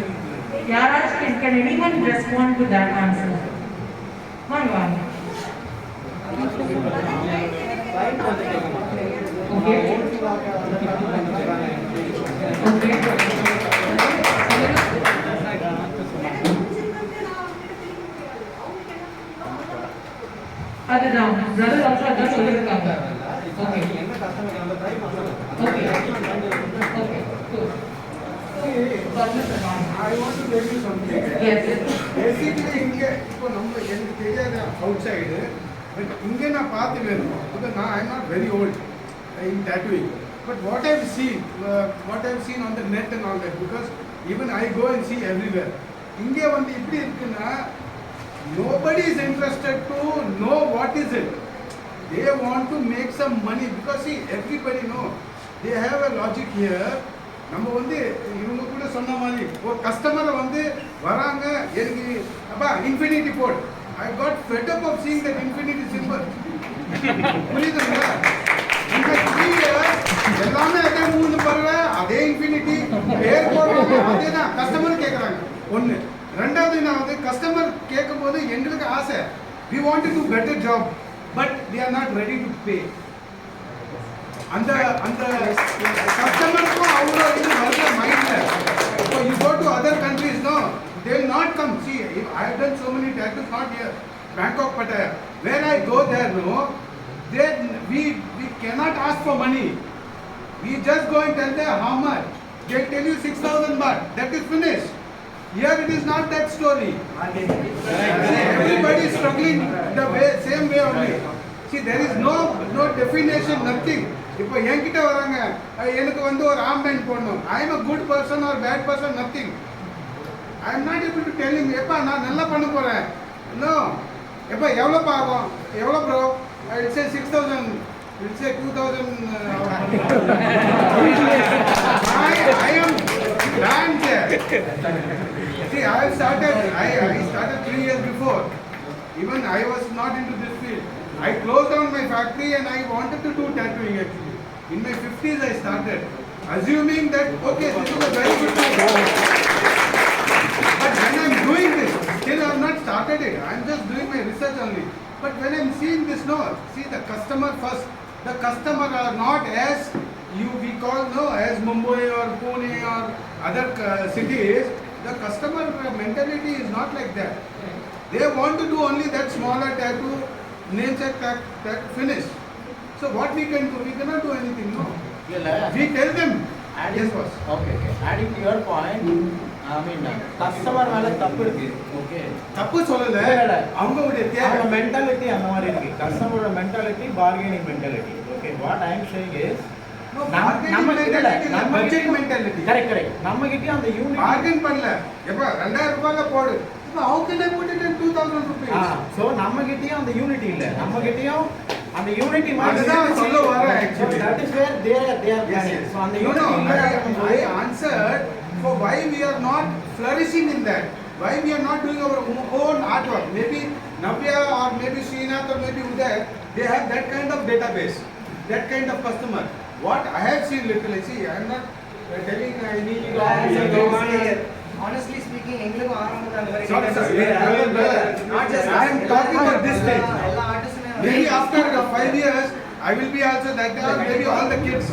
G: யாராச்சும் can anyone respond to that answer? வாங்க வாங்க. ஓகே ஓகே அதுதான் பிரதர் ஆல்சோ அதான் சொல்லியிருக்காங்க. Okay okay okay
I: I want to tell you something.
G: Yes.
I: Basically, இங்கே இப்போ நம்ம எனக்கு தெரியாத அவுட் சைடு பட் இங்கே நான் பார்த்து வேணும் பிகாஸ் நான் I am not very old in tattooing. But what I've seen on the net and all that, because even I go and see everywhere. இங்கே வந்து இப்படி இருக்குன்னா nobody is interested to know what is it. They want to make some money because see everybody know they have a logic here. நம்ம வந்து இவங்க கூட சொன்ன மாதிரி ஒரு கஸ்டமரை வந்து வராங்க எனக்கு அப்பா infinity boat. I got fed up of seeing that infinity symbol. புரியுதுங்களா? இந்த 3 years எல்லாமே அதே மூணு பரவ அதே இன்ஃபினிட்டி பேர் போடுறாங்க அதே தான் கஸ்டமர் கேட்குறாங்க. ஒன்று ரெண்டாவது நான் வந்து கஸ்டமர் கேட்கும்போது எங்களுக்கு ஆசை we want to do better job but they are not ready to pay. அந்த கஸ்டமருக்கும் அவ்வளோ இது வருது மைண்டில். இப்போ you go to other countries, no, they will not come. See, if I have done so many tattoos, not here, Bangkok, Pattaya. Where I go there, no, we cannot ask for money. We just go and tell them how much. They tell you 6,000 baht. That is finished. Here it is not that story. Everybody is struggling the same way only. See, there is no definition, nothing. இப்போ என்கிட்ட வராங்க எனக்கு வந்து ஒரு ஆம்பேண்ட் போடணும். I am a good person or bad person, nothing. I am not able to tell him, எப்பா நான் நல்லா பண்ண போறேன். No. எப்பா எவ்வளோ ஆகும்? எவ்வளோ bro? I will say 6,000. I will say 2,000. I am brand there. See, I started 3 years before. Even I was not into this field. I closed down my factory and I wanted to do tattooing actually. In my 50s I started, assuming that okay, this is a very good thing. But when I am doing this, still I have not started it. I am just doing my research only. But when I am seeing this, no, see the customer first. The customer are not as we call as Mumbai or Pune or other cities. The customer mentality is not like that. They want to do only that smaller tattoo, name check, that finish. So what we can do? We cannot do anything, no. We tell them. Yes, boss.
E: Okay. Adding to your point, I mean, customer மேல தப்பு இருக்கு. Okay.
I: தப்பு சொல்லல. அவங்களுடைய
E: தேவை mentality அந்த மாதிரி இருக்கு. Customer mentality, bargaining mentality. Okay. What I am saying is, நம்ம budget mentality. Correct. நம்ம கிட்ட அந்த யூனிட்
I: bargain பண்ணல. எப்ப 2000 ரூபாய்ல போடு. How can I put it in 2,000 rupees?
E: So நம்ம கிட்டயும் அந்த யூனிட்டி இல்ல. நம்ம கிட்டயும் அந்த யூனிட்டி மாதிரி
I: அதுதான் சொல்ல வரேன் actually.
E: That is where they are planning. So அந்த unity
I: I answered for why we are not flourishing in that. Why we are not doing our own artwork. Maybe Navya or maybe Srinath or maybe Uday, they have that kind of database, that kind of customer. What I have seen literally, see, I am not telling I need to
E: honestly speaking, எங்களுக்கு ஆரம்பத்துல அந்த மாதிரி
I: sorry, not just I am talking about this stage.
E: எல்லா ஆர்டிஸ்ட்மே
I: Maybe after 5 years, I will be also that maybe all the kids.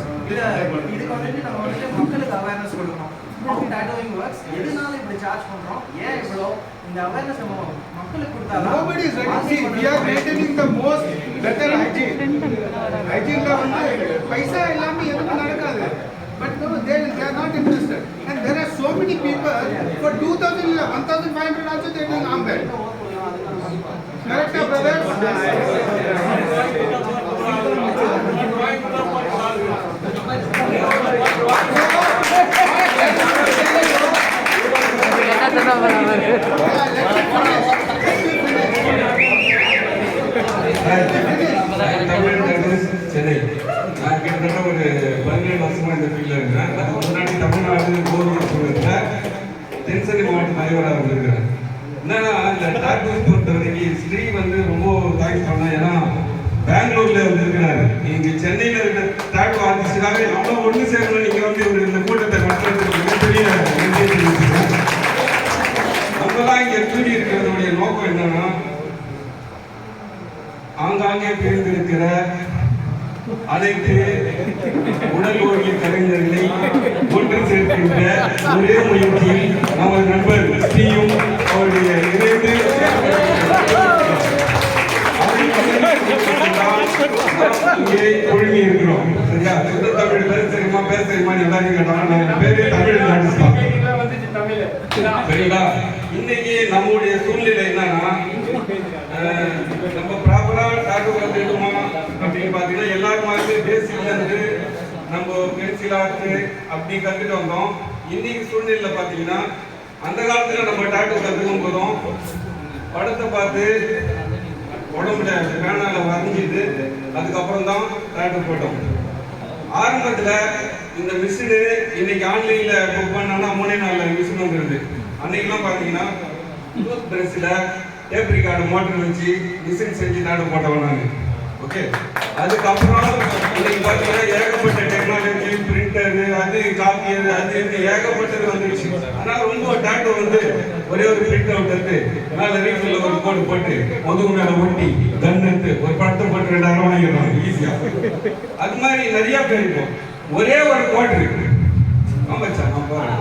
E: இதுக்கு வந்துட்டு நம்ம வந்துட்டு மக்களுக்கு அவேர்னஸ் கொடுக்கணும். How tattooing works, எதனால இப்படி சார்ஜ் பண்றோம், ஏன் இவ்வளோ இந்த அவேர்னஸ் நம்ம மக்களுக்கு கொடுத்தா
I: Nobody is ready. See, we are maintaining the most better hygiene. Hygiene la வந்து பைசா இல்லாம எதுவும் நடக்காது. But no, they are not interested. And there are so many people for 2,000, 1,500 also they doing armband. Correct, brothers?
J: Chennai நான் கிட்டத்தட்ட ஒரு 17 வருஷமா இந்த ஃபீல்டில் இருக்கிறேன். அதுக்கு முன்னாடி தமிழ்நாடு கோவில் தென்சென்னை மாவட்ட தலைவராக இருந்திருக்கிறேன். என்னன்னா இந்த டாட்டூஸ் பொறுத்த வரைக்கும் ஸ்ரீ வந்து ரொம்ப தேங்க்ஸ் பண்ணேன். ஏன்னா பெங்களூர்ல இருக்கிறாரு, இங்க சென்னையில இருக்கிற டாட்டூ ஆர்டிஸ்டுக்காக நம்ம ஒன்று சேர்ந்து நீங்க வந்து ஒரு இந்த கூட்டத்தை நடத்துறதுக்கு மிகப்பெரிய நன்றி தெரிவிச்சுக்கிறேன். நம்மலாம் இங்க கூடி இருக்கிறதுடைய நோக்கம் என்னன்னா ஆங்காங்கே பிரிந்திருக்கிற அனைத்து உடல் ஓவிய கலைஞர்களை ஒன்று சேர்க்கின்ற ஒரே முயற்சியில் நமது நண்பர் ஸ்ரீயும் அவருடைய இணைந்து இங்கே ஒழுங்கி இருக்கிறோம். சரியா? சுத்த தமிழ் பேச தெரியுமா பேச தெரியுமா எல்லாரும் கேட்டாங்க. நான் பேரு தமிழ் ஆர்டிஸ்ட். சரிங்களா? இன்னைக்கு நம்முடைய சூழ்நிலை என்னன்னா நம்ம ப்ராப்பரா டாட்டூ கத்துக்கிட்டோமா அப்படின்னு பாத்தீங்கன்னா எல்லாரும் மாதிரி பேசிக்ல இருந்து நம்ம பென்சில் ஆர்ட் அப்படி கத்துட்டு வந்தோம். இன்னைக்கு சூழ்நிலையில பாத்தீங்கன்னா அந்த காலத்துல நம்ம டாட்டூ கத்துக்கும் போதும் படத்தை பார்த்து உடம்புல பேனால வரைஞ்சிட்டு அதுக்கப்புறம் தான் டாட்டூ போட்டோம். ஆரம்பத்துல இந்த மிஷினு இன்னைக்கு ஆன்லைன்ல புக் பண்ணா 3 நாள்ல மிஷின் வந்துருது. அன்னைக்கெல்லாம் பாத்தீங்கன்னா டூத் பிரஷ்ல டேப் ரிகார்டு மோட்டர் வச்சு மிஷின் செஞ்சு டாட்டூ போட்டோம் நாங்க. ஓகே, அதுக்கப்புறம் இன்னைக்கு பாத்தீங்கன்னா ஏகப்பட்ட டெக்னாலஜி, பிரிண்டர், அது காப்பியர், அது ஏகப்பட்டது வந்துருச்சு. ஆனா ரொம்ப டாட்டூ வந்து ஒரே ஒரு பிரிண்ட் அவுட் எடுத்து மேல ரீஃபில்ல ஒரு கோடு போட்டு முதுகு மேல ஒட்டி கன் எடுத்து ஒரு படத்தை போட்டு 2000 வாங்கிடுறாங்க ஈஸியா. அது மாதிரி நிறைய பேர் இருக்கும். ஒரே ஒரு கோட் இருக்கு, ஆமா சார் நான் போறேன்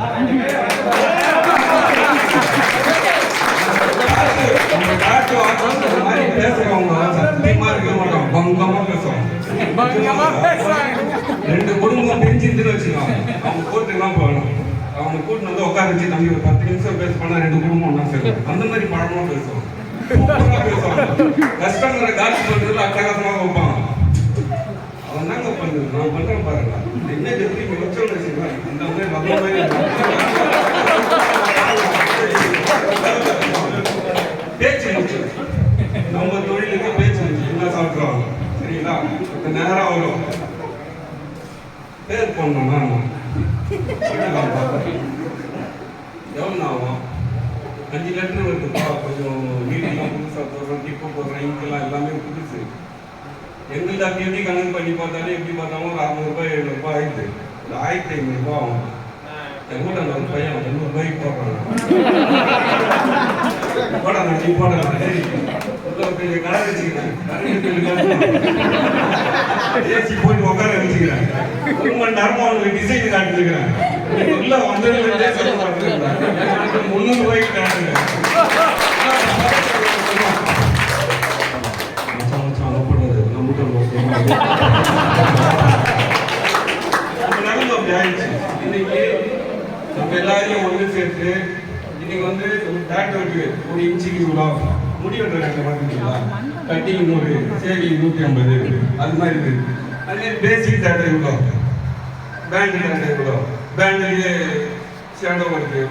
J: உங்க டாக்டர் வாங்க மாதிரி பேசுறவங்க சத்தியமா இருக்க மாட்டோம் பங்கமா பேசுவோம் ரெண்டு குடும்பம் பிரிஞ்சுன்னு வச்சுக்கோங்க அவங்க கோர்ட்டுக்கெல்லாம் போகணும் அவங்க கூட்டு வந்து உட்கார வச்சு தம்பி ஒரு 10 நிமிஷம் பேச பண்ணா ரெண்டு குடும்பம் ஒன்றா சேரும் அந்த மாதிரி பழமா பேசுவோம் பேசுவாங்க கஸ்டமரை காட்சி பண்றதுல அட்டகாசமாக வைப்பாங்க அவன் தாங்க பண்ணுது நான் பண்றேன் பாருங்க என்ன எப்படி வச்சோன்னு வச்சுக்கலாம் இந்த மாதிரி நல்ல மாதிரி பேச்சு முடிச்சு நம்ம தொழிலுக்கு பேச்சு முடிச்சு என்ன சாப்பிட்ருவாங்க சரிங்களா இப்போ நேரம் வரும் பேர் பண்ணோம்னா எவ்வளோ ஆகும் 5 லெட்டர் வருதுப்பா கொஞ்சம் வீடெல்லாம் புதுசாக போடுறோம் டிப்பு போடுறோம் இங்கெல்லாம் எல்லாமே புதுசு எங்களுக்கு அப்படி எப்படி கணக்கு பண்ணி பார்த்தாலும் எப்படி பார்த்தாலும் ஒரு 600 ரூபாய் 700 ரூபாய் ஆயிடுது ஒரு 1500 ரூபாய் ஆகும் என் கூட அந்த ஒரு பையன் 200 ரூபாய்க்கு போடுறாங்க போடலாம் நீ போடலாம் சரி பெரிய கடை வச்சுக்கிறேன் ஏசி போட்டு உட்கார வச்சுக்கிறேன் 1 மணி நேரமா அவனுக்கு டிசைன் காட்டிருக்கிறேன் உள்ள வந்ததுலேருந்தே சொல்ல மாட்டேன் 300 ரூபாய்க்கு காட்டுங்க நிலைமை அப்படி ஆயிடுச்சு இன்னைக்கு நம்ம எல்லாரையும் ஒன்று சேர்த்து இன்னைக்கு வந்து டாக்டருக்கு ஒரு இன்ச்சுக்கு இவ்வளோ முடி வெட்டுற கட்டை பார்த்துருக்கீங்களா கட்டிங் 100 சேவிங் 150 அது மாதிரி இருக்கு அதே பேசிக் டாட்டா இவ்வளோ பேண்ட் டாட்டா இவ்வளோ பேண்ட்லேயே ஷேடோ இருக்கு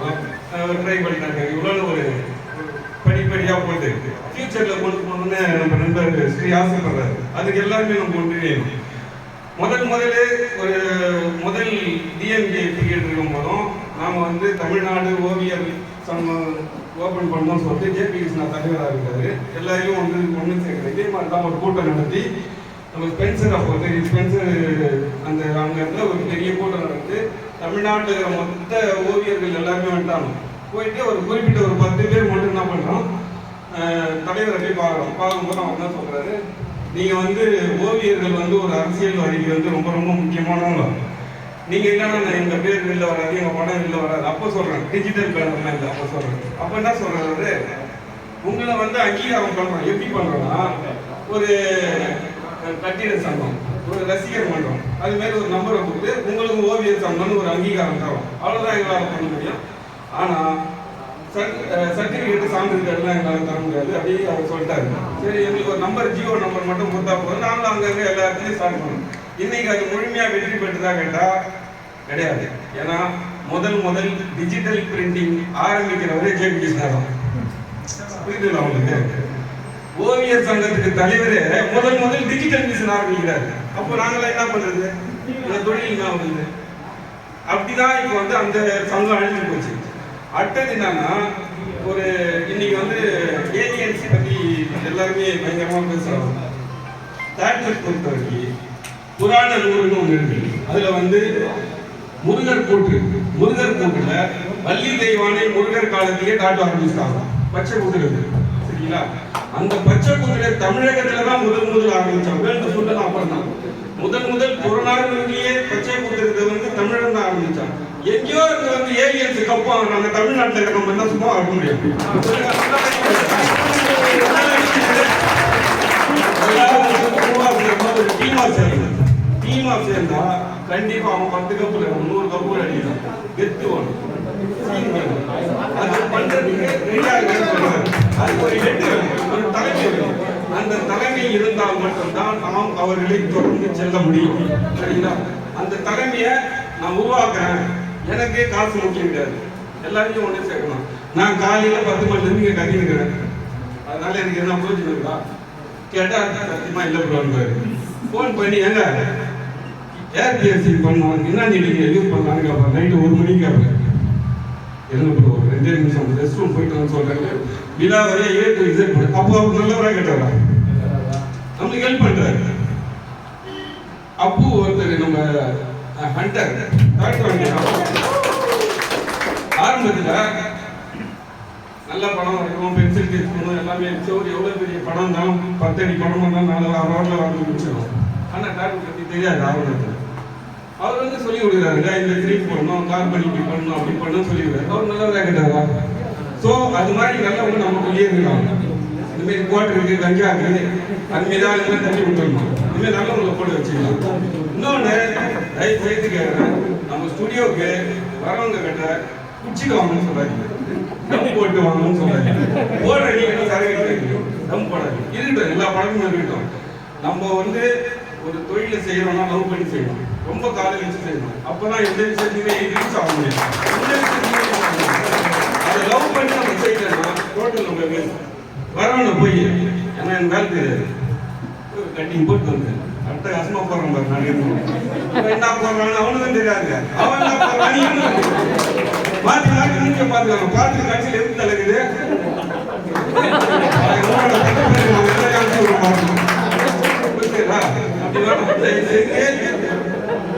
J: ட்ரைபல் டாட்டா இவ்வளோ ஒரு படிப்படியாக போட்டு ஃபியூச்சரில் கொண்டு போகணுன்னு நம்ம நண்பர் ஸ்ரீ ஆசைப்படுறாரு அதுக்கு எல்லாருமே நம்ம கொண்டு முதல்ல ஒரு டிஎம்கே டிக்கெட் இருக்கும் போதும் நாம் வந்து தமிழ்நாடு ஓவியர் சங்கம் ஓப்பன் பண்ணோம்னு சொல்லிட்டு ஜேபி கிருஷ்ணா தலைவராக இருக்காரு எல்லாரையும் வந்து ஒன்று சேர்க்குறது இதே மாதிரி தான் ஒரு கூட்டம் நடத்தி நம்ம ஸ்பென்சர் அப்போ தெரியும் ஸ்பென்சர் அந்த அங்கே இருந்த ஒரு பெரிய கூட்டம் நடத்தி தமிழ்நாட்டில் இருக்கிற மொத்த ஓவியர்கள் எல்லாருமே வந்துட்டாங்க போயிட்டு ஒரு குறிப்பிட்ட ஒரு 10 பேர் மட்டும் என்ன பண்ணுறோம் தலைவரை போய் பார்க்கும்போது அவங்க என்ன சொல்கிறாரு நீங்கள் வந்து ஓவியர்கள் வந்து ஒரு அரசியல்வாதிக்கு வந்து ரொம்ப ரொம்ப முக்கியமானவங்க நீங்கள் என்னன்னா எங்கள் பேர் வெளில வராது எங்கள் படம் வெளில வராது அப்போ சொல்கிறேன் டிஜிட்டல் பேனர்லாம் இல்லை அப்போ சொல்கிறேன் அப்போ என்ன சொல்கிறாரு உங்களை வந்து அங்கீகாரம் பண்ணுறோம் எப்படி பண்ணுறோன்னா ஒரு கட்டிட சங்கம் ஒரு ரசிகர் மன்றம் அதுமாரி ஒரு நம்பரை கொடுத்து உங்களுக்கு ஓவியர் சங்கம்னு ஒரு அங்கீகாரம் தரோம் அவ்வளோதான் எங்களால் பண்ண முடியும் ஆனால் சர்டிஃபிகேட் சான்றிதழ்லாம் எங்களால் தர முடியாது அப்படியே அவர் சொல்லிட்டாரு சரி எங்களுக்கு ஒரு நம்பர் ஜியோ நம்பர் மட்டும் கொடுத்தா போதும் நாங்களும் அங்கங்கே எல்லா இடத்துலையும் ஸ்டார்ட் பண்ணோம் இன்னைக்கு அது முழுமையாக வெற்றி பெற்றுதா கேட்டால் கிடையாது ஏன்னா முதல் டிஜிட்டல் பிரிண்டிங் ஆரம்பிக்கிறவரே ஜேபி கிருஷ்ணா தான் புரியுதுல அவங்களுக்கு ஓவியர் சங்கத்துக்கு தலைவரே முதல் டிஜிட்டல் மிஷின் ஆரம்பிக்கிறாரு அப்போ நாங்களாம் என்ன பண்றது இந்த தொழில் என்ன வருது அப்படிதான் இப்போ வந்து அந்த சங்கம் அழிஞ்சு போச்சு அடுத்தது என்னன்னா ஒரு இன்னைக்கு வந்து ஏலியன்ஸ் பத்தி எல்லாருமே பயங்கரமா பேசுறாங்க தேட்டர் பொறுத்த வரைக்கும் புராண நூறுன்னு ஒன்று இருக்கு அதுல வந்து முருகர் கூட்டுல வள்ளி தெய்வானை முருகர் காலத்திலேயே காட்ட ஆரம்பிச்சிட்டாங்க பச்சை கூட்டுறது சரிங்களா அந்த பச்சை கூட்டுல தமிழகத்துல தான் முதல் ஆரம்பிச்சாங்க சொல்றது அப்புறம் தான் முதல் புறநானூறுலயே பச்சை கூட்டுறது வந்து தமிழகம் தான் ஆரம்பிச்சாங்க எங்கேயோ இருந்து வந்து ஏலியன்ஸ் கப்பம் நாங்க தமிழ்நாட்டில் இருக்க தான் சும்மா ஆக முடியும் ஒரு டீமா சேர்ந்தா கண்டிப்பா அவன் 10 கப்புல 100 கப்பு அடிக்கிறான் கெத்து வேணும் அது பண்றதுக்கு அது ஒரு ஹெட் ஒரு தலைமை அந்த தலைமை இருந்தால் மட்டும்தான் நாம் அவர்களை தொடர்ந்து செல்ல முடியும் சரிங்களா அந்த தலைமையை நான் உருவாக்குறேன் எனக்கே காசு முக்கியம் கிடையாது எல்லாரையும் ஒன்றே சேர்க்கணும் நான் காலையில 10 மணிலேருந்து இங்கே கட்டிருக்கிறேன் அதனால எனக்கு என்ன புரிஞ்சு இருக்கா கேட்டா சத்தியமா இல்லை ப்ரோன்பாரு ஃபோன் பண்ணி எங்க ஏர்பிஎஸ்சி பண்ணுவோம் என்ன நீங்க யூஸ் பண்ணலான்னு கேட்பேன் நைட்டு 1 மணிக்கு கேட்பேன் என்ன ப்ரோ 2 நிமிஷம் ரெஸ்ட் ரூம் போயிட்டு வந்து சொல்றாங்க விழா வரைய A to Z போடு அப்போ அவர் நல்லவராக கேட்டாரா நம்மளுக்கு ஹெல்ப் பண்றாரு அப்பு ஒருத்தர் நம்ம ஹண்டர் டாக்டர் ஆரம்பத்தில் நல்ல படம் வரைக்கும் பென்சில் கேஸ் பண்ணணும் எல்லாமே ஒரு எவ்வளோ பெரிய படம் இருந்தாலும் 10 அடி படம் இருந்தாலும் 4 ஹவரில் வந்து முடிச்சிடும் ஆனால் டாக்டர் பற்றி தெரியாது ஆர்வத்தில் அவர் வந்து சொல்லி கொடுக்குறாருங்க, இந்த க்ரீம் பண்ணணும், கார்பன் இப்படி பண்ணணும், அப்படி பண்ணணும் சொல்லி கொடுக்குறாரு. அவர் நல்லா கேட்டாரா? ஸோ அது மாதிரி நல்லவங்க நமக்குள்ளேயே இருக்காங்க. இதுமாரி கோட்டை இருக்கு, கஞ்சா இருக்கு, அதுமாரி ஆளுங்கெல்லாம் தண்ணி விட்டுருணும். இதுமாரி நல்லவங்களை போட்டு வச்சுக்கலாம். இன்னொன்று தயவு செய்து கேட்குறேன், நம்ம ஸ்டுடியோவுக்கு வரவங்க கிட்ட குச்சிட்டு வாங்கன்னு சொல்றாங்க, தம் போட்டு வாங்கன்னு சொல்றாங்க. போடுற நீங்க சரக்கு தம் போடாது இருக்கட்டும், எல்லா பழக்கமும் இருக்கட்டும். நம்ம வந்து ஒரு தொழிலை செய்யறோம்னா லவ் பண்ணி செய்யணும், ரொம்ப காதலிச்சு செய்யணும். அப்பதான் எந்த விஷயத்தையுமே ரீச் ஆக முடியும். அதை லவ் பண்ணி நம்ம செய்யணும்னா டோட்டல் நம்ம வரவன போய் ஏன்னா என் வேலை தெரியாது, கட்டிங் போட்டு வந்து அடுத்த கஷ்டமா போறான் பாரு, நான் என்ன போடுறான்னு அவனுக்கும் தெரியாது, அவன் என்ன போடுறான்னு மாற்றி நாட்டு நீங்க பாத்துக்காங்க. பார்த்து கட்சியில் எதுக்கு தலைக்குது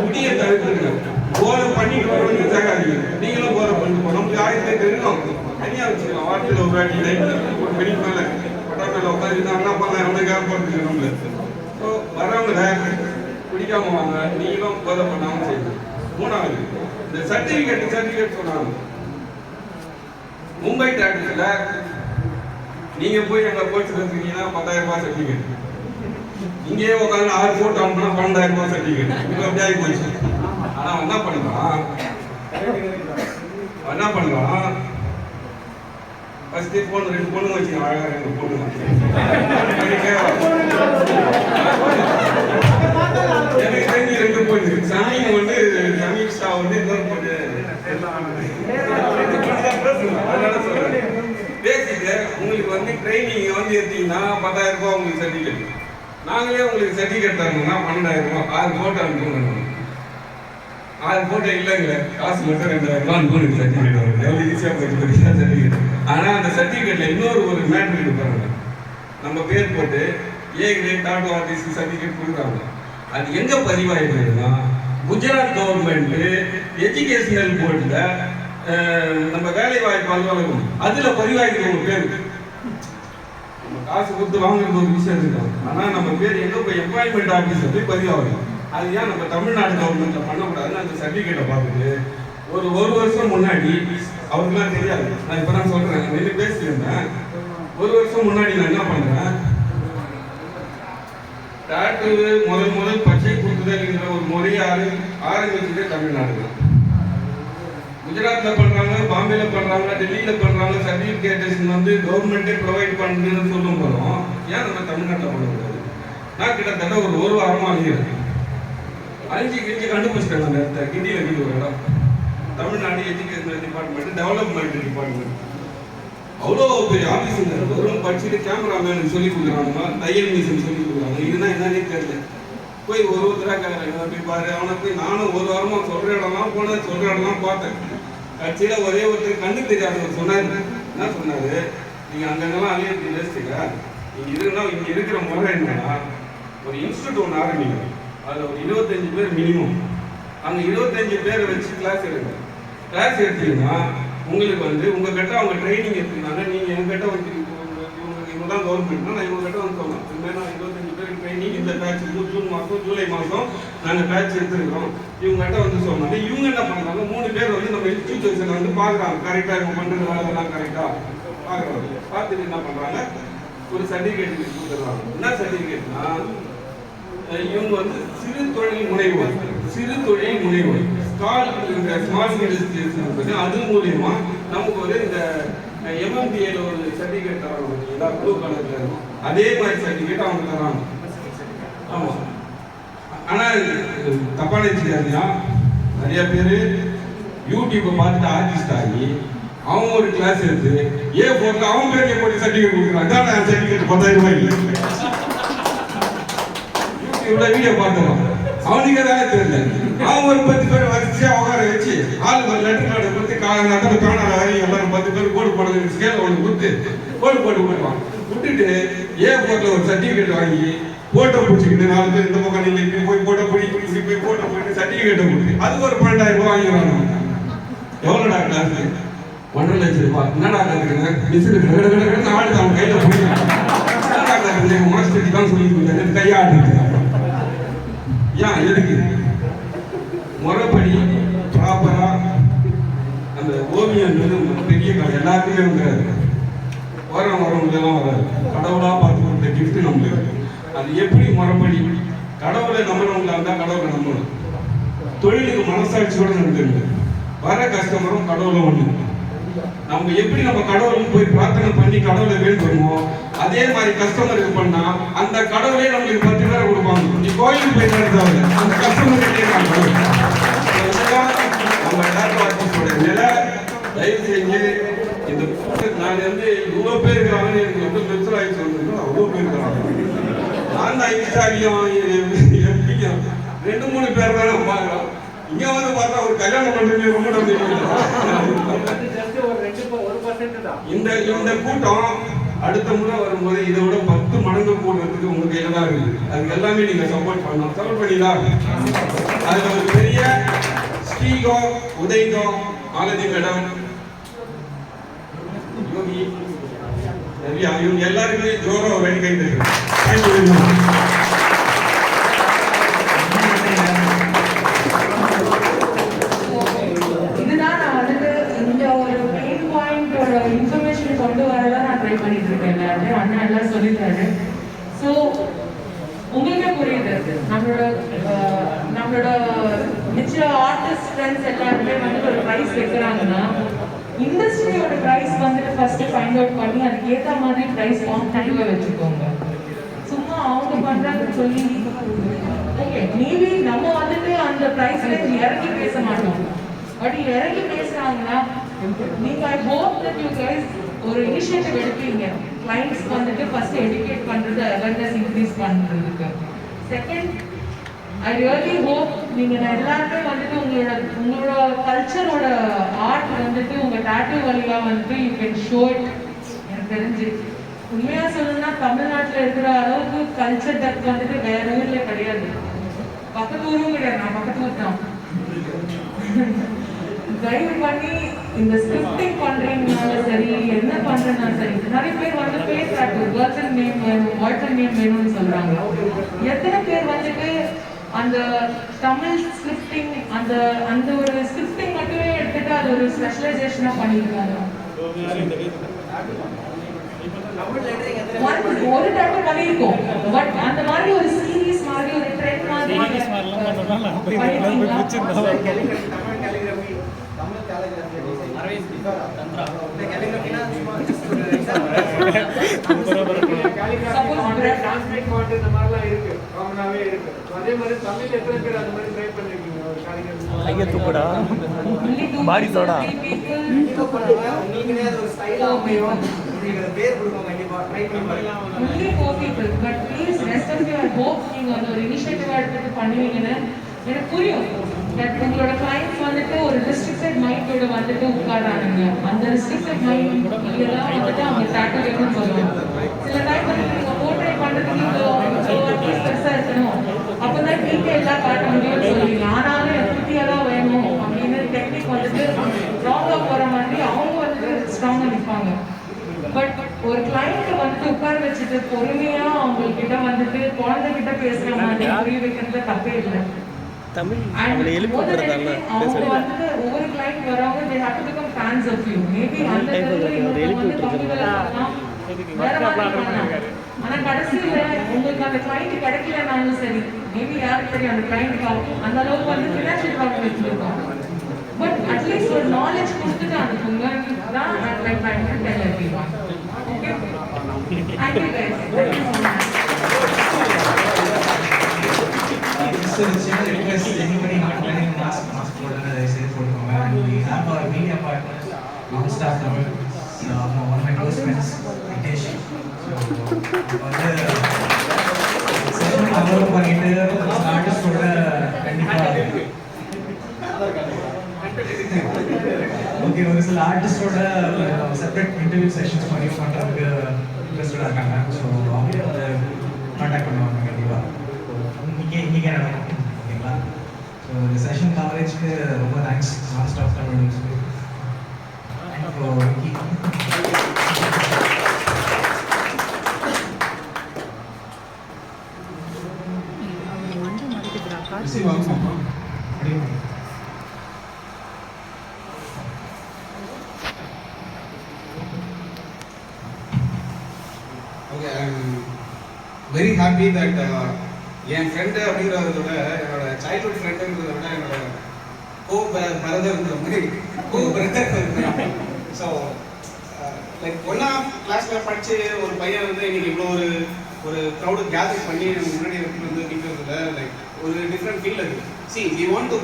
J: முடிய தவிர்த்துருங்க. போதை பண்ணிட்டு வரவங்க சேர்க்காதீங்க. நீங்களும் போதை பண்ணிட்டு போகணும். நமக்கு ஆயிரத்தி தெரியும், தனியா வச்சுக்கலாம். வாரத்தில் ஒரு வாட்டி நைட்டு ஒரு மணிக்கு மேல பட்டா மேல உட்காந்து என்ன பண்ணலாம், எவ்வளோ கேப் போட்டுருக்கு நம்மளுக்கு. ஸோ வரவங்க குடிக்காம வாங்க, நீங்களும் போதை பண்ணாமல் செய்யணும். மூணாவது, இந்த சர்டிஃபிகேட் சொன்னாங்க. மும்பை டாக்டர்ல நீங்க போய் அங்க போயிட்டு இருக்கீங்கன்னா 10,000 ரூபாய் சர்டிஃபிகேட், இங்கேயே உட்காந்து 6 போட்டோ அனுப்புனா 12,000 ரூபாய் சர்டிஃபிகேட். இப்போ அப்படி ஆகி போச்சு. ஆனா அவன் என்ன பண்றான் ஃபர்ஸ்ட் போன் 2 பொண்ணு வச்சு அழகா 2 பொண்ணு எனக்கு தெரிஞ்சு 2 பொண்ணு சாமி வந்து சமீக்ஷா வந்து இன்னொரு பொண்ணு பேசிட்டு உங்களுக்கு வந்து ட்ரைனிங் வந்து எடுத்தீங்கன்னா 10,000 ரூபாய் உங்களுக்கு சர்டிஃபிகேட். நாங்களே உங்களுக்கு சர்டிஃபிகேட் தரணும்னா 12,000 ரூபாய். 6 போட்டோ அனுப்புங்க. 6 போட்டோ இல்லைங்க, காசு மட்டும் 2,000 ரூபாய் அனுப்புங்க. சர்டிஃபிகேட் வருது, எவ்வளோ ஈஸியாக போயிட்டு சர்டிஃபிகேட். ஆனால் அந்த சர்டிஃபிகேட்ல இன்னொரு ஒரு மேட்ரு இருக்கு பாருங்க. நம்ம பேர் போட்டு ஏ கிரேட் டாட்டோ ஆர்டிஸ்ட் சர்டிஃபிகேட் கொடுக்குறாங்க. அது எங்க பதிவாயிருக்குன்னா குஜராத் கவர்மெண்ட் எஜுகேஷனல் போர்டில் நம்ம வேலை வாய்ப்பு அலுவலகம் அதுல பதிவாயிருக்க ஒரு பேர். நம்ம காசு கொடுத்து வாங்குறது ஒரு விஷயம் இருக்கும், ஆனா நம்ம பேர் எங்க போய் எம்ப்ளாய்மெண்ட் ஆஃபீஸில் போய் பதிவாகும். அது ஏன் நம்ம தமிழ்நாடு கவர்மெண்ட்ல பண்ணக்கூடாதுன்னு அந்த சர்டிஃபிகேட்டை பார்த்துட்டு ஒரு வருஷம் முன்னாடி அவருக்குலாம் தெரியாது, நான் இப்போ தான் சொல்றேன், வெளியே பேசியிருந்தேன். 1 வருஷம் முன்னாடி நான் என்ன பண்றேன், டாட்டு முதல் பச்சை குத்துதல்ங்கிற ஒரு முறையை ஆரம்பிச்சுட்டு தமிழ்நாடு தான். குஜராத்ல பண்றாங்க, பாம்பேல பண்றாங்க, டெல்லியில பண்றாங்க. சர்டிபிகேஷன் வந்து கவர்மெண்டே ப்ரொவைட் பண்ணுதுன்னு சொல்லும் போதும் ஏன் நம்ம தமிழ்நாட்டில் பண்ணக்கூடாது? நான் கிட்டத்தட்ட ஒரு வாரமா அழிஞ்சிருக்கேன். அழிஞ்சு கண்டுபிடிச்சிட்டேன். அந்த இடத்த கிண்டியில் இருக்குது ஒரு இடம், Tamil Nadu educational department development department. அவ்வளோ பெரிய ஆஃபீஸுங்க. வெறும் படிச்சுட்டு கேமராமேனுக்கு சொல்லி கொடுக்குறாங்க, தையல் மிஷின் சொல்லி கொடுக்குறாங்க. இதுதான் என்னன்னே தெரியல. போய் ஒருத்தராக கேட்குறாங்க, போய் பாரு. அவனை போய் நானும் ஒரு வாரமாக சொல்கிற இடம்லாம் போனேன், சொல்கிற இடம்லாம் பார்த்தேன். கட்சியில் ஒரே ஒருத்தர் கண்ணு தெரியாதவர் சொன்னார். என்ன சொன்னார், நீங்கள் அங்கங்கெல்லாம் அலையிறது வேஸ்ட்டுங்க, நீங்கள் இருக்குன்னா இங்கே இருக்கிற முறை என்னன்னா ஒரு இன்ஸ்டியூட் ஒன்று ஆரம்பிங்க. அதில் ஒரு 25 பேர் மினிமம். அந்த 25 பேரை வச்சு கிளாஸ் எடுங்க. கிளாஸ் எடுத்தீங்கன்னா உங்களுக்கு வந்து உங்ககிட்ட அவங்க ட்ரைனிங் எடுத்துக்கினாங்க. நீங்கள் எங்ககிட்ட வந்து இவங்க தான் கவர்மெண்ட்னா நான் இவங்ககிட்ட வந்து சொன்னேன், இதுமாதிரி நான் 25 பேருக்கு ட்ரைனிங் இந்த பேட்ச் ஜூன் மாதம் ஜூலை மாதம் நாங்கள் பேட்ச் எடுத்துருக்கோம். இவங்ககிட்ட வந்து சொன்னாங்க. இவங்க என்ன பண்ணுறாங்க, 3 பேர் வந்து நம்ம இன்ஸ்டியூஷன் வந்து பார்க்குறாங்க, கரெக்டாக இவங்க பண்ணுறது வேலைலாம் கரெக்டாக பார்க்குறாங்க. பார்த்துட்டு என்ன பண்ணுறாங்க, ஒரு சர்டிஃபிகேட் கொடுத்துருவாங்க. என்ன சர்டிஃபிகேட்னா இவங்க வந்து சிறு தொழில் முனைவோர் ஸ்மால் இண்டஸ்ட்ரீஸ் அது மூலியமா நமக்கு ஒரு இந்த MMDA ஒரு சர்டிஃபிகேட் தராங்க. ப்ளூ கலர்ல அதே மாதிரி சர்டிஃபிகேட் அவங்க தராங்க. ஆமா, ஆனா தப்பா நினைச்சுக்காதீங்க, நிறைய பேர் யூடியூப்பை பார்த்துட்டு ஆர்டிஸ்ட் ஆகி அவங்க ஒரு கிளாஸ் எடுத்து A4 அவன் பேர்ல போட்டு சர்டிஃபிகேட் கொடுக்குறாங்க. அதான் சர்டிஃபிகேட் 10,000 ரூபாய். யூடியூப்ல வீடியோ பார்த்துருவான், அவனுக்கு தானே தெரியல. அவன் ஒரு 10 பேர் வரிசையா உட்கார வச்சு ஆளுக்கு ஒரு லெட்டர் கொடுத்து காலங்காத்தால பேனா வாங்கி எல்லாரும் 10 பேர் கோடு போடுறது ஸ்கேல் ஒன்று கொடுத்து கோடு போட்டு விட்டுருவான். விட்டுட்டு A4 ஒரு சர்டிஃபிகேட் வாங்கி போட்டோ பிடிச்சிக்கிட்டு 4 பேர் இந்த பக்கம் நீங்க இப்படி போய் போட்டோ பிடிச்சி போய் போட்டோ போயிட்டு சர்டிஃபிகேட்டை கொடுத்து அதுக்கு ஒரு 12,000 ரூபாய் வாங்கிடுவாங்க. எவ்வளோடா கிளாஸ்? 1.5 லட்சம் ரூபாய். என்னடா கற்றுக்குங்க மிஷின் கடை ஆடு அவன் கையில பிடிக்கிறான். என்னடா கற்றுக்குங்க எங்கள் மாஸ்டர் தான் சொல்லி கொடுத்தாரு, கையாடுறது ஏன் எதுக்கு முறைப்படி ப்ராப்பராக அந்த ஓவியன்றது பெரிய கடை எல்லாருக்குமே வந்துடாது. வரவங்களெல்லாம் வராது. கடவுளாக பார்த்து கொடுத்த கிஃப்ட் நம்மளுக்கு. அது எப்படி முறைப்படி கடவுளை நம்புறவங்களா இருந்தால் கடவுளை நம்பணும். தொழிலுக்கு மனசாட்சியோடு நடந்துருங்க. வர கஸ்டமரும் கடவுளை ஒன்று. நம்ம எப்படி நம்ம கடவுளுக்கு போய் பிரார்த்தனை பண்ணி கடவுளை வேண்டுமோ அதே மாதிரி கஸ்டமருக்கு பண்ணா அந்த கடவுளே நம்மளுக்கு 10 பேரை கொடுப்பாங்க. நீ கோயிலுக்கு போய் நடத்தாங்க அந்த கஸ்டமருக்கு நம்ம எல்லாரும் ஆர்டிஸ்டோட நிலை. தயவு செஞ்சு இந்த நான் இவ்வளோ பேர் இருக்கிறாங்கன்னு எனக்கு வந்து மெச்சூர் ஆகிடுச்சு வந்து அவ்வளோ பேர் இருக்கிறாங்க. நான் தான் இன்ஸ்டாலையும் எப்படியும் 2-3 பேர் தான் நம்ம பார்க்குறோம். இங்கே வந்து பார்த்தா ஒரு கல்யாணம் பண்ணுறது ரொம்ப நம்பிக்கை. இந்த கூட்டம் அடுத்த முறை வரும்போது இதை விட 10 மடங்கு கூடுறதுக்கு உங்க கையில தான் இருக்குது. அதுக்கு எல்லாமே நீங்க சப்போர்ட் பண்ணணும். சப்போர்ட் பண்ணிதான் அதுல ஒரு பெரிய ஸ்ரீகோ உதய்கோ மாலதி மேடம் யோகி ரவியா இவங்க எல்லாருக்குமே ஜோரோ வேண்டிக்கை இருக்கு. தேங்க்யூ.
G: இன்ஃபர்மேஷன் கொண்டு வரதான் நான் ட்ரை பண்ணிட்டு இருக்கேன். அண்ணா எல்லாம் சொல்லிட்டாரு. ஸோ உங்களுக்கே புரியுது நம்மளோட மிச்ச ஆர்டிஸ்ட் ஃப்ரெண்ட்ஸ் எல்லாருமே வந்து ஒரு ப்ரைஸ் வைக்கிறாங்கன்னா இண்டஸ்ட்ரியோட ப்ரைஸ் வந்துட்டு ஃபர்ஸ்ட் ஃபைண்ட் அவுட் பண்ணி அதுக்கு ஏற்ற மாதிரி ப்ரைஸ் காம்படிட்டிவாக வச்சுக்கோங்க. சும்மா அவங்க பண்றாங்கன்னு சொல்லி ஓகே மேபி நம்ம வந்துட்டு அந்த ப்ரைஸ்ல இறங்கி பேச மாட்டோம். பட் இறங்கி பேசுறாங்கன்னா நீங்க I hope that you guys ஒரு இனிஷியேட்டிவ் எடுப்பீங்க. கிளைண்ட்ஸ் வந்துட்டு ஃபர்ஸ்ட் எஜுகேட் பண்றது, அவேர்னஸ் இன்க்ரீஸ் பண்றதுக்கு. செகண்ட் ஐ ரியலி ஹோப் நீங்க எல்லாருமே வந்துட்டு உங்களோட கல்ச்சரோட ஆர்ட் வந்துட்டு உங்க டாட்டூ வழியா வந்துட்டு யூ கேன் ஷோ இட். எனக்கு தெரிஞ்சு உண்மையா சொல்லணும்னா தமிழ்நாட்டில் இருக்கிற அளவுக்கு கல்ச்சர் டெப்த் வந்துட்டு வேற ஊர்ல கிடையாது. பக்கத்து ஊரும் கிடையாது. நான் பக்கத்து ஊர் தான். தயவு பண்ணி இந்த ஸ்கிரிப்டிங் பண்றீங்கனாலும் சரி என்ன பண்றதுனாலும் சரி நிறைய பேர் வந்து பேர் டாட்டூ கேர்ள்ஸ் நேம் வேணும் பாய்ஸ் நேம் வேணும்னு சொல்றாங்க. எத்தனை பேர் வந்துட்டு அந்த தமிழ் ஸ்கிரிப்டிங் அந்த அந்த ஒரு ஸ்கிரிப்டிங் மட்டுமே எடுத்துட்டு அது ஒரு ஸ்பெஷலைசேஷனா பண்ணிருக்காங்க. ஒரு டாட்டூ பண்ணிருக்கோம். பட் அந்த மாதிரி ஒரு சீரீஸ் மாதிரி ஒரு ட்ரெண்ட் மாதிரி
D: கையை தூக்குடா பாடி தோடா
G: பண்ணுவீங்கன்னு எனக்கு புரியும். உங்களோட கிளைண்ட்ஸ் வந்துட்டு ஒரு ரெஸ்ட்ரிக்டட் மைண்டோட வந்துட்டு உட்காரானுங்க. அந்த ரெஸ்ட்ரிக்டட் மைண்ட் இதெல்லாம் வந்துட்டு அவங்க டாட்டூ வேணும்னு சொல்லுவாங்க. சில டைம் வந்துட்டு நீங்க போர்ட்ரே பண்றதுக்கு பெருசா இருக்கணும் அப்பதான் டீட்டெயிலாக காட்ட முடியும்னு சொல்லுவீங்க. ஆனாலும் எனக்கு குட்டியாதான் வேணும் அப்படின்னு டெக்னிக் வந்துட்டு ஸ்ட்ராங்கா போற மாதிரி அவங்க வந்துட்டு ஸ்ட்ராங்கா நிற்பாங்க. பட் ஒரு கிளைண்ட் வந்துட்டு உட்கார வச்சுட்டு பொறுமையா அவங்க கிட்ட வந்துட்டு குழந்தைகிட்ட பேசுற மாதிரி புரிய வைக்கிறதுல தப்பே இல்லை.
D: தமிழ் அவளை எழுப்புறதால
G: அவங்க வந்து ஒவ்வொரு கிளைண்ட் வரவங்க they have to become fans of you. Maybe அந்த டைம்ல எழுப்பி விட்டுருக்கீங்களா ஆனா கடைசியில உங்களுக்கு அந்த கிளைண்ட் கிடைக்கலனாலும் சரி மேபி யாருக்கு தெரியும் அந்த கிளைண்ட் அந்த அளவுக்கு வந்து ஃபினான்ஷியல் ப்ராப்ளம் வச்சிருக்கோம். பட் அட்லீஸ்ட் ஒரு நாலேஜ் கொடுத்துட்டு அனுப்புங்க தான் like I can tell everyone. Okay thank you guys. Thank you so much.
B: So the channel request anybody not wearing mask for another say for and we have our media partners on staff level. So one of my close friends Hitesh. So session cover பண்ணிட்டு artist ஓட கண்டிப்பா okay ஒரு சில ஆர்டிஸ்டோட separate interview sessions மாதிரி பண்றதுக்கு இன்ட்ரெஸ்டடா இருக்காங்க. So அவங்க அதை கான்டாக்ட் பண்ணுவாங்க கண்டிப்பா. இன்னைக்கே நடக்கும் ஓகேங்களா. ஸோ இந்த செஷன் கவரேஜ்க்கு ரொம்ப தேங்க்ஸ் நான் ஸ்டாஃப் தமிழ்
I: வாங்க
J: very happy that N friend அப்படிங்கிறத விட என்னோட சைல்ட்ஹுட் ஃப்ரெண்டுங்கிறத விட என்னோட பிரதர்ன்ற மாதிரி பிரதர். ஸோ லைக் ஒன்றா கிளாஸில் படித்து ஒரு பையன் வந்து இன்னைக்கு இவ்வளோ ஒரு க்ரௌடு கேதர் பண்ணி நம்ம முன்னாடி இடத்துல வந்து நிற்கிறதுல லைக் ஒரு டிஃப்ரெண்ட் ஃபீல் இருக்குது. C V want to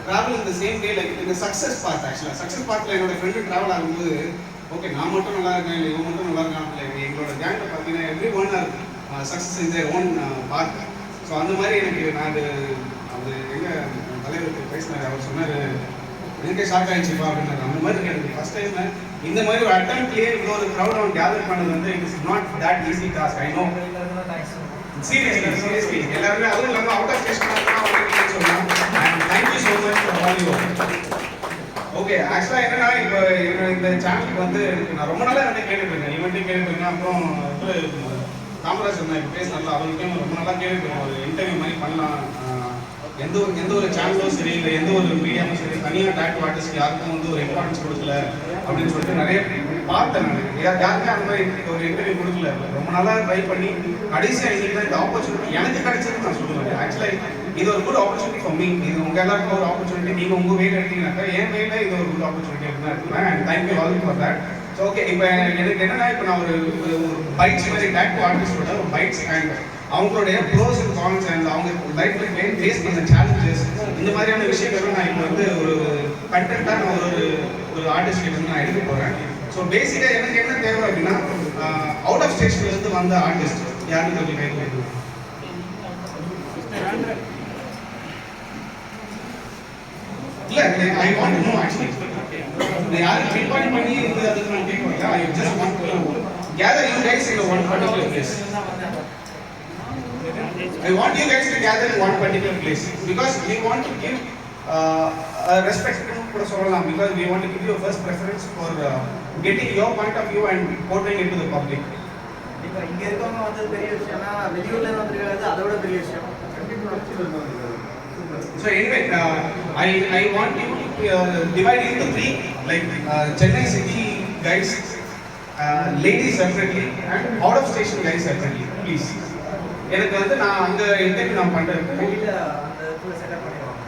J: travel in the same way like இந்த சக்ஸஸ் பார்ட். ஆக்சுவலாக சக்ஸஸ் பார்ட்டில் என்னோட ஃப்ரெண்டு ட்ராவல் ஆகும்போது ஓகே நான் மட்டும் நல்லா இருக்கேன் இல்லை இவன் மட்டும் நல்லா இருக்கான் இல்லை எங்களோட கேங்கில் பார்த்தீங்கன்னா every one R success in their own part. So அந்த மாதிரி எனக்கு நான் அது எங்கள் தலைவருக்கு பேசினார். அவர் சொன்னார் எனக்கே ஷாக் ஆகிடுச்சுப்பா அப்படின்னாரு. அந்த மாதிரி எனக்கு ஃபஸ்ட் டைம் இந்த மாதிரி ஒரு அட்டம்ப்ட்லேயே இவ்வளோ ஒரு க்ரௌட் அவன் கேதர் பண்ணது வந்து it is not that easy task. I know seriously எல்லாருமே அதுவும் இல்லாமல் அவுட் ஆஃப் ஸ்டேஷன் சொல்லலாம். And thank you so much for all you. Okay ஆக்சுவலாக என்னன்னா இப்போ இந்த சேனலுக்கு வந்து நான் ரொம்ப நாளாக வந்து கேட்டுருக்கேன், ஈவெண்ட்டையும் கேட்டுருக்கேன். அப்புறம் காமராஜ் அண்ணா இப்போ பேசினால அவருக்கும் ரொம்ப நாளாக கேட்டுருக்கேன் ஒரு இன்டர்வியூ மாதிரி பண்ணலாம். எந்த ஒரு சேனலும் சரி இல்லை எந்த ஒரு மீடியாவும் சரி தனியாக டேரக்ட் ஆர்டிஸ்ட் யாருக்கும் வந்து ஒரு இம்பார்ட்டன்ஸ் கொடுக்கல அப்படின்னு சொல்லிட்டு நிறைய பார்த்தேன். நான் யாருமே அந்த மாதிரி ஒரு இன்டர்வியூ கொடுக்கல. ரொம்ப நாளாக ட்ரை பண்ணி கடைசியாக இன்னைக்கு தான் இந்த ஆப்பர்ச்சுனிட்டி எனக்கு கிடைச்சதுன்னு நான் சொல்லுவேன். ஆக்சுவலாக இது ஒரு குட் ஆப்பர்ச்சுனிட்டி ஃபார் மீ. இது உங்கள் எல்லாருக்கும் ஒரு ஆப்பர்ச்சுனிட்டி. நீங்கள் உங்கள் வேலை எடுத்தீங்கன்னாக்கா என் வேலை இது ஒரு குட் ஆப்பர்ச்சுனிட்டி அப்படின்னு தான் எடுத்துக்கிறேன். And thank you all for that. So okay இப்போ எனக்கு என்னன்னா இப்போ நான் ஒரு பைட்ஸ் மாதிரி டேரக்ட் ஆர்டிஸ்டோட ஒரு பைட்ஸ் அண்ட் அவங்களுடைய ப்ரோஸ் அண்ட் கான்ஸ் அண்ட் அவங்க லைஃப்ல ஃபேஸ் பண்ண சேலஞ்சஸ் இந்த மாதிரியான விஷயங்களும் நான் இப்போ வந்து ஒரு கண்டென்ட்டாக நான் ஒரு ஆர்டிஸ்ட் வந்து நான் எடுக்க போகிறேன். ஸோ பேசிக்காக எனக்கு என்ன தேவை அப்படின்னா அவுட் ஆஃப் ஸ்டேஷன்லேருந்து வந்த ஆர்டிஸ்ட் யாருன்னு கொஞ்சம் கை கொடுக்கணும். இல்லை ஐ வாண்ட் டு நோ ஆக்சுவலி யாரும் பின்பாயிண்ட் பண்ணி அதுக்கு நான் கேட்கல. I just want to gather you guys in one particular place. I want you guys to gather in one particular place because we want to give respect to Solalam because we want to give you a first preference for getting your point of view and portraying it to the public.
E: இப்போ இங்க இருக்கவங்க வந்து பெரிய விஷயம்னா வெளியூர்ல இருந்து வந்திருக்கிறது அதோட பெரிய விஷயம்.
J: So anyway, I want you to divide into three like Chennai city guys, ladies separately and out of station guys separately, please. எனக்கு வந்து நான் அந்த இன்டர்வியூ நான் பண்ணுறேன்.
E: அந்த செட்டப் பண்ணிடுவாங்க.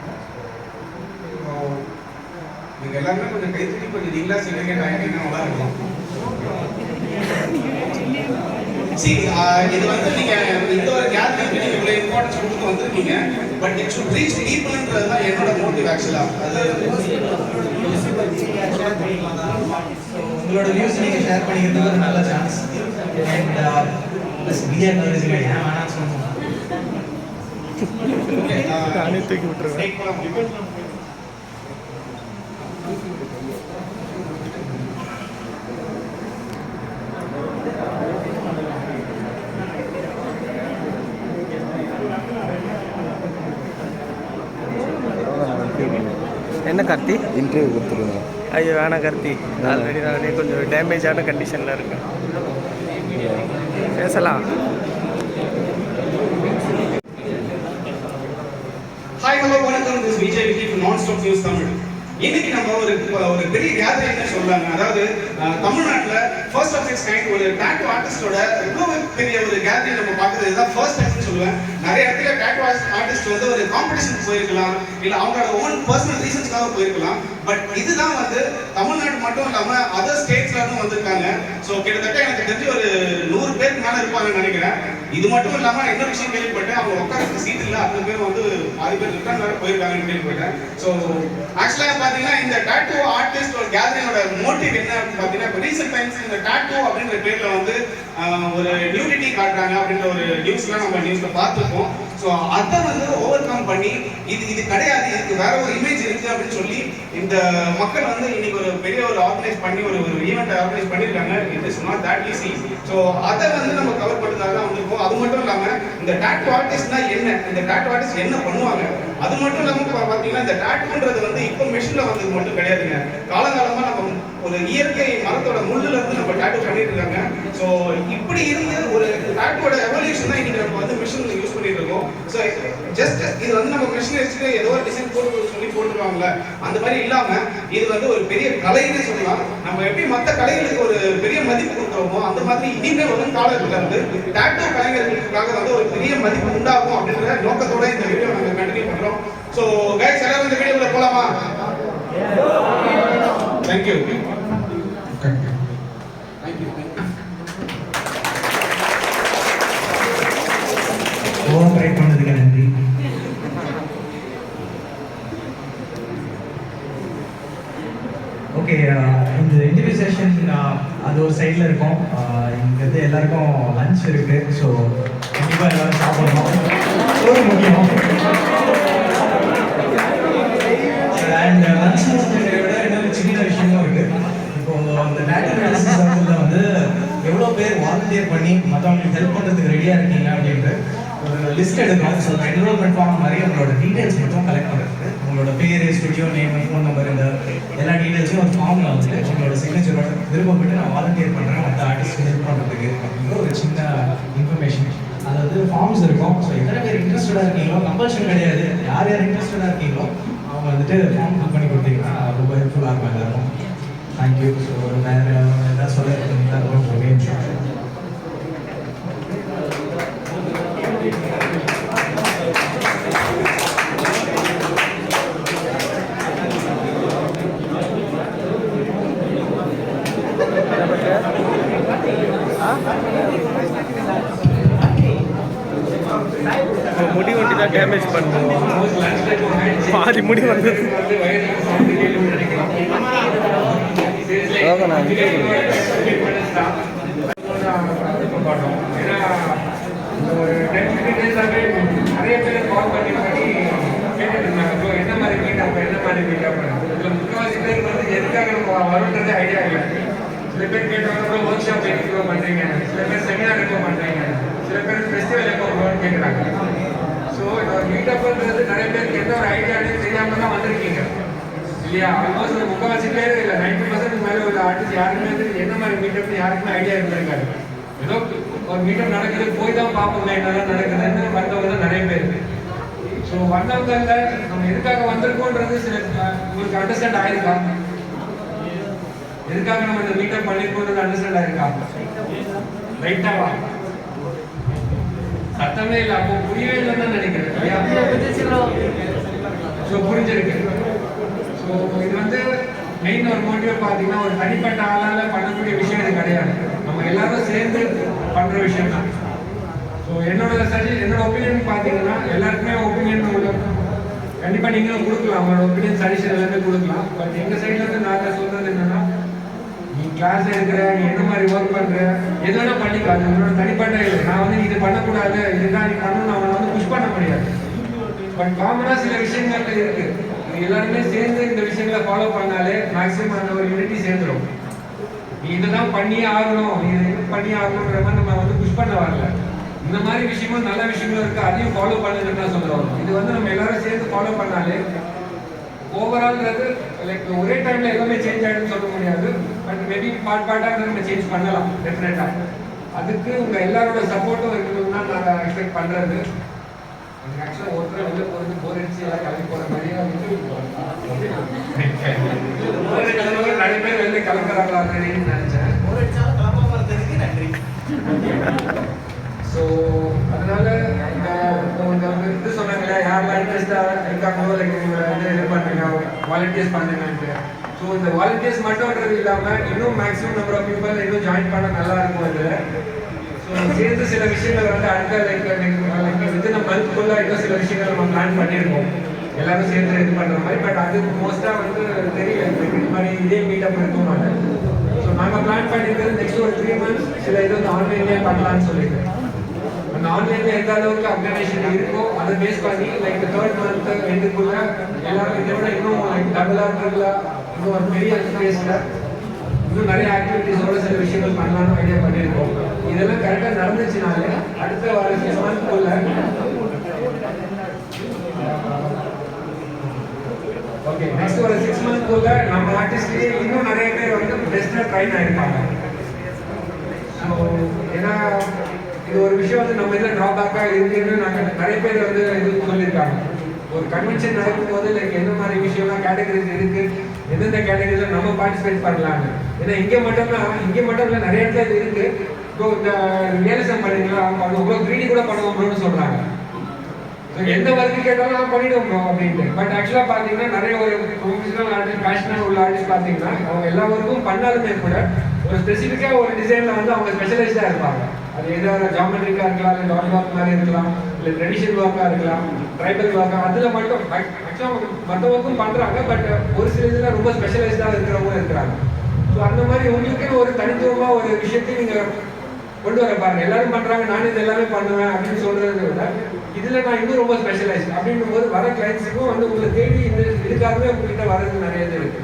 J: நீங்கள் எல்லாருமே கொஞ்சம் கைத்தறி கொஞ்சம் நீங்களா சிங்கர் ஆகிட்டீங்கன்னா நல்லா இருக்கும். இது வந்து நீங்கள் இந்த ஒரு கேதரிங்க்கு நீங்கள் இவ்வளோ இம்பார்ட்டன்ஸ் கொடுத்து வந்துருக்கீங்க. பட் இட் ஷுட் ரீச் பீப்புள்ன்றது தான் என்னோட மோட்டிவ் ஆக்சுவலாக. அது
B: உங்களோட வியூஸ் நீங்கள் ஷேர் பண்ணிக்கிறதுக்கு ஒரு நல்ல chance. And plus media coverage ஏன் வேணாம்னு சொல்லுவோம்.
D: நானே தூக்கி விட்டுருவேன். என்ன கார்த்தி
A: இன்டர்வியூ கொடுத்துருங்க.
D: ஐயோ வேணாம் கார்த்தி, ஆல்ரெடி நானே கொஞ்சம் டேமேஜான கண்டிஷனில் இருக்கேன். பேசலாம்.
J: ஹாய் ஹலோ வணக்கம், this Vijay Vicky from nonstop news Tamil. இன்னைக்கு நம்ம ஒரு பெரிய கேதரிங் சொல்றாங்க. அதாவது தமிழ்நாட்டில் ஃபர்ஸ்ட் ஆஃப் இட்ஸ் கைண்ட் ஒரு டேட்டூ ஆர்டிஸ்டோட இவ்வளவு பெரிய ஒரு கேதரிங் நம்ம பார்க்குறது இதுதான் ஃபர்ஸ்ட் டைம்னு சொல்லுவேன். நிறைய இடத்துல டேட்டூ ஆர்டிஸ்ட் வந்து ஒரு காம்படிஷன் போயிருக்கலாம், இல்லை அவங்களோட ஓன் பர்சனல் ரீசன்ஸ்க்காக போயிருக்கலாம். பட் இதுதான் வந்து தமிழ்நாடு மட்டும் இல்லாமல் அதர் ஸ்டேட்ஸ்ல இருந்து வந்திருக்காங்க. ஸோ கிட்டத்தட்ட எனக்கு தெரிஞ்சு ஒரு 100 பேருக்கு மேலே இருப்பாங்கன்னு நினைக்கிறேன். இது மட்டும் இல்லாமல் இன்னொரு விஷயம் கேள்விப்பட்டேன், அவங்க உட்கார சீட் இல்லை, அத்தனை பேர் வந்து 6 பேர் ரிட்டர்ன் வேறு போயிருக்காங்கன்னு கேள்விப்பட்டேன். ஸோ ஆக்சுவலாக பார்த்தீங்கன்னா இந்த டேட்டூ ஆர்டிஸ்ட் ஒரு கேதரிங்கோட மோட்டிவ் என்ன அப்படின்னு பார்த்தீங்கன்னா இப்போ ரீசெண்ட் டைம்ஸ் இந்த டேட்டூ அப்படின்ற பேரில் வந்து ஒரு நியூடிட்டி காட்டுறாங்க அப்படின்ற ஒரு நியூஸ்லாம் நம்ம நியூஸில் பார்த்துருக்கோம். ஸோ அதை வந்து ஓவர் கம் பண்ணி இது கிடையாது, இதுக்கு வேற ஒரு இமேஜ் இருக்கு அப்படின்னு சொல்லி இந்த மக்கள் வந்து இன்னைக்கு ஒரு பெரிய ஒரு ஆர்கனைஸ் பண்ணி ஒரு ஈவெண்ட் ஆர்கனைஸ் பண்ணியிருக்காங்க. It is not that easy. So அதை வந்து நம்ம கவர் பண்ணுறதுக்காக தான் வந்திருக்கோம். அது மட்டும் இல்லாமல் இந்த டேட்டூ ஆர்டிஸ்ட்னா என்ன, இந்த டேட்டூ ஆர்டிஸ்ட் என்ன பண்ணுவாங்க, அது மட்டும் இல்லாமல் பார்த்தீங்கன்னா இந்த டேட்டூன்றது வந்து இப்போ மிஷினில் வந்தது மட்டும் கிடையாதுங்க. காலங்காலமாக நம்ம ஒரு இயற்கை மரத்தோட முள்ளுல இருந்து நம்ம டேட்டூ பண்ணிட்டு இருக்காங்க. ஸோ இப்படி இருந்து ஒரு டேட்டூவோட எவல்யூஷன் தான் இன்னைக்கு நம்ம வந்து மிஷின் யூஸ் பண்ணிட்டு இருக்கோம். ஸோ ஜஸ்ட் இது வந்து நம்ம மிஷின் வச்சுட்டு ஏதோ ஒரு டிசைன் போட்டு சொல்லி போட்டுருவாங்க.
K: பண்ணுவாங்கல்ல, அந்த மாதிரி இல்லாம இது வந்து ஒரு பெரிய கலைன்னு சொல்லலாம். நம்ம எப்படி மற்ற கலைகளுக்கு ஒரு பெரிய மதிப்பு கொடுக்குறோமோ அந்த மாதிரி இனிமே வரும் காலத்துல வந்து டாட்டூ கலைஞர்களுக்காக வந்து ஒரு பெரிய மதிப்பு உண்டாகும் அப்படின்ற நோக்கத்தோட இந்த வீடியோ நாங்க கண்டினியூ பண்றோம். ஸோ கைஸ் எல்லாரும் இந்த வீடியோக்குள்ள போலாமா? தேங்க்யூ.
B: கோஆபரேட் பண்ணதுக்கு நன்றி. ஓகே, இந்த இன்டர்வியூ செஷன் அது ஒரு சைடில் இருக்கும். இங்கேருந்து எல்லாருக்கும் லஞ்ச் இருக்கு. ஸோ கண்டிப்பாக எல்லாரும் சாப்பிடணும், சோறு முக்கியம். அண்ட் லஞ்ச் விட இன்னொரு சின்ன விஷயமும் இருக்கு. இப்போ அந்த டாட்டூ அனாலிசிஸ் சர்க்கிளில் வந்து எவ்வளோ பேர் வாலண்டியர் பண்ணி மற்றவங்களுக்கு ஹெல்ப் பண்ணுறதுக்கு ரெடியாக இருக்கீங்க அப்படின்ட்டு ஒரு லிஸ்ட் எடுக்கணும். ஸோ என்ரோல்மெண்ட் ஃபார்ம் மாதிரி உங்களோட டீடைல்ஸ் மட்டும் கலெக்ட் பண்ணுறதுக்கு உங்களோட பேர், ஸ்டுடியோ நேம், ஃபோன் நம்பர், இந்த எல்லா டீடைல்ஸையும் ஒரு ஃபார்மில் வந்துட்டு உங்களோட சிக்னேச்சரோட விருப்பப்பட்டு நான் வாலண்டியர் பண்ணுறேன் மற்ற ஆர்டிஸ்ட் ஹெல்ப் பண்ணுறதுக்கு அப்படிங்கிற ஒரு சின்ன இன்ஃபர்மேஷன். அதாவது ஃபார்ம்ஸ் இருக்கும். ஸோ எத்தனை பேர் இன்ட்ரெஸ்டடாக இருக்கீங்களோ, கம்பல்ஷன் கிடையாது, யார் யார் இன்ட்ரெஸ்டடாக இருக்கீங்களோ அவங்க வந்துட்டு ஃபார்ம் ஃபில் பண்ணி கொடுத்தீங்கன்னா ரொம்ப ஹெல்ப்ஃபுல்லாக இருக்கும் எல்லாருக்கும். தேங்க்யூ. ஸோ வேறு ஏதாவது சொல்ல
D: முடி ஒட்டி தான் டேமேஜ் பண்ணுவோம். பாதி முடி வந்து
C: நிறைய பேர் கால் பண்ணி கேட்டுட்டு இருந்தாங்க, என்ன மாதிரி மீட்டப், என்ன மாதிரி மீட்டப். இதில் முக்கால்வாசி பேர் வந்து எதுக்காக நம்ம வரும்ன்றது ஐடியா இல்லை. சில பேர் கேட்டவங்க ஒர்க் ஷாப் எப்போ பண்ணுறீங்க, சில பேர் செமினார் எப்போ பண்ணுறீங்க, சில பேர் ஃபெஸ்டிவல் எப்போ போகணும்னு கேட்குறாங்க. ஸோ இந்த ஒரு மீட்டப்ன்றது நிறைய பேருக்கு எந்த ஒரு ஐடியாலையும் தெரியாமல் தான் வந்திருக்கீங்க இல்லையா? ஆல்மோஸ்ட் ஒரு முக்கால்வாசி பேர் இல்லை 90% மேலே உள்ள ஆர்டிஸ்ட் யாருமே வந்து என்ன மாதிரி மீட்டப்னு யாருக்குமே ஐடியா இருந்திருக்காரு. ஏதோ ஒரு மீட்டப் நடக்குது, போய் தான் பார்ப்போம் என்னெல்லாம் நடக்குதுன்னு வந்தவங்க தான் நிறைய பேர். ஸோ வந்தவங்க நம்ம எதுக்காக வந்திருக்கோன்றது சில உங்களுக்கு அண்டர்ஸ்டாண்ட் ஆயிருக்கா? எதுக்காக நம்ம இந்த மீட்டப் பண்ணிருக்கோன்றது அண்டர்ஸ்டாண்ட் ஆயிருக்கா? ரைட்டாவா? சத்தமே இல்லை, அப்போ புரியவே இல்லைன்னு நினைக்கிறேன். ஸோ புரிஞ்சிருக்கு. ஸோ இது வந்து மெயின் ஒரு மோட்டிவ் பார்த்தீங்கன்னா ஒரு தனிப்பட்ட ஆளால் பண்ணக்கூடிய விஷயம் இது கிடையாது, நம்ம எல்லாரும் சேர்ந்து பண்ற விஷயம் தான். ஸோ என்னோட ஒப்பீனியன் பார்த்தீங்கன்னா எல்லாருக்குமே ஒப்பீனியன் உள்ள கண்டிப்பாக நீங்களும் கொடுக்கலாம், உங்களோட ஒப்பீனியன் சஜஷன் எல்லாமே கொடுக்கலாம். பட் எங்கள் சைட்ல இருந்து நாங்கள் சொல்றது என்னன்னா, நீ கிளாஸ் எடுக்கிற, நீ என்ன மாதிரி ஒர்க் பண்ற, எது வேணா பண்ணிக்கலாம், அது உங்களோட தனிப்பட்ட இல்லை. நான் வந்து இது பண்ணக்கூடாது, இதுதான் நீ பண்ணணும் அவனை வந்து புஷ் பண்ண முடியாது. பட் காமனா சில விஷயங்கள்ல இருக்கு, எல்லாருமே சேர்ந்து இந்த விஷயங்களை ஃபாலோ பண்ணாலே மேக்ஸிமம் அந்த ஒரு யூனிட்டி சேர்ந்துடும். நீ இதுதான் பண்ணியே ஆகணும், நீ இது பண்ணியே ஆகணுன்ற மாதிரி நம்ம வந்து புஷ் பண்ண வரல. இந்த மாதிரி விஷயமும் நல்ல விஷயங்களும் இருக்கு, அதையும் ஃபாலோ பண்ணுங்கன்னு தான் சொல்லுவாங்க. இது வந்து நம்ம எல்லாரும் சேர்ந்து ஃபாலோ பண்ணாலே ஓவரால்ன்றது லைக் ஒரே டைம்ல எல்லாமே சேஞ்ச் ஆகிடும்னு சொல்ல முடியாது. பட் மேபி பார்ட்டாக நம்ம சேஞ்ச் பண்ணலாம் டெஃபினட்டா. அதுக்கு உங்க எல்லாரோட சப்போர்ட்டும் இருக்கணும்னு தான் நாங்கள் எக்ஸ்பெக்ட் பண்றது. ஆக்சுவலாக ஒருத்தர் வெளில போகிறது போர் அடிச்சு எல்லாம் கிளம்பி போகிற மாதிரியே நிறைய பேர் வெளில கிளம்புறாங்களா அப்படின்னு நினைச்சேன்.
E: ஒரு அடிச்சாலும் கிளம்பாம இருந்ததுக்கு நன்றி.
C: ஸோ அதனால இது சொன்னாங்களே யாரெல்லாம் இன்ட்ரெஸ்டாக இருக்காங்களோ லைக் வந்து இது பண்ணுங்க, வாலண்டியர்ஸ் பண்ணுங்கன்ட்டு. ஸோ இந்த வாலண்டியர்ஸ் மட்டும்ன்றது இல்லாமல் இன்னும் மேக்ஸிமம் நம்பர் ஆஃப் பீப்புள் இன்னும் ஜாயின் பண்ண நல்லா இருக்கும். இதில் ஸோ சேர்ந்து சில விஷயங்கள் வந்து அடுத்த லைக் வித்தின் மந்த்க்குள்ள இன்னும் சில விஷயங்கள் நம்ம பிளான் பண்ணியிருக்கோம் எல்லாரும் சேர்ந்து இது பண்ணுற மாதிரி. பட் அது மோஸ்ட்டாக வந்து தெரியல இந்த மாதிரி இதே மீட்டப் இருக்கும் நாங்கள். ஸோ நாங்கள் பிளான் பண்ணியிருக்கிறது நெக்ஸ்ட் ஒரு 3 months சில இது வந்து ஆன்லைன்லேயே பண்ணலான்னு சொல்லிட்டு. அந்த ஆன்லைன்ல எந்த அளவுக்கு அப்டேஷன் இருக்கோ அதை பேஸ் பண்ணி லைக் 3rd month எண்டுக்குள்ள எல்லாரும் இதை விட இன்னும் லைக் டபுளாக இன்னும் ஒரு பெரிய ஸ்பேஸ்ல இன்னும் நிறைய ஆக்டிவிட்டிஸோட சில விஷயங்கள் பண்ணலாம்னு ஐடியா பண்ணியிருக்கோம். இதெல்லாம் கரெக்டாக நடந்துச்சுனாலே அடுத்த வர 6 monthக்குள்ள ஓகே நெக்ஸ்ட் ஒரு 6 monthக்குள்ள நம்ம ஆர்டிஸ்ட்லேயே இன்னும் நிறைய பேர் வந்து பெஸ்ட்டாக ட்ரைன் ஆகிருப்பாங்க. ஸோ ஏன்னா இது ஒரு விஷயம் வந்து நம்ம இதில் ட்ராபேக்காக இருக்குன்னு நாங்கள் நிறைய பேர் வந்து இது சொல்லியிருக்காங்க. ஒரு கன்வென்ஷன் நடக்கும்போது லைக் என்ன மாதிரி விஷயம்லாம் கேட்டகரிஸ் இருக்கு, எந்தெந்த கேட்டகரியில் நம்ம பார்ட்டிசிபேட் பண்ணலாம்னு. ஏன்னா இங்கே மட்டும் இல்லை, நிறைய இடத்துல இது இருக்கு. இப்போ இந்த ரியலிசம் பண்ணிக்கலாம் பண்ணுவோம், க்ரீடி கூட பண்ணுவோம்னு சொல்றாங்க. எந்த ஒர்க்கு கேட்டாலும் பண்ணிடுவோம் அப்படின்ட்டு. பட் ஆக்சுவலாக பார்த்தீங்கன்னா நிறைய ஒரு ப்ரொஃபஷனல் ஆர்டிஸ்ட், பேஷனாக உள்ள ஆர்டிஸ்ட் பார்த்தீங்கன்னா அவங்க எல்லா ஒர்க்கும் பண்ணாலுமே கூட ஒரு ஸ்பெசிஃபிக்காக ஒரு டிசைனில் வந்து அவங்க ஸ்பெஷலைஸ்டாக இருப்பாங்க. அது எதாவது ஜாமெட்ரிக்காக இருக்கலாம், இல்லை டாட் ஒர்க் மாதிரி இருக்கலாம், இல்லை ட்ரெடிஷனல் ஒர்க்காக இருக்கலாம், ட்ரைபல் ஒர்க்காக, அதில் மட்டும் ஆக்சுவலாக மற்ற ஒர்க்கும் பண்ணுறாங்க. பட் ஒரு சில இதில் ரொம்ப ஸ்பெஷலைஸ்டாக இருக்கிறவங்க இருக்கிறாங்க. ஸோ அந்த மாதிரி உங்களுக்குன்னு ஒரு தனித்துவமாக ஒரு விஷயத்தையும் நீங்கள் கொண்டு வர பாருங்க. எல்லாரும் பண்றாங்க, நானும் இது எல்லாமே பண்ணுவேன் அப்படின்னு சொல்றதை விட இதுல நான் இன்னும் ரொம்ப ஸ்பெஷலைஸ் அப்படின்னும் போது வர கிளைண்ட்ஸுக்கும் வந்து உங்களை தேடி இதுக்காகவே உங்ககிட்ட வர்றது நிறைய இது இருக்கு.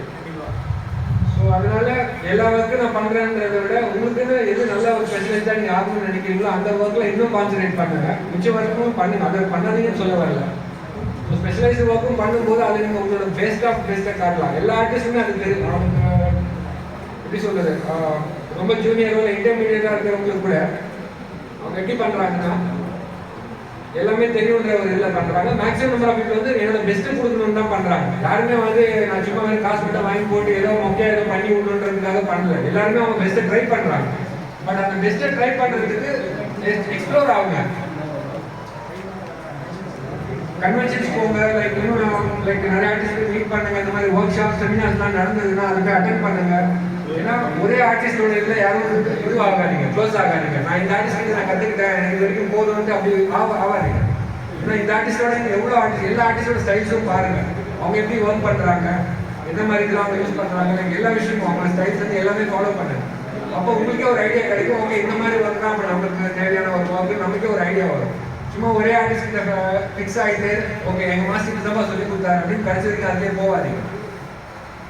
C: ஸோ அதனால எல்லா ஒர்க்கும் நான் பண்றேன்றதை விட உங்களுக்குன்னு எது நல்ல ஒரு ஸ்பெஷலைஸ்டா நீங்க ஆகணும்னு நினைக்கிறீங்களோ அந்த ஒர்க்ல இன்னும் கான்சன்ட்ரேட் பண்ணுங்க. மிச்ச ஒர்க்கும் பண்ணுங்க, அதை பண்ணாதீங்கன்னு சொல்ல வரல. ஸோ ஸ்பெஷலைஸ்டு ஒர்க்கும் பண்ணும்போது அதை நீங்க உங்களோட பெஸ்ட்டாக காட்டலாம். எல்லா ஆர்டிஸ்டுமே அது தெரியும். எப்படி சொல்றது, ரொம்ப ஜூனியரோ இல்லை இன்டர்மீடியட்டாக இருக்கிறவங்களுக்கு கூட அவங்க எப்படி பண்ணுறாங்கன்னா எல்லாமே தெரியுன்ற ஒரு இதில் பண்ணுறாங்க. மேக்ஸிமம் நம்பர் ஆஃப் பீப்புள் வந்து என்னோட பெஸ்ட்டு கொடுக்கணும்னு தான் பண்ணுறாங்க. யாருமே வந்து நான் சும்மா வந்து காசு மட்டும் வாங்கி போட்டு ஏதோ மொக்கையா ஏதோ பண்ணி விடணுன்றதுக்காக பண்ணல. எல்லாருமே அவங்க பெஸ்ட்டை ட்ரை பண்ணுறாங்க. பட் அந்த பெஸ்ட்டை ட்ரை பண்ணுறதுக்கு எக்ஸ்ப்ளோர் ஆகுங்க. கன்வென்ஷன்ஸ் போங்க, லைக் இன்னும் லைக் நிறைய ஆர்டிஸ்ட் மீட் பண்ணுங்க. இந்த மாதிரி ஒர்க் ஷாப் செமினார்ஸ்லாம் நடந்ததுன்னா அதை போய் அட்டென்ட் பண்ணுங்க. ஏன்னா ஒரே ஆர்டிஸ்டோட இதில் யாரும் இது ஆகாதீங்க, க்ளோஸ் ஆகாதீங்க. நான் இந்த ஆர்டிஸ்ட் நான் கற்றுக்கிட்டேன், எனக்கு இது வரைக்கும் போதும்ட்டு அப்படி ஆகாதீங்க. ஏன்னா இந்த ஆர்டிஸ்டோட எவ்வளோ ஆர்டிஸ்ட், எல்லா ஆர்டிஸ்டோட ஸ்டைல்ஸும் பாருங்க. அவங்க எப்படி ஒர்க் பண்ணுறாங்க, எந்த மாதிரி இதெல்லாம் அவங்க யூஸ் பண்ணுறாங்க, லைக் எல்லா விஷயமும் அவங்க ஸ்டைல்ஸ் வந்து எல்லாமே ஃபாலோ பண்ணுங்க. அப்போ உங்களுக்கே ஒரு ஐடியா கிடைக்கும். ஓகே, இந்த மாதிரி ஒர்க் தான் இப்போ நம்மளுக்கு தேவையான ஒரு ஒர்க்கு நமக்கே ஒரு ஐடியா வரும். சும்மா ஒரே ஆர்டிஸ்ட் ஃபிக்ஸ் ஆகிட்டு ஓகே எங்கள் மாஸ்டருக்கு தான் சொல்லி கொடுத்தாரு அப்படின்னு கிடைச்சதுக்கு அதிலே போகாதீங்க.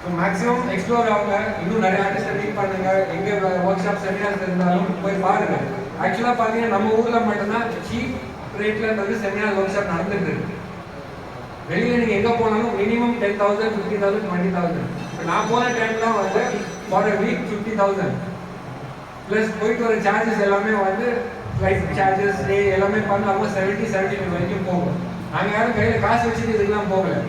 C: ஸோ மேக்ஸிமம் எக்ஸ்ப்ளோர் ஆகுங்க. இன்னும் நிறைய ஆர்டிஸ்ட்டை மீட் பண்ணுங்க. எங்கே ஒர்க் ஷாப் செமினார்ஸ் இருந்தாலும் போய் பாருங்க. ஆக்சுவலாக பார்த்தீங்கன்னா நம்ம ஊரில் மட்டும்தான் சீப் ரேட்லன்றது செமினார் ஒர்க் ஷாப் நடந்துட்டு இருக்கு. வெளியில் நீங்கள் எங்கே போனாலும் மினிமம் 10,000, 50,000, 20,000. இப்போ நான் போன டைம்லாம் வந்து ஃபார் அ வீக் 50,000 ப்ளஸ் போயிட்டு வர சார்ஜஸ் எல்லாமே வந்து ஃப்ளைட் சார்ஜஸ் ஸ்டே எல்லாமே பண்ண ஆல்மோஸ்ட் 70-75 வரைக்கும் போகும். நாங்கள் யாரும் கையில் காசு வச்சுட்டு இதுக்கெல்லாம் போகலை.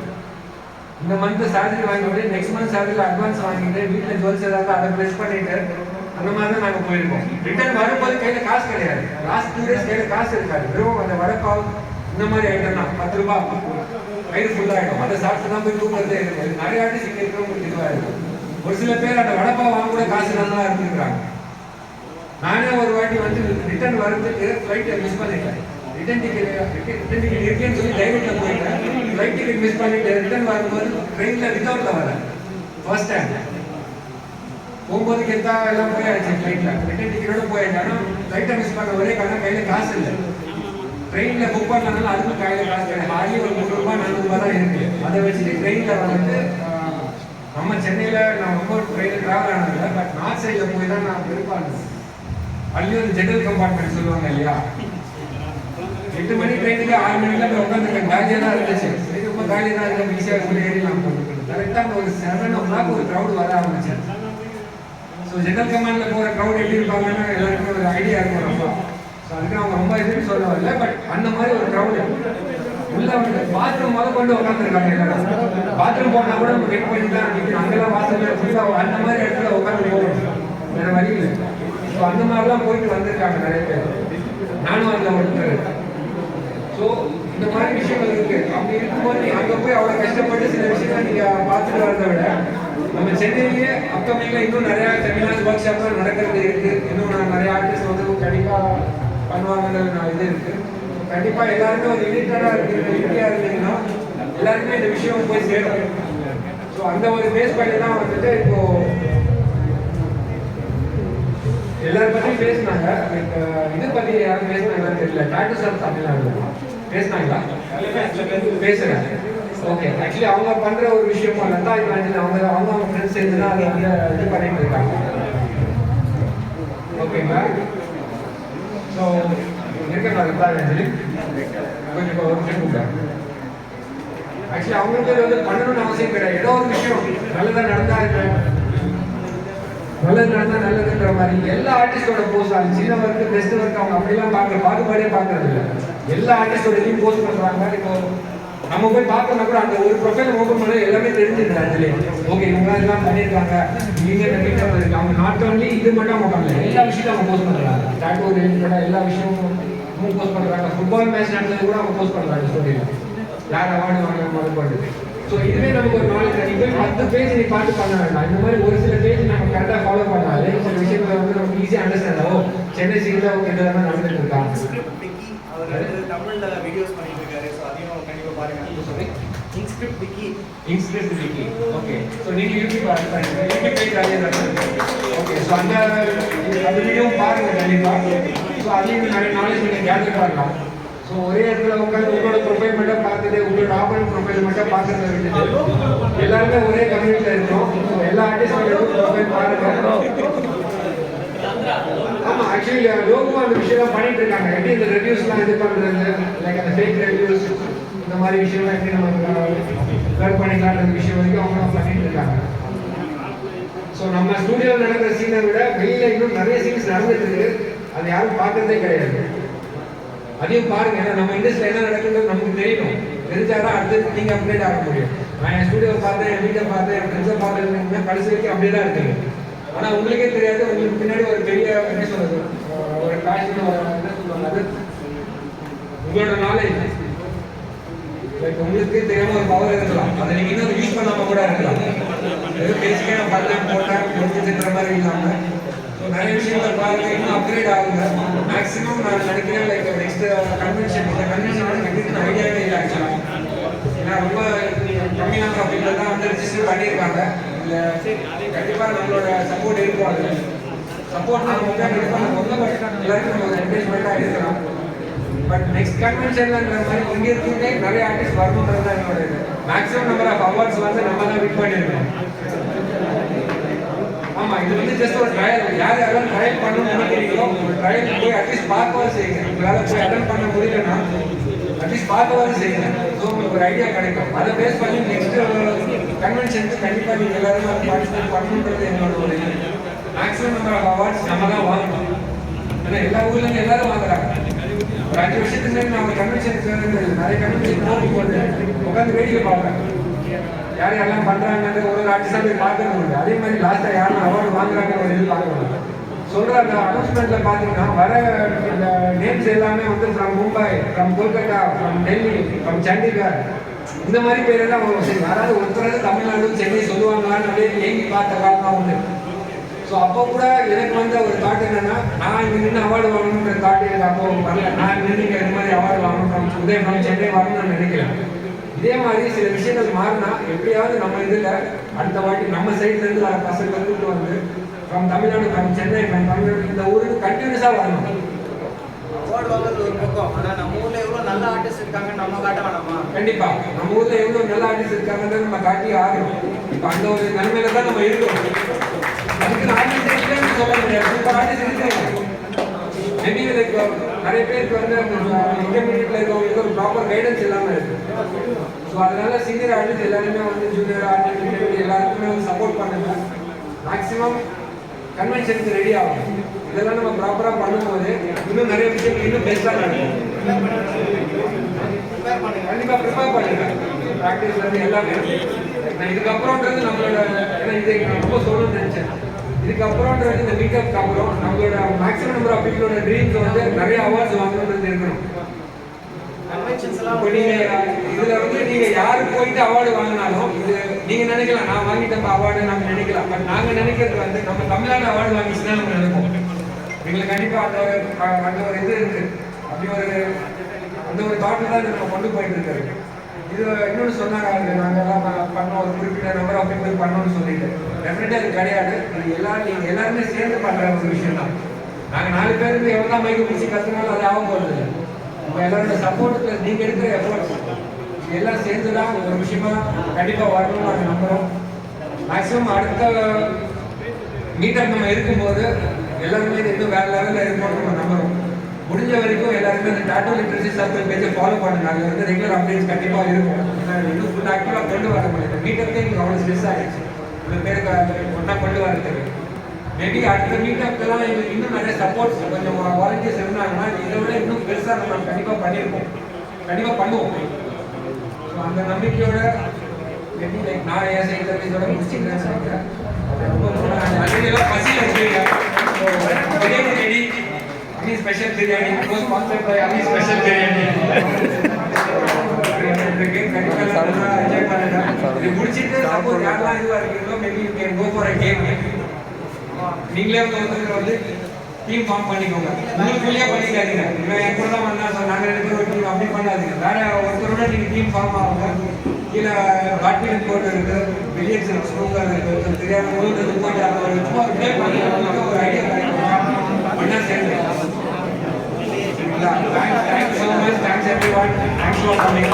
C: இந்த மந்த் சேலரி வாங்கிட்டு நெக்ஸ்ட் மந்த் சேலரியில் அட்வான்ஸ் வாங்கிட்டு வீட்டில் ஜுவல்ஸ் ஏதாவது அதை ப்ரெஸ் பண்ணிட்டு அந்த மாதிரி தான் நாங்கள் போயிருக்கோம். ரிட்டர்ன் வரும்போது கையில் காசு கிடையாது. லாஸ்ட் 2 days கையில் காசு இருக்காது. வெறும் அந்த வடைப்பால் இந்த மாதிரி ஐட்டம் தான் 10 ரூபாய் வயிறு ஃபுல்லாகிடும். அதை சாப்பிட்டு தான் போய் தூங்குறதே இருக்குது. நிறைய ஆர்டிஸ்ட் இங்கே இருக்கிறவங்களுக்கு இதுவாக இருக்கும். ஒரு சில பேர் அந்த வடைப்பால் வாங்க கூட காசு இல்லாமல் இருந்துருக்காங்க. நானே ஒரு வாட்டி வந்து ரிட்டர்ன் வரதுக்கு ஃப்ளைட்டை மிஸ் பண்ணிட்டேன். ரிட்டர்ன் டிக்கெட் இருக்கேன்னு சொல்லி டைவர்ட்டில் போயிட்டேன். ஃப்ளைட் டிக்கெட் மிஸ் பண்ணிட்டு ரிட்டர்ன் வரும்போது ட்ரெயினில் வித்தவுட்டில் வரேன். ஃபர்ஸ்ட் டைம் போகும்போது கெத்தா எல்லாம் போயாச்சு ஃப்ளைட்டில். ரிட்டர்ன் டிக்கெட்டோட போயாச்சு. ஆனால் ஃப்ளைட்டை மிஸ் பண்ண ஒரே காரணம் கையில் காசு இல்லை. ட்ரெயினில் புக் பண்ணனால அதுக்கும் கையில் காசு கிடையாது. ஹார்ட்லி ஒரு 3 ரூபாய் 4 ரூபாய் தான் இருக்குது. அதை வச்சுட்டு ட்ரெயினில் வந்துட்டு நம்ம சென்னையில் நான் ரொம்ப ட்ரெயினில் ட்ராவல் ஆனதில்லை. பட் நார்த் சைடில் போய் தான் நான் விருப்பானது. அதுலேயும் ஒரு ஜெனரல் கம்பார்ட்மெண்ட் சொல்லுவாங்க இல்லையா, 8 மணி ட்ரெயினுக்கு 6 மணிக்கெலாம் போய் உட்காந்துருக்கேன். காலியாக தான் இருந்துச்சு. இது ரொம்ப காலியாக தான் இருக்குது, ஈஸியாக கூட ஏறிலாம் போட்டு. கரெக்டாக ஒரு 7 o'clock ஒரு க்ரௌடு வர ஆரம்பிச்சேன். ஸோ ஜெனரல் கமாண்டில் போகிற க்ரௌட் எப்படி இருப்பாங்கன்னு எல்லாருக்குமே ஒரு ஐடியா இருக்கும் ரொம்ப. ஸோ அதுக்கு அவங்க ரொம்ப இதுன்னு சொல்ல வரல. பட் அந்த மாதிரி ஒரு க்ரௌடு உள்ள வந்து பாத்ரூம் முதல் கொண்டு உட்காந்துருக்காங்க. எல்லாரும் பாத்ரூம் போனால் கூட நம்ம வெயிட் பண்ணி தான் நிற்கணும். அங்கெல்லாம் வாசல் ஃபுல்லாக அந்த மாதிரி இடத்துல உட்காந்து போகணும், வேறு வழி இல்லை. ஸோ அந்த மாதிரிலாம் போயிட்டு வந்திருக்காங்க நிறைய பேர். நானும் அதில் ஒருத்தர். ஸோ இந்த மாதிரி விஷயங்கள் இருக்கு. அப்படி இருக்கும்போது நீ அங்கே போய் அவ்வளோ கஷ்டப்பட்டு சில விஷயங்கள் நீங்கள் பார்த்துட்டு வரதை விட நம்ம சென்னையிலேயே அப்கமிங்கில் இன்னும் நிறையா செமினார்ஸ் ஒர்க் ஷாப்லாம் நடக்கிறது இருக்கு. இன்னும் நான் நிறைய ஆர்டிஸ்ட் வந்து கண்டிப்பாக பண்ணுவாங்கன்ற நான் இது இருக்கு. கண்டிப்பாக எல்லாருமே ஒரு யூனிட்டாக இருக்கு, யூனிட்டியாக இருந்தீங்கன்னா எல்லாருக்குமே இந்த விஷயம் போய் சேரும். ஸோ அந்த ஒரு பேஸ் பண்ணி தான் வந்துட்டு இப்போ எல்லாரும் பற்றியும் பேசினாங்க. லைக் இதை பற்றி யாரும் பேசினாங்கன்னு தெரியல. டாட்டூஸ் ஆஃப் தமிழ்நாடு பேசினாங்களா? பேசுகிறேன். ஓகே, ஆக்சுவலி அவங்க பண்ணுற ஒரு விஷயமா லதா இமேஜின் அவங்க ஃப்ரெண்ட்ஸ் சேர்ந்து தான் அதை வந்து இது பண்ணிட்டு இருக்காங்க. ஓகேங்களா? ஸோ இருக்காங்க லதா இமேஜின் கொஞ்சம் ஒரு விஷயம் கூப்பிட்டேன். ஆக்சுவலி அவங்களுக்கு வந்து பண்ணணும்னு அவசியம் கிடையாது. ஏதோ ஒரு விஷயம் நல்லதாக நடந்தா இருக்கு, நல்லது நடந்தால் நல்லதுன்ற மாதிரி எல்லா ஆர்டிஸ்டோட போஸ்ட் அது சின்ன ஒர்க்கு பெஸ்ட் ஒர்க் அவங்க அப்படிலாம் பாகுபாடே பார்க்கறது இல்லை. எல்லா ஆர்டிஸ்டோட இதையும் போஸ்ட் பண்ணுறாங்க. இப்போ நம்ம போய் பார்த்தோம்னா கூட அந்த ஒரு ப்ரொஃபைல் ஓப்பன் பண்ண எல்லாமே தெரிஞ்சுது அதுலேயே. ஓகே இவங்க எல்லாம் பண்ணியிருக்காங்க, இவங்க இந்த மீட்டப் இருக்கு. அவங்க நாட் ஒன்லி இது மட்டும் அவங்க பண்ணல, எல்லா விஷயத்தையும் அவங்க போஸ்ட் பண்ணுறாங்க. டாட்டூ ரிலேட்டடாக எல்லா விஷயமும் போஸ்ட் பண்ணுறாங்க. ஃபுட்பால் மேட்ச் நடந்தது கூட அவங்க போஸ்ட் பண்ணுறாங்க ஸ்டோரியில், யார் அவார்டு வாங்க முதற்கொண்டு. ஸோ இதுவே நமக்கு ஒரு நாளைக்கு இப்போ 10 பேஜ் நீ பார்த்து பண்ண வேண்டாம். இந்த மாதிரி ஒரு சில பேஜ் நம்ம கரெக்டாக ஃபாலோ பண்ணாலே சில விஷயங்களை வந்து நமக்கு ஈஸியாக அண்டர்ஸ்டாண்ட் ஆகும். சென்னை சிட்டியில் அவங்க இதெல்லாம் நடந்துட்டு இருக்காங்க.
E: அவர் வந்து தமிழ்ல வீடியோஸ் பண்ணிட்டு இருக்காரு. ஸோ அதையும் கண்டிப்பாக பாருங்க. இன்ஸ்கிரிப்ட் விக்கி. ஓகே. ஸோ நீங்கள் யூடியூப் பாருங்க, யூடியூப் பேஜ் அதே தான். ஓகே. ஸோ அந்த வீடியோ பாருங்க கண்டிப்பாக. ஸோ அதையும் நிறைய நாலேஜ் நீங்கள் கேதர் பண்ணலாம். ஸோ ஒரே இடத்துல உட்காந்து உங்களோட ப்ரொஃபைல் மட்டும் பார்த்துட்டு உங்களோட ஆப்பன் ப்ரொஃபைல் மட்டும் பார்த்துட்டு விட்டுட்டு எல்லாருமே ஒரே கம்யூனிட்டியில் இருக்கோம். ஸோ எல்லா ஆர்டிஸ்டோட ப்ரொஃபைல் பாருங்க. ஆமாம், ஆக்சுவலி லோகமாக அந்த விஷயம்லாம் பண்ணிட்டு இருக்காங்க. எப்படி இந்த ரிவ்யூஸ்லாம் இது பண்ணுறது, லைக் அந்த ஃபேக் ரிவ்யூஸ் இந்த மாதிரி விஷயம்லாம் எப்படி நம்ம கட் பண்ணிக்கலான்ற விஷயம் வரைக்கும் அவங்க பண்ணிட்டு இருக்காங்க. ஸோ நம்ம ஸ்டூடியோவில் நடக்கிற சீனை விட வெளியில் இன்னும் நிறைய சீன்ஸ் நடந்துட்டு இருக்கு, அது யாரும் பார்க்கறதே கிடையாது. அதையும் பாருங்க. ஏன்னா நம்ம இண்டஸ்ட்ரியில் என்ன நடக்குதுன்னு நமக்கு தெரியணும். தெரிஞ்சாதான் அடுத்து நீங்கள் அப்டேட் ஆக முடியும். நான் என் ஸ்டூடியோவை பார்த்தேன், என் வீட்டை பார்த்தேன், என் ஃப்ரெண்ட்ஸை பார்த்தேன், கடைசி வரைக்கும் அப்படியே தான் இருக்குங்க. ஆனால் உங்களுக்கே தெரியாது, உங்களுக்கு பின்னாடி ஒரு பெரிய என்ன சொல்றது, ஒரு பேஷன், என்ன சொல்லுவாங்க, அது உங்களோட நாலேஜ். லைக் உங்களுக்கு தெரியாம ஒரு பவர் இருக்கலாம், அதை நீங்கள் இன்னும் யூஸ் பண்ணாமல் கூட இருக்கலாம். வெறும் பேசிக்கே நான் பண்ணேன் போட்டேன் முடிஞ்சுன்ற மாதிரி இல்லாமல் நிறைய விஷயங்கள் பாருங்க, இன்னும் அப்கிரேட் ஆகுங்க. மேக்ஸிமம் நான் நினைக்கிறேன் லைக் நெக்ஸ்ட் கன்வென்ஷன், இந்த கன்வென்ஷன் எனக்கு ஐடியாவே இல்லை ஆக்சுவலாக. ஏன்னா ரொம்ப கம்மியான டாபிக்ல தான் வந்து ரிஜிஸ்டர் பண்ணியிருக்காங்க. இதில் கண்டிப்பாக நம்மளோட சப்போர்ட் இருக்கும். அது சப்போர்ட் நம்ம கண்டிப்பாக நம்ம எல்லாருக்கும் நம்ம ஒரு என்கரேஜ்மெண்ட்டாக இருக்கலாம். பட் நெக்ஸ்ட் கன்வென்ஷன்ன்ற மாதிரி இங்கே இருக்குன்னே நிறைய ஆர்டிஸ்ட் வரணுன்றது தான் என்னோட இது. மேக்ஸிமம் நம்பர் ஆஃப் அவார்ட்ஸ் வந்து நம்ம தான் வின் பண்ணியிருக்கோம். ஆமாம், இது வந்து ஜஸ்ட் ஒரு ட்ரையல். யார் யாரெல்லாம் ட்ரையல் பண்ணணும்னு நினைக்கிறீங்களோ ஒரு ட்ரையல் போய் அட்லீஸ்ட் பார்க்கவாது செய்யுங்க. உங்களால் போய் அட்டன் பண்ண முடியலன்னா அட்லீஸ்ட் பார்க்கவாது செய்யுங்க. ஸோ உங்களுக்கு ஒரு ஐடியா கிடைக்கும். அதை பேஸ் பண்ணி நெக்ஸ்ட் கன்வென்ஷனுக்கு கண்டிப்பாக நீங்கள் எல்லாரும் அதை பார்ட்டிசிபேட் பண்ணணுன்றது என்னோட ஒரு இது. மேக்ஸிமம் நம்பர் ஆஃப் அவார்ட்ஸ் நம்ம தான் வாங்கணும். ஏன்னா எல்லா ஊர்லேருந்து எல்லாரும் வாங்குறாங்க. ஒரு 5 வருஷத்துக்கு முன்னாடி நான் ஒரு கன்வென்ஷனுக்கு நிறைய கன்வென்ஷன் போட்டு உட்காந்து வேடிக்கை பார்க்குறேன். யார் யாரெல்லாம் பண்ணுறாங்கன்னு ஒரு ஆர்டிஸ்டாக போய் பார்க்கறது உண்டு. அதே மாதிரி லாஸ்ட்டாக யாரும் அவார்டு வாங்குறாங்கன்னு ஒரு இது பார்க்கணும். சொல்கிற அந்த அனௌன்ஸ்மெண்ட்டில் பார்த்தீங்கன்னா வர இந்த நேம்ஸ் எல்லாமே வந்து from Mumbai, from Kolkata, from Delhi, from Chandigarh, இந்த மாதிரி பேரெல்லாம் வரும். சரி, யாராவது ஒருத்தர் தமிழ்நாடு சென்னை சொல்லுவாங்களான்னு அப்படியே ஏங்கி பார்த்த காரணம் உண்டு. ஸோ அப்போ கூட எனக்கு வந்து ஒரு தாட் என்னன்னா, நான் இங்கே நின்று அவார்டு வாங்கணுன்ற தாட் எனக்கு அப்போ வரல. நான் நின்று இங்கே இந்த மாதிரி அவார்டு வாங்கணும், உதயம் சென்னை வரணும்னு நினைக்கிறேன். இதே மாதிரி சில விஷயங்கள் மாறினா எப்படியாவது நம்ம இதில் அடுத்த வாட்டி நம்ம சைட்லேருந்து வர பசங்களை கூப்பிட்டு வந்து from Tamil Nadu, from Chennai, from Tamil Nadu இந்த ஊருக்கு கண்டினியூஸாக வரணும். அவார்டு வாங்குறது ஒரு பக்கம், ஆனால் நம்ம ஊரில் எவ்வளோ நல்ல ஆர்டிஸ்ட் இருக்காங்கன்னு நம்ம காட்ட வேணாமா?
C: கண்டிப்பாக நம்ம ஊரில் எவ்வளோ நல்ல ஆர்டிஸ்ட் இருக்காங்கன்னு நம்ம காட்டி ஆகணும். இப்போ அந்த ஒரு நிலைமையில தான் நம்ம இருக்கோம். அதுக்கு ஆர்டிஸ்ட் இருக்குன்னு சொல்ல முடியாது, சூப்பர் ஆர்டிஸ்ட் இருக்காங்க. மேபி லைக் நிறைய பேருக்கு வந்து இன்டர்மீடியட்ல இருக்கவங்களுக்கு ஒரு ப்ராப்பர் கைடன்ஸ் இல்லாமல் இருக்கு. ஸோ அதனால சீனியர் ஆர்டிஸ்ட் எல்லாருமே வந்து ஜூனியர் ஆர்டிஸ்ட் எல்லாருக்குமே வந்து சப்போர்ட் பண்ணுங்க. மேக்ஸிமம் கன்வென்ஷனுக்கு ரெடி ஆகும். இதெல்லாம் நம்ம ப்ராப்பராக பண்ணும்போது இன்னும் நிறைய விஷயங்கள் இன்னும் பெஸ்ட்டாக நடக்கும். கண்டிப்பாக ப்ரிப்பேர் பண்ணுங்க. ப்ராக்டிஸ்லேருந்து எல்லாமே இதுக்கப்புறம்ன்றது நம்மளோட, ஏன்னா இதை ரொம்ப சொல்லணும்னு நினச்சேன். இதுக்கப்புறம்ன்றது இந்த மீட்டப்க்கு அப்புறம் நம்மளோட மேக்ஸிமம் நம்பர் ஆஃப் பீப்புளோட ட்ரீம்ஸ் வந்து நிறைய அவார்ட்ஸ் வாங்கணுன்றது இருக்கணும். இப்போ இதில் வந்து நீங்கள் யாருக்கு போயிட்டு அவார்டு வாங்கினாலும் இது நீங்கள் நினைக்கலாம், நான் வாங்கிட்டப்ப அவார்டு நம்ம நினைக்கலாம். பட் நாங்கள் நினைக்கிறது வந்து நம்ம தமிழ்நாடு அவார்டு வாங்கிச்சுன்னா நம்ம நினைப்போம். எங்களுக்கு கண்டிப்பாக அந்த ஒரு இது இருக்குது. அப்படி அந்த ஒரு தாட்டில் தான் நம்ம கொண்டு போயிட்டு இருக்காரு. இது இன்னொன்று சொன்னாங்க, நாங்கள்லாம் பண்ணோம், ஒரு குறிப்பிட்ட நம்பர் ஆஃப் பீப்புள் பண்ணோம்னு சொல்லிட்டு. டெஃபினட்டாக இது கிடையாது. இது நீங்கள் எல்லாருமே சேர்ந்து பண்ணுற ஒரு விஷயம் தான். நாங்கள் 4 பேருக்கு எவ்வளோ மைக்கு பிடிச்சி கற்றுனாலும் அது ஆக போகிறது இல்லை. நம்ம எல்லாரோட சப்போர்ட் ப்ளஸ் நீங்கள் எடுக்கிற எஃபர்ட்ஸ் எல்லாம் சேர்ந்து தான் ஒரு விஷயமா கண்டிப்பாக வரணும்னு நாங்கள் நம்புகிறோம். மேக்ஸிமம் அடுத்த மீட்டப் நம்ம இருக்கும்போது எல்லாருமே இன்னும் வேறு லெவலில் இருக்கணும்னு நம்ம நம்புகிறோம். முடிஞ்ச வரைக்கும் எல்லாருமே அந்த டாட்டூ லிட்ரஸி சர்க்கிள் பேஜை ஃபாலோ பண்ணுங்க. அது வந்து ரெகுலர் அப்டேட்ஸ் கண்டிப்பாக இருக்கும். ஏன்னா இன்னும் ஃபுல் ஆக்டிவாக கொண்டு வர முடியாது. மீட்டப்பே எனக்கு அவ்வளோ ஸ்ட்ரெஸ் ஆகிடுச்சு. இவ்வளோ பேருக்கு ஒன்றா கொண்டு வரதுக்கு. மேபி அடுத்த மீட்டப்க்கெல்லாம் எங்களுக்கு இன்னும் நிறைய சப்போர்ட்ஸ் கொஞ்சம் வாலண்டியர்ஸ் இருந்தாங்கன்னா இதை விட இன்னும் பெருசாக நம்ம கண்டிப்பாக பண்ணியிருப்போம், கண்டிப்பாக பண்ணுவோம். அந்த நம்பிக்கையோட மேபி லைக் நான் என் சைடில் இதோட முடிச்சுக்கிறேன்னு நினைக்கிறேன். ரொம்ப அன்றைக்கெல்லாம் பசி வச்சுருங்க. Biryani ready, Ammi special biryani, sponsored by Ammi special biryani. Enjoy பண்ணுங்க. இது முடிச்சுட்டு சப்போஸ் யாரெல்லாம் இதுவாக இருக்கீங்களோ maybe you can go for a game. நீங்களே வந்து டீம் ஃபார்ம் பண்ணிக்கோங்க. உங்களுக்குள்ளேயே பண்ணிக்காதீங்க. இவன் என் கூட தான் வந்தா சார் நாங்கள் 2 பேரும் ஒரு டீம் அப்படி பண்ணாதீங்க. வேற ஒருத்தரோட நீங்கள் டீம் ஃபார்ம் ஆகுங்க. கீழே பேட்மிண்டன் கோர்ட் இருக்குது, பில்லியர்ஸ் இருக்குது, ஸ்னூக்கர் இருக்குது, தெரியாத போது போயிட்டு அதை ஒரு சும்மா ப்ளே பண்ணி ஒரு ஐடியா கிடைக்கும். ஒன்றா சேர்ந்து thanks so much. Thanks every one. Thanks for coming.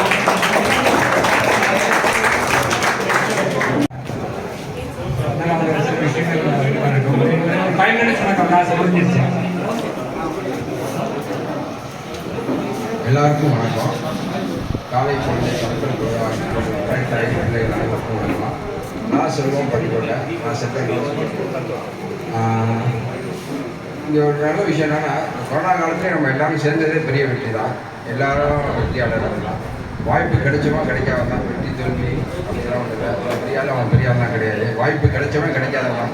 L: எல்லாருக்கும் வணக்கம். காலை பொழுது கலப்பல் பிள்ளைகள் அனைவருக்கும் வணக்கம். நான் செல்வம் படிக்கொண்டேன். நான் சென்ட்ரல் இங்கே ஒரு நல்ல விஷயம் என்னென்னா, கொரோனா காலத்தில் நம்ம எல்லாரும் சேர்ந்ததே பெரிய வெற்றி தான். எல்லாரும் வெற்றியாளர்கள் தான். வாய்ப்பு கிடைச்சவன் கிடைக்காதான் தான். வெற்றி தோல்வி அப்படிலாம் ஒன்று இல்லை. பெரியாலும் அவன் பெரியாலாம் கிடையாது. வாய்ப்பு கிடைச்சவன் கிடைக்காதவன்.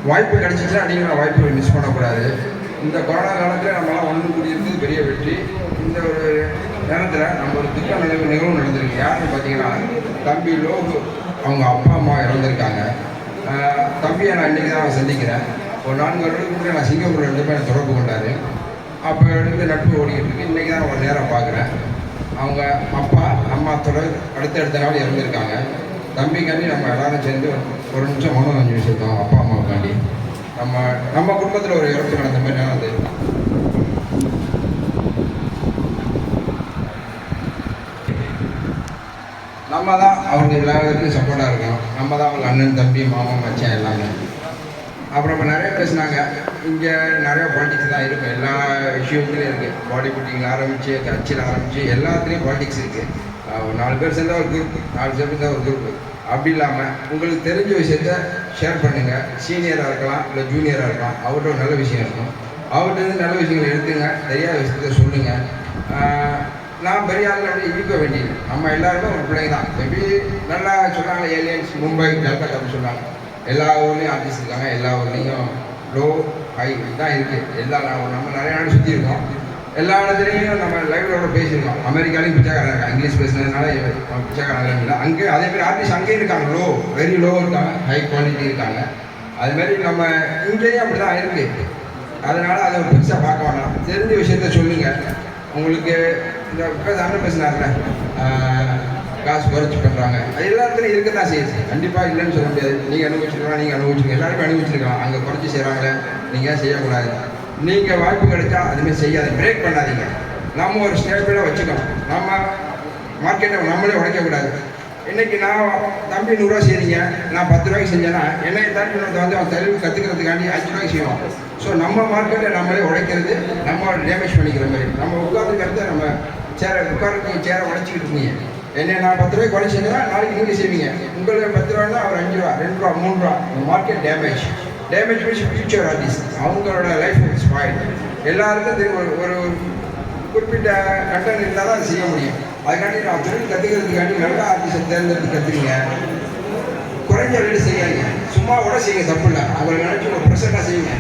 L: வாய்ப்பு கிடைச்சிச்சுன்னா நீங்கள் வாய்ப்புகளை மிஸ் பண்ணக்கூடாது. இந்த கொரோனா காலத்தில் நம்மளாம் ஒன்று கூடியிருந்தது பெரிய வெற்றி. இந்த ஒரு நேரத்தில் நம்ம ஒரு துக்க நிகழ்வு நடந்திருக்கு. யாருன்னு பார்த்தீங்கன்னா, தம்பி லோகு அவங்க அப்பா அம்மா இறந்துருக்காங்க. தம்பியை நான் இன்றைக்கி தான் சந்திக்கிறேன். ஒரு 4 வருடத்துக்கு முன்னாடி நான் சிங்கப்பூரில் 2 பேரும் தொடர்பு கொண்டாரு. அப்போ இருந்து நட்பு ஓடிக்கிட்டு இருக்கு. இன்றைக்கி தான் ஒரு நேரம் பார்க்குறேன். அவங்க அப்பா அம்மா அடுத்த நாள் இறந்துருக்காங்க. தம்பிக்காண்டி நம்ம எல்லாரும் சேர்ந்து ஒரு நிமிஷம் மௌனம் அஞ்சு வச்சுருக்கோம். அப்பா அம்மாவுக்காண்டி நம்ம குடும்பத்தில் ஒரு இறப்பு நடந்த மாதிரி அது நம்ம தான் அவங்க எல்லாருக்கும் சப்போர்ட்டாக இருக்கணும். நம்ம தான் அவங்க அண்ணன் தம்பி மாமா மச்சான் எல்லாமே. அப்புறம் நம்ம நிறைய பேசினாங்க. இங்கே நிறையா பாலிட்டிக்ஸ் தான் இருக்கும். எல்லா விஷயத்துலையும் இருக்குது. பாடி பில்டிங்கில் ஆரம்பித்து கட்சியில் ஆரம்பித்து எல்லாத்துலேயும் பாலிட்டிக்ஸ் இருக்குது. ஒரு 4 பேர் சேர்ந்தால் ஒரு குரூப், 4 பேர் சேர்ந்தால் ஒரு குரூப். அப்படி இல்லாமல் உங்களுக்கு தெரிஞ்ச விஷயத்த ஷேர் பண்ணுங்கள். சீனியராக இருக்கலாம், இல்லை ஜூனியராக இருக்கலாம். அவர்கிட்ட ஒரு நல்ல விஷயம் இருக்கும். அவர்கிட்ட நல்ல விஷயங்களை எடுத்துங்க. தெரியாத விஷயத்த சொல்லுங்கள். நான் பெரிய ஆள் அப்படி இருக்க வேண்டியது. நம்ம எல்லாருமே ஒரு பிள்ளைங்க தான். மேபி நல்லா சொன்னாங்க, ஏலியன்ஸ் மும்பை கல்கத்தா அப்படின்னு சொன்னாங்க. எல்லா ஊர்லேயும் ஆர்டிஸ்ட் இருக்காங்க. எல்லா ஊர்லேயும் லோ ஹை தான் இருக்குது. நம்ம நிறைய நாடு சுற்றி இருக்கோம். எல்லா இடத்துலையும் நம்ம லைவ்லோட பேசியிருக்கோம். அமெரிக்காலையும் பிச்சைக்காரன் இருக்காங்க. இங்கிலீஷ் பேசுனதுனால பிச்சைக்காரன் இல்லை. அங்கே அதேமாதிரி ஆர்டிஸ்ட் அங்கேயும் இருக்காங்க. லோ வெரி லோ இருக்காங்க, ஹை குவாலிட்டி இருக்காங்க. அதுமாரி நம்ம இங்கேயும் அப்படி தான் இருக்குது. அதனால் அதை ஒரு பெருசாக பார்க்க வேண்டாம். தெரிஞ்ச விஷயத்த சொல்லுங்கள். உங்களுக்கு இந்த அண்ணன் பேசினார்ல, காசு குறைச்சி பண்ணுறாங்க, அது எல்லா இடத்துலையும் இருக்க தான் செய்யுது. கண்டிப்பாக இல்லைன்னு சொல்ல முடியாது. நீங்கள் அனுபவிச்சிருக்கலாம், நீங்கள் அனுபவிச்சிருக்கீங்க, எல்லாருமே அனுபவிச்சிருக்கலாம். அங்கே குறைச்சி செய்கிறாங்களே, நீங்கள் செய்யக்கூடாது. நீங்கள் வாய்ப்பு கிடைச்சா அதுமாதிரி செய்யாத, பிரேக் பண்ணாதீங்க. நம்ம ஒரு ஸ்டேபிளாக வச்சுக்கணும். நம்ம மார்க்கெட்டை நம்மளே உடைக்கக்கூடாது. இன்றைக்கி நான் தம்பி 100 ரூபா செய்கிறீங்க, நான் 10 ரூபாய்க்கு செஞ்சேன்னா என்னை தாண்டி வந்து அவன் தெளிவு கற்றுக்கிறதுக்காண்டி 5 ரூபாய்க்கு செய்வோம். ஸோ நம்ம மார்க்கெட்டை நம்மளே உடைக்கிறது, நம்ம டேமேஜ் பண்ணிக்கிற மாதிரி. நம்ம உட்காந்துக்கிறத நம்ம சேரை உடைச்சிக்கிட்டு இருக்கீங்க. என்ன நான் 10 ரூபாய்க்கு குறைச்சிங்கன்னா நாளைக்கு நீங்கள் செய்வீங்க. உங்களுக்கு 10 ரூபான்னா அவர் 5 ரூபா, 2 ரூபா, 3 ரூபா. Market damage means future artist. அவங்களோட லைஃப் ஸ்பாயில். எல்லாருக்கும் ஒரு குறிப்பிட்ட கட்டணம் இருந்தால் தான் செய்ய முடியும். அதுக்காண்டி நான் தொழில் கற்றுக்கிறதுக்காண்டி நல்ல ஆர்டிஸ்டை தேர்ந்தெடுத்து கற்றுக்குங்க. குறைஞ்ச ரேட்டு செய்யாங்க. சும்மா கூட செய்யுங்க, தப்பு இல்லை. அவங்களை நினச்சி ஒரு ப்ரெசென்ட்டாக செய்யுங்க.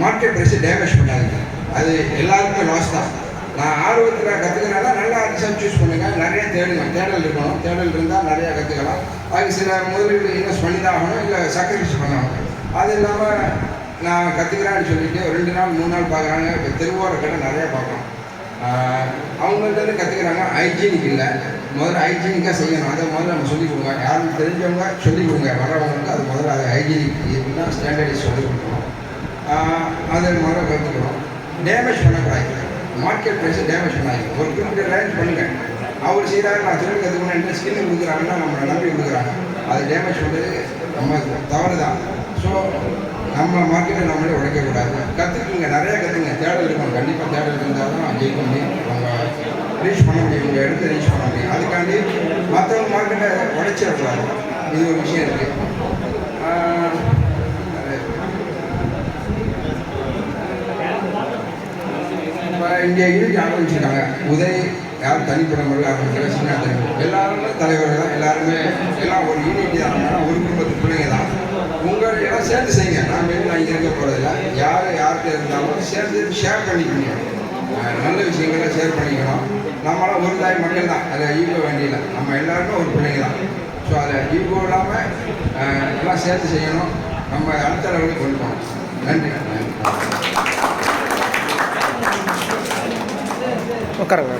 L: மார்க்கெட் ப்ரைஸை டேமேஜ் பண்ணாதீங்க. அது எல்லாருக்கும் லாஸ் தான். நான் ஆர்வத்தில் கற்றுக்கிறனால நல்ல ஆர்டிஸ்டாக சூஸ் பண்ணுங்கள். நிறைய தேடுங்க. தேடல் இருக்கணும். தேடல் இருந்தால் நிறையா கற்றுக்கலாம். அதுக்கு சில முதலீடு இன்வெஸ்ட் பண்ணி தான் ஆகணும், இல்லை சாக்ரிஃபைஸ் பண்ணணும். அது இல்லாமல் நான் கற்றுக்கிறேன்னு சொல்லிட்டு 2 நாள் 3 நாள் பார்க்குறாங்க. இப்போ தெருவோர கடை நிறையா பார்க்கலாம். அவங்கள்ட்ட கற்றுக்கிறாங்க. ஹைஜீனிக் இல்லை. முதல்ல ஹைஜீனிக்காக செய்யணும். அதை முதல்ல நம்ம சொல்லிக் கொடுங்க. யாரும் தெரிஞ்சவங்க சொல்லிக் கொடுங்க. வர்றவங்களுக்கு அது முதல்ல அது ஹைஜீனிக் எப்படின்னா ஸ்டாண்டர்டைஸ் சொல்லிக் கொடுக்கணும். அதை முதல்ல கற்றுக்கணும். டேமேஜ் பண்ணக்கூடாது. மார்க்கெட் ப்ரைஸை டேமேஜ் பண்ணாங்க. ஒரு குறிப்பிட்ட ரேஞ்ச் பண்ணுங்கள். அவர் செய்கிறாரு, நான் தொழில் கற்றுக்கணும் என்ன ஸ்கில் கொடுக்குறாங்கன்னா நம்மளை நம்பி கொடுக்குறாங்க. அதை டேமேஜ் பண்ணுறது நம்ம தவறு தான். ஸோ நம்ம மார்க்கெட்டை நம்மளே உடைக்கக்கூடாது. கற்றுக்குங்க, நிறையா கற்றுங்க. தேடல் இருக்கணும். கண்டிப்பாக தேடல் இருந்தால் தான் ஜெயிக்க முடியும். அவங்க ரீச் பண்ண முடியும். உங்கள் இடத்த ரீச் பண்ண முடியும். அதுக்காண்டி மற்றவங்க மார்க்கெட்டை உடைச்சிடக்கூடாது. இது ஒரு விஷயம் இருக்குது. இப்போ இங்கே யூனிட் ஆரம்பிச்சிருக்காங்க. உதய் யாரும் தனிப்பட்ட முறையில் ஆரம்பிக்கிற சின்ன தலைவர் எல்லாருமே தலைவர்கள் தான், எல்லாருமே எல்லாம் ஒரு யூனிட்டி தான், நம்ம ஒரு குடும்பத்து பிள்ளைங்க தான். உங்கள் எல்லாம் சேர்ந்து செய்யுங்க. நான் இங்கே இருக்க போகிறதில்ல, யார்கிட்ட இருந்தாலும் சேர்ந்து ஷேர் பண்ணிக்கணும். நல்ல விஷயங்களை ஷேர் பண்ணிக்கணும். நம்மளாம் ஒரு தாய் மக்கள் தான், அதில் ஈகோ வேண்டியில்லை. நம்ம எல்லாருமே ஒரு பிள்ளைங்க தான். ஸோ அதில் ஈகோ இல்லாமல் எல்லாம் சேர்த்து செய்யணும். நம்ம அடுத்த லெவலுக்கு கொண்டு போகணும். நன்றி.
D: உட்காருங்க.